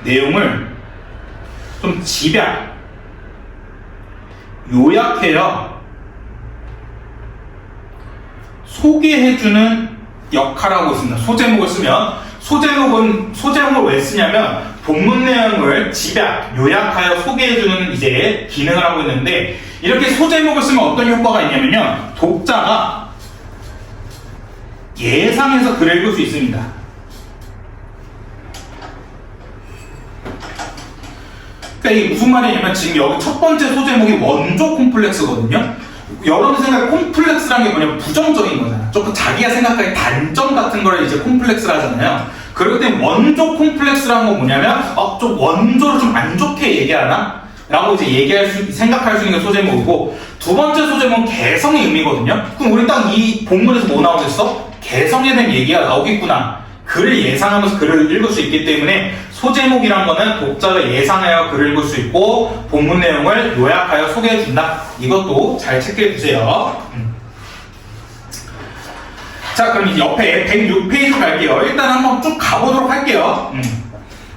내용을 좀 집약 요약해요. 소개해주는 역할을 하고 있습니다. 소제목을 쓰면 소제목을 왜 쓰냐면 본문 내용을 집약, 요약하여 소개해주는 이제 기능을 하고 있는데 이렇게 소제목을 쓰면 어떤 효과가 있냐면요. 독자가 예상해서 글을 읽을 수 있습니다. 그러니까 이게 무슨 말이냐면 지금 여기 첫 번째 소제목이 원조 콤플렉스거든요. 여러분 생각에 콤플렉스라는 게 뭐냐면 부정적인 거잖아. 조금 자기가 생각하기 단점 같은 걸 이제 콤플렉스를 하잖아요. 그럴 때 원조 콤플렉스라는 건 뭐냐면 좀 원조를 좀 안 좋게 얘기하나? 라고 이제 생각할 수 있는 게 소제목이고 두 번째 소제목은 개성의 의미거든요. 그럼 우리 딱 이 본문에서 뭐 나오겠어? 개성에 대한 얘기가 나오겠구나. 글을 예상하면서 글을 읽을 수 있기 때문에 소제목이란 거는 독자가 예상하여 글을 읽을 수 있고 본문 내용을 요약하여 소개해준다. 이것도 잘 체크해 두세요. 자, 그럼 이제 옆에 106페이지 갈게요. 일단 한번 쭉 가보도록 할게요.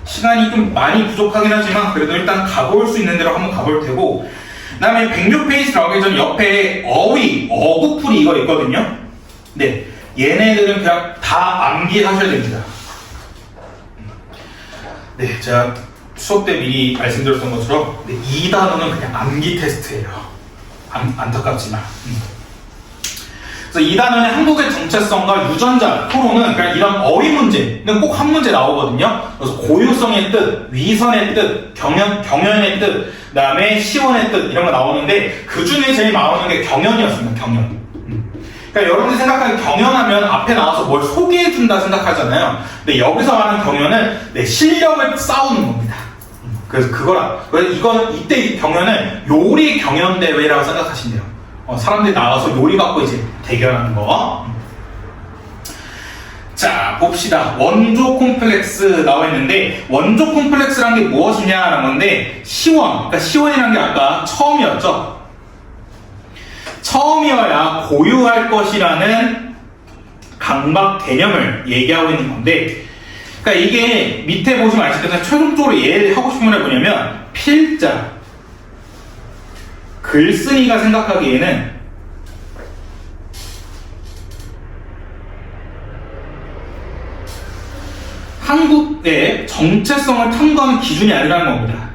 시간이 좀 많이 부족하긴 하지만 그래도 일단 가볼 수 있는 대로 한번 가볼 테고, 그 다음에 106페이지 들어가기 전 옆에 어구풀이 이거 있거든요. 네, 얘네들은 그냥 다 암기하셔야 됩니다. 네, 제가 수업 때 미리 말씀드렸던 것처럼 이 단어는 그냥 암기 테스트예요. 안타깝지만. 그래서 이 단어는 한국의 정체성과 유전자 토론은 그냥 이런 어휘 문제는 꼭 한 문제 나오거든요. 그래서 고유성의 뜻, 위선의 뜻, 경연의 뜻, 그 다음에 시원의 뜻 이런 거 나오는데 그 중에 제일 나오는 게 경연이었습니다. 경연. 그러니까 여러분들이 생각하는 경연하면 앞에 나와서 뭘 소개해준다 생각하잖아요. 근데 여기서 하는 경연은 내 실력을 쌓우는 겁니다. 그래서 그래서 이때 경연은 요리 경연대회라고 생각하시면 돼요. 사람들이 나와서 요리 갖고 이제 대결하는 거. 자, 봅시다. 원조 콤플렉스 나와 있는데 원조 콤플렉스라는 게 무엇이냐라는 건데 그러니까 시원이라는 게 아까 처음이었죠. 처음이어야 고유할 것이라는 강박 개념을 얘기하고 있는 건데, 그러니까 이게 밑에 보시면 아시겠지만 최종적으로 이해를 하고 싶은 건 뭐냐면 필자, 글쓴이가 생각하기에는 한국의 정체성을 탐구하는 기준이 아니라는 겁니다.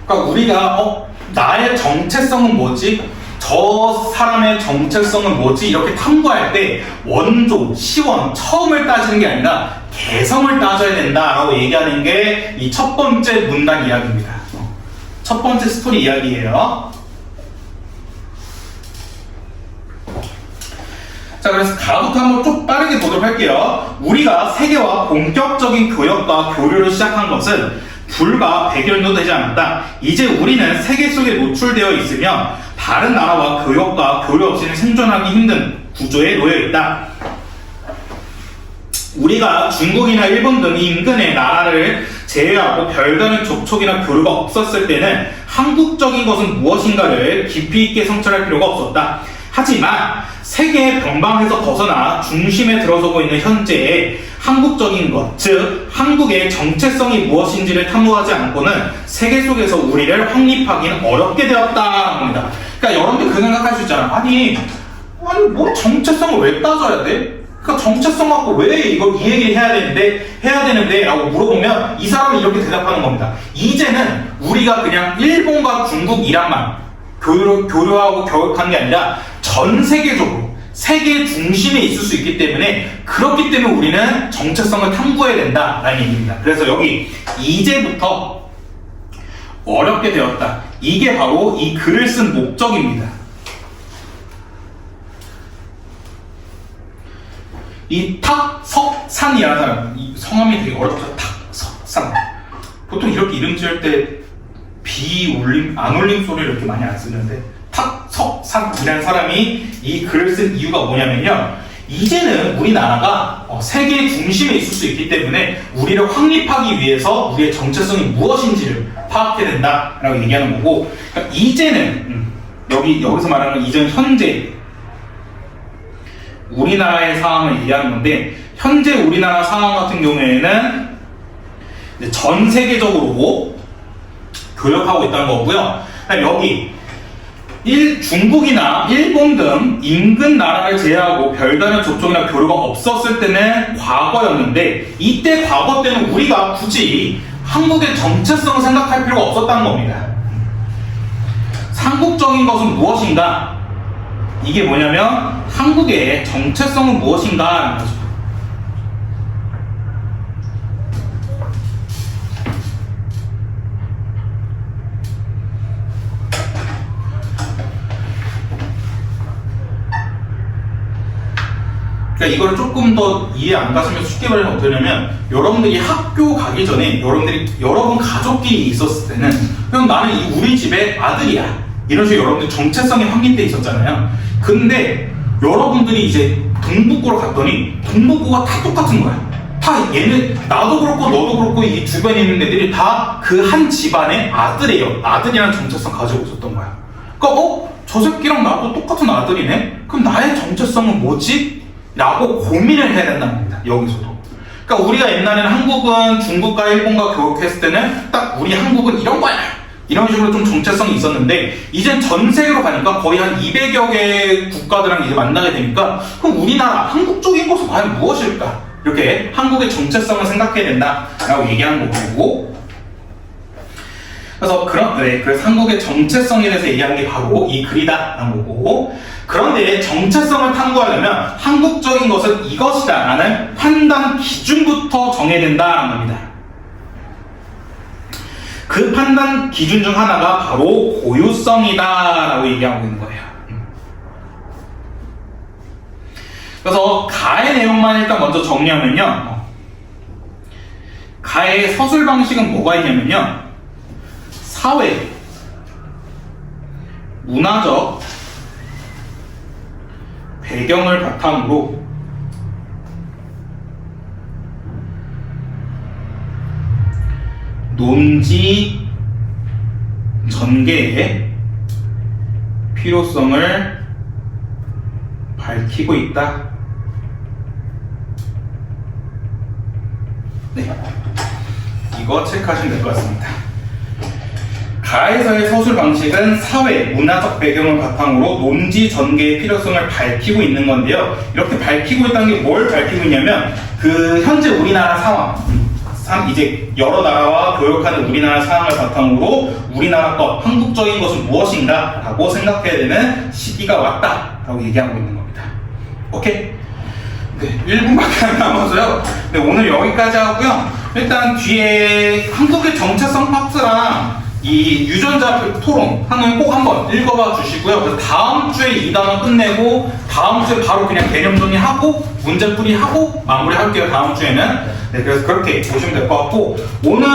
그러니까 우리가 나의 정체성은 뭐지? 저 사람의 정체성은 뭐지? 이렇게 탐구할 때 원조, 시원, 처음을 따지는 게 아니라 개성을 따져야 된다라고 얘기하는 게 이 첫 번째 문단 이야기입니다. 첫 번째 스토리 이야기예요. 자, 그래서 가부터 한번 좀 빠르게 보도록 할게요. 우리가 세계와 본격적인 교역과 교류를 시작한 것은 불과 100여년도 되지 않았다. 이제 우리는 세계 속에 노출되어 있으며 다른 나라와 교역과 교류 없이는 생존하기 힘든 구조에 놓여 있다. 우리가 중국이나 일본 등 인근의 나라를 제외하고 별다른 접촉이나 교류가 없었을 때는 한국적인 것은 무엇인가를 깊이 있게 성찰할 필요가 없었다. 하지만 세계의 변방에서 벗어나 중심에 들어서고 있는 현재의 한국적인 것, 즉 한국의 정체성이 무엇인지를 탐구하지 않고는 세계 속에서 우리를 확립하기는 어렵게 되었다는 겁니다. 그러니까 여러분들 그 생각할 수 있잖아. 아니 뭐 정체성을 왜 따져야 돼? 그러니까 정체성 갖고 왜 이걸 이 얘기를 해야 되는데 라고 물어보면 이 사람이 이렇게 대답하는 겁니다. 이제는 우리가 그냥 일본과 중국, 이란만 교류하고 교역하는 게 아니라 전 세계적으로 세계 중심에 있을 수 있기 때문에 그렇기 때문에 우리는 정체성을 탐구해야 된다라는 얘기입니다. 그래서 여기 이제부터 어렵게 되었다. 이게 바로 이 글을 쓴 목적입니다. 이 탁석산이라는 사람, 이 성함이 되게 어렵죠. 탁석산. 보통 이렇게 이름 지을 때 비울림, 안울림 소리를 이렇게 많이 안 쓰는데 탁석산이라는 사람이 이 글을 쓴 이유가 뭐냐면요. 이제는 우리나라가 세계 중심에 있을 수 있기 때문에 우리를 확립하기 위해서 우리의 정체성이 무엇인지를 파악해야 된다라고 얘기하는 거고, 그러니까 이제는 여기서 말하는 이제는 현재 우리나라의 상황을 얘기하는 건데, 현재 우리나라 상황 같은 경우에는 이제 전 세계적으로 교역하고 있다는 거고요. 여기 중국이나 일본 등 인근 나라를 제외하고 별다른 접촉이나 교류가 없었을 때는 과거였는데, 이때 과거 때는 우리가 굳이 한국의 정체성을 생각할 필요가 없었다는 겁니다. 삼국적인 것은 무엇인가? 이게 뭐냐면 한국의 정체성은 무엇인가 하는 거죠. 그러니까 이거를 조금 더 이해 안 가시면 쉽게 말하면 어떻게 되냐면, 여러분들이 학교 가기 전에 여러분 가족끼리 있었을 때는 그냥 나는 우리 집의 아들이야, 이런 식으로 여러분들 정체성이 확립돼 있었잖아요. 근데 여러분들이 이제 동북고를 갔더니 동북고가 다 똑같은 거야. 다 얘는 나도 그렇고 너도 그렇고 이 주변에 있는 애들이 다 그 한 집안의 아들이에요. 아들이라는 정체성 가지고 있었던 거야. 그러니까 저 새끼랑 나도 똑같은 아들이네? 그럼 나의 정체성은 뭐지? 라고 고민을 해야 된다는 겁니다. 여기서도. 그러니까 우리가 옛날에는 한국은 중국과 일본과 교역했을 때는 딱 우리 한국은 이런 거야, 이런 식으로 좀 정체성이 있었는데, 이젠 전 세계로 가니까 거의 한 200여 개 국가들랑 이제 만나게 되니까, 그럼 우리나라 한국적인 것은 과연 무엇일까? 이렇게 한국의 정체성을 생각해야 된다라고 얘기하는 거고, 그래서 그래서 한국의 정체성에 대해서 얘기하는 게 바로 이 글이다라는 거고, 그런데 정체성을 탐구하려면 한국적인 것은 이것이다 라는 판단 기준부터 정해야 된다는 겁니다. 그 판단 기준 중 하나가 바로 고유성이다 라고 얘기하고 있는 거예요. 그래서 가의 내용만 일단 먼저 정리하면요, 가의 서술 방식은 뭐가 있냐면요, 사회, 문화적 배경을 바탕으로 논지 전개의 필요성을 밝히고 있다. 네, 이거 체크하시면 될 것 같습니다. 가에서의 서술 방식은 사회, 문화적 배경을 바탕으로 논지 전개의 필요성을 밝히고 있는 건데요. 이렇게 밝히고 있다는 게 뭘 밝히고 있냐면, 그 현재 우리나라 이제 여러 나라와 교역하는 우리나라 상황을 바탕으로 우리나라 것, 한국적인 것은 무엇인가 라고 생각해야 되는 시기가 왔다 라고 얘기하고 있는 겁니다. 오케이? 네, 1분밖에 안 남아서요. 네, 오늘 여기까지 하고요. 일단 뒤에 한국의 정체성 파트랑 이 유전자 토론 하는 꼭 한번 읽어봐 주시고요. 그래서 다음 주에 이 단원 끝내고 다음 주에 바로 그냥 개념 정리하고 문제풀이 하고 마무리할게요. 다음 주에는. 네, 그래서 그렇게 보시면 될 것 같고 오늘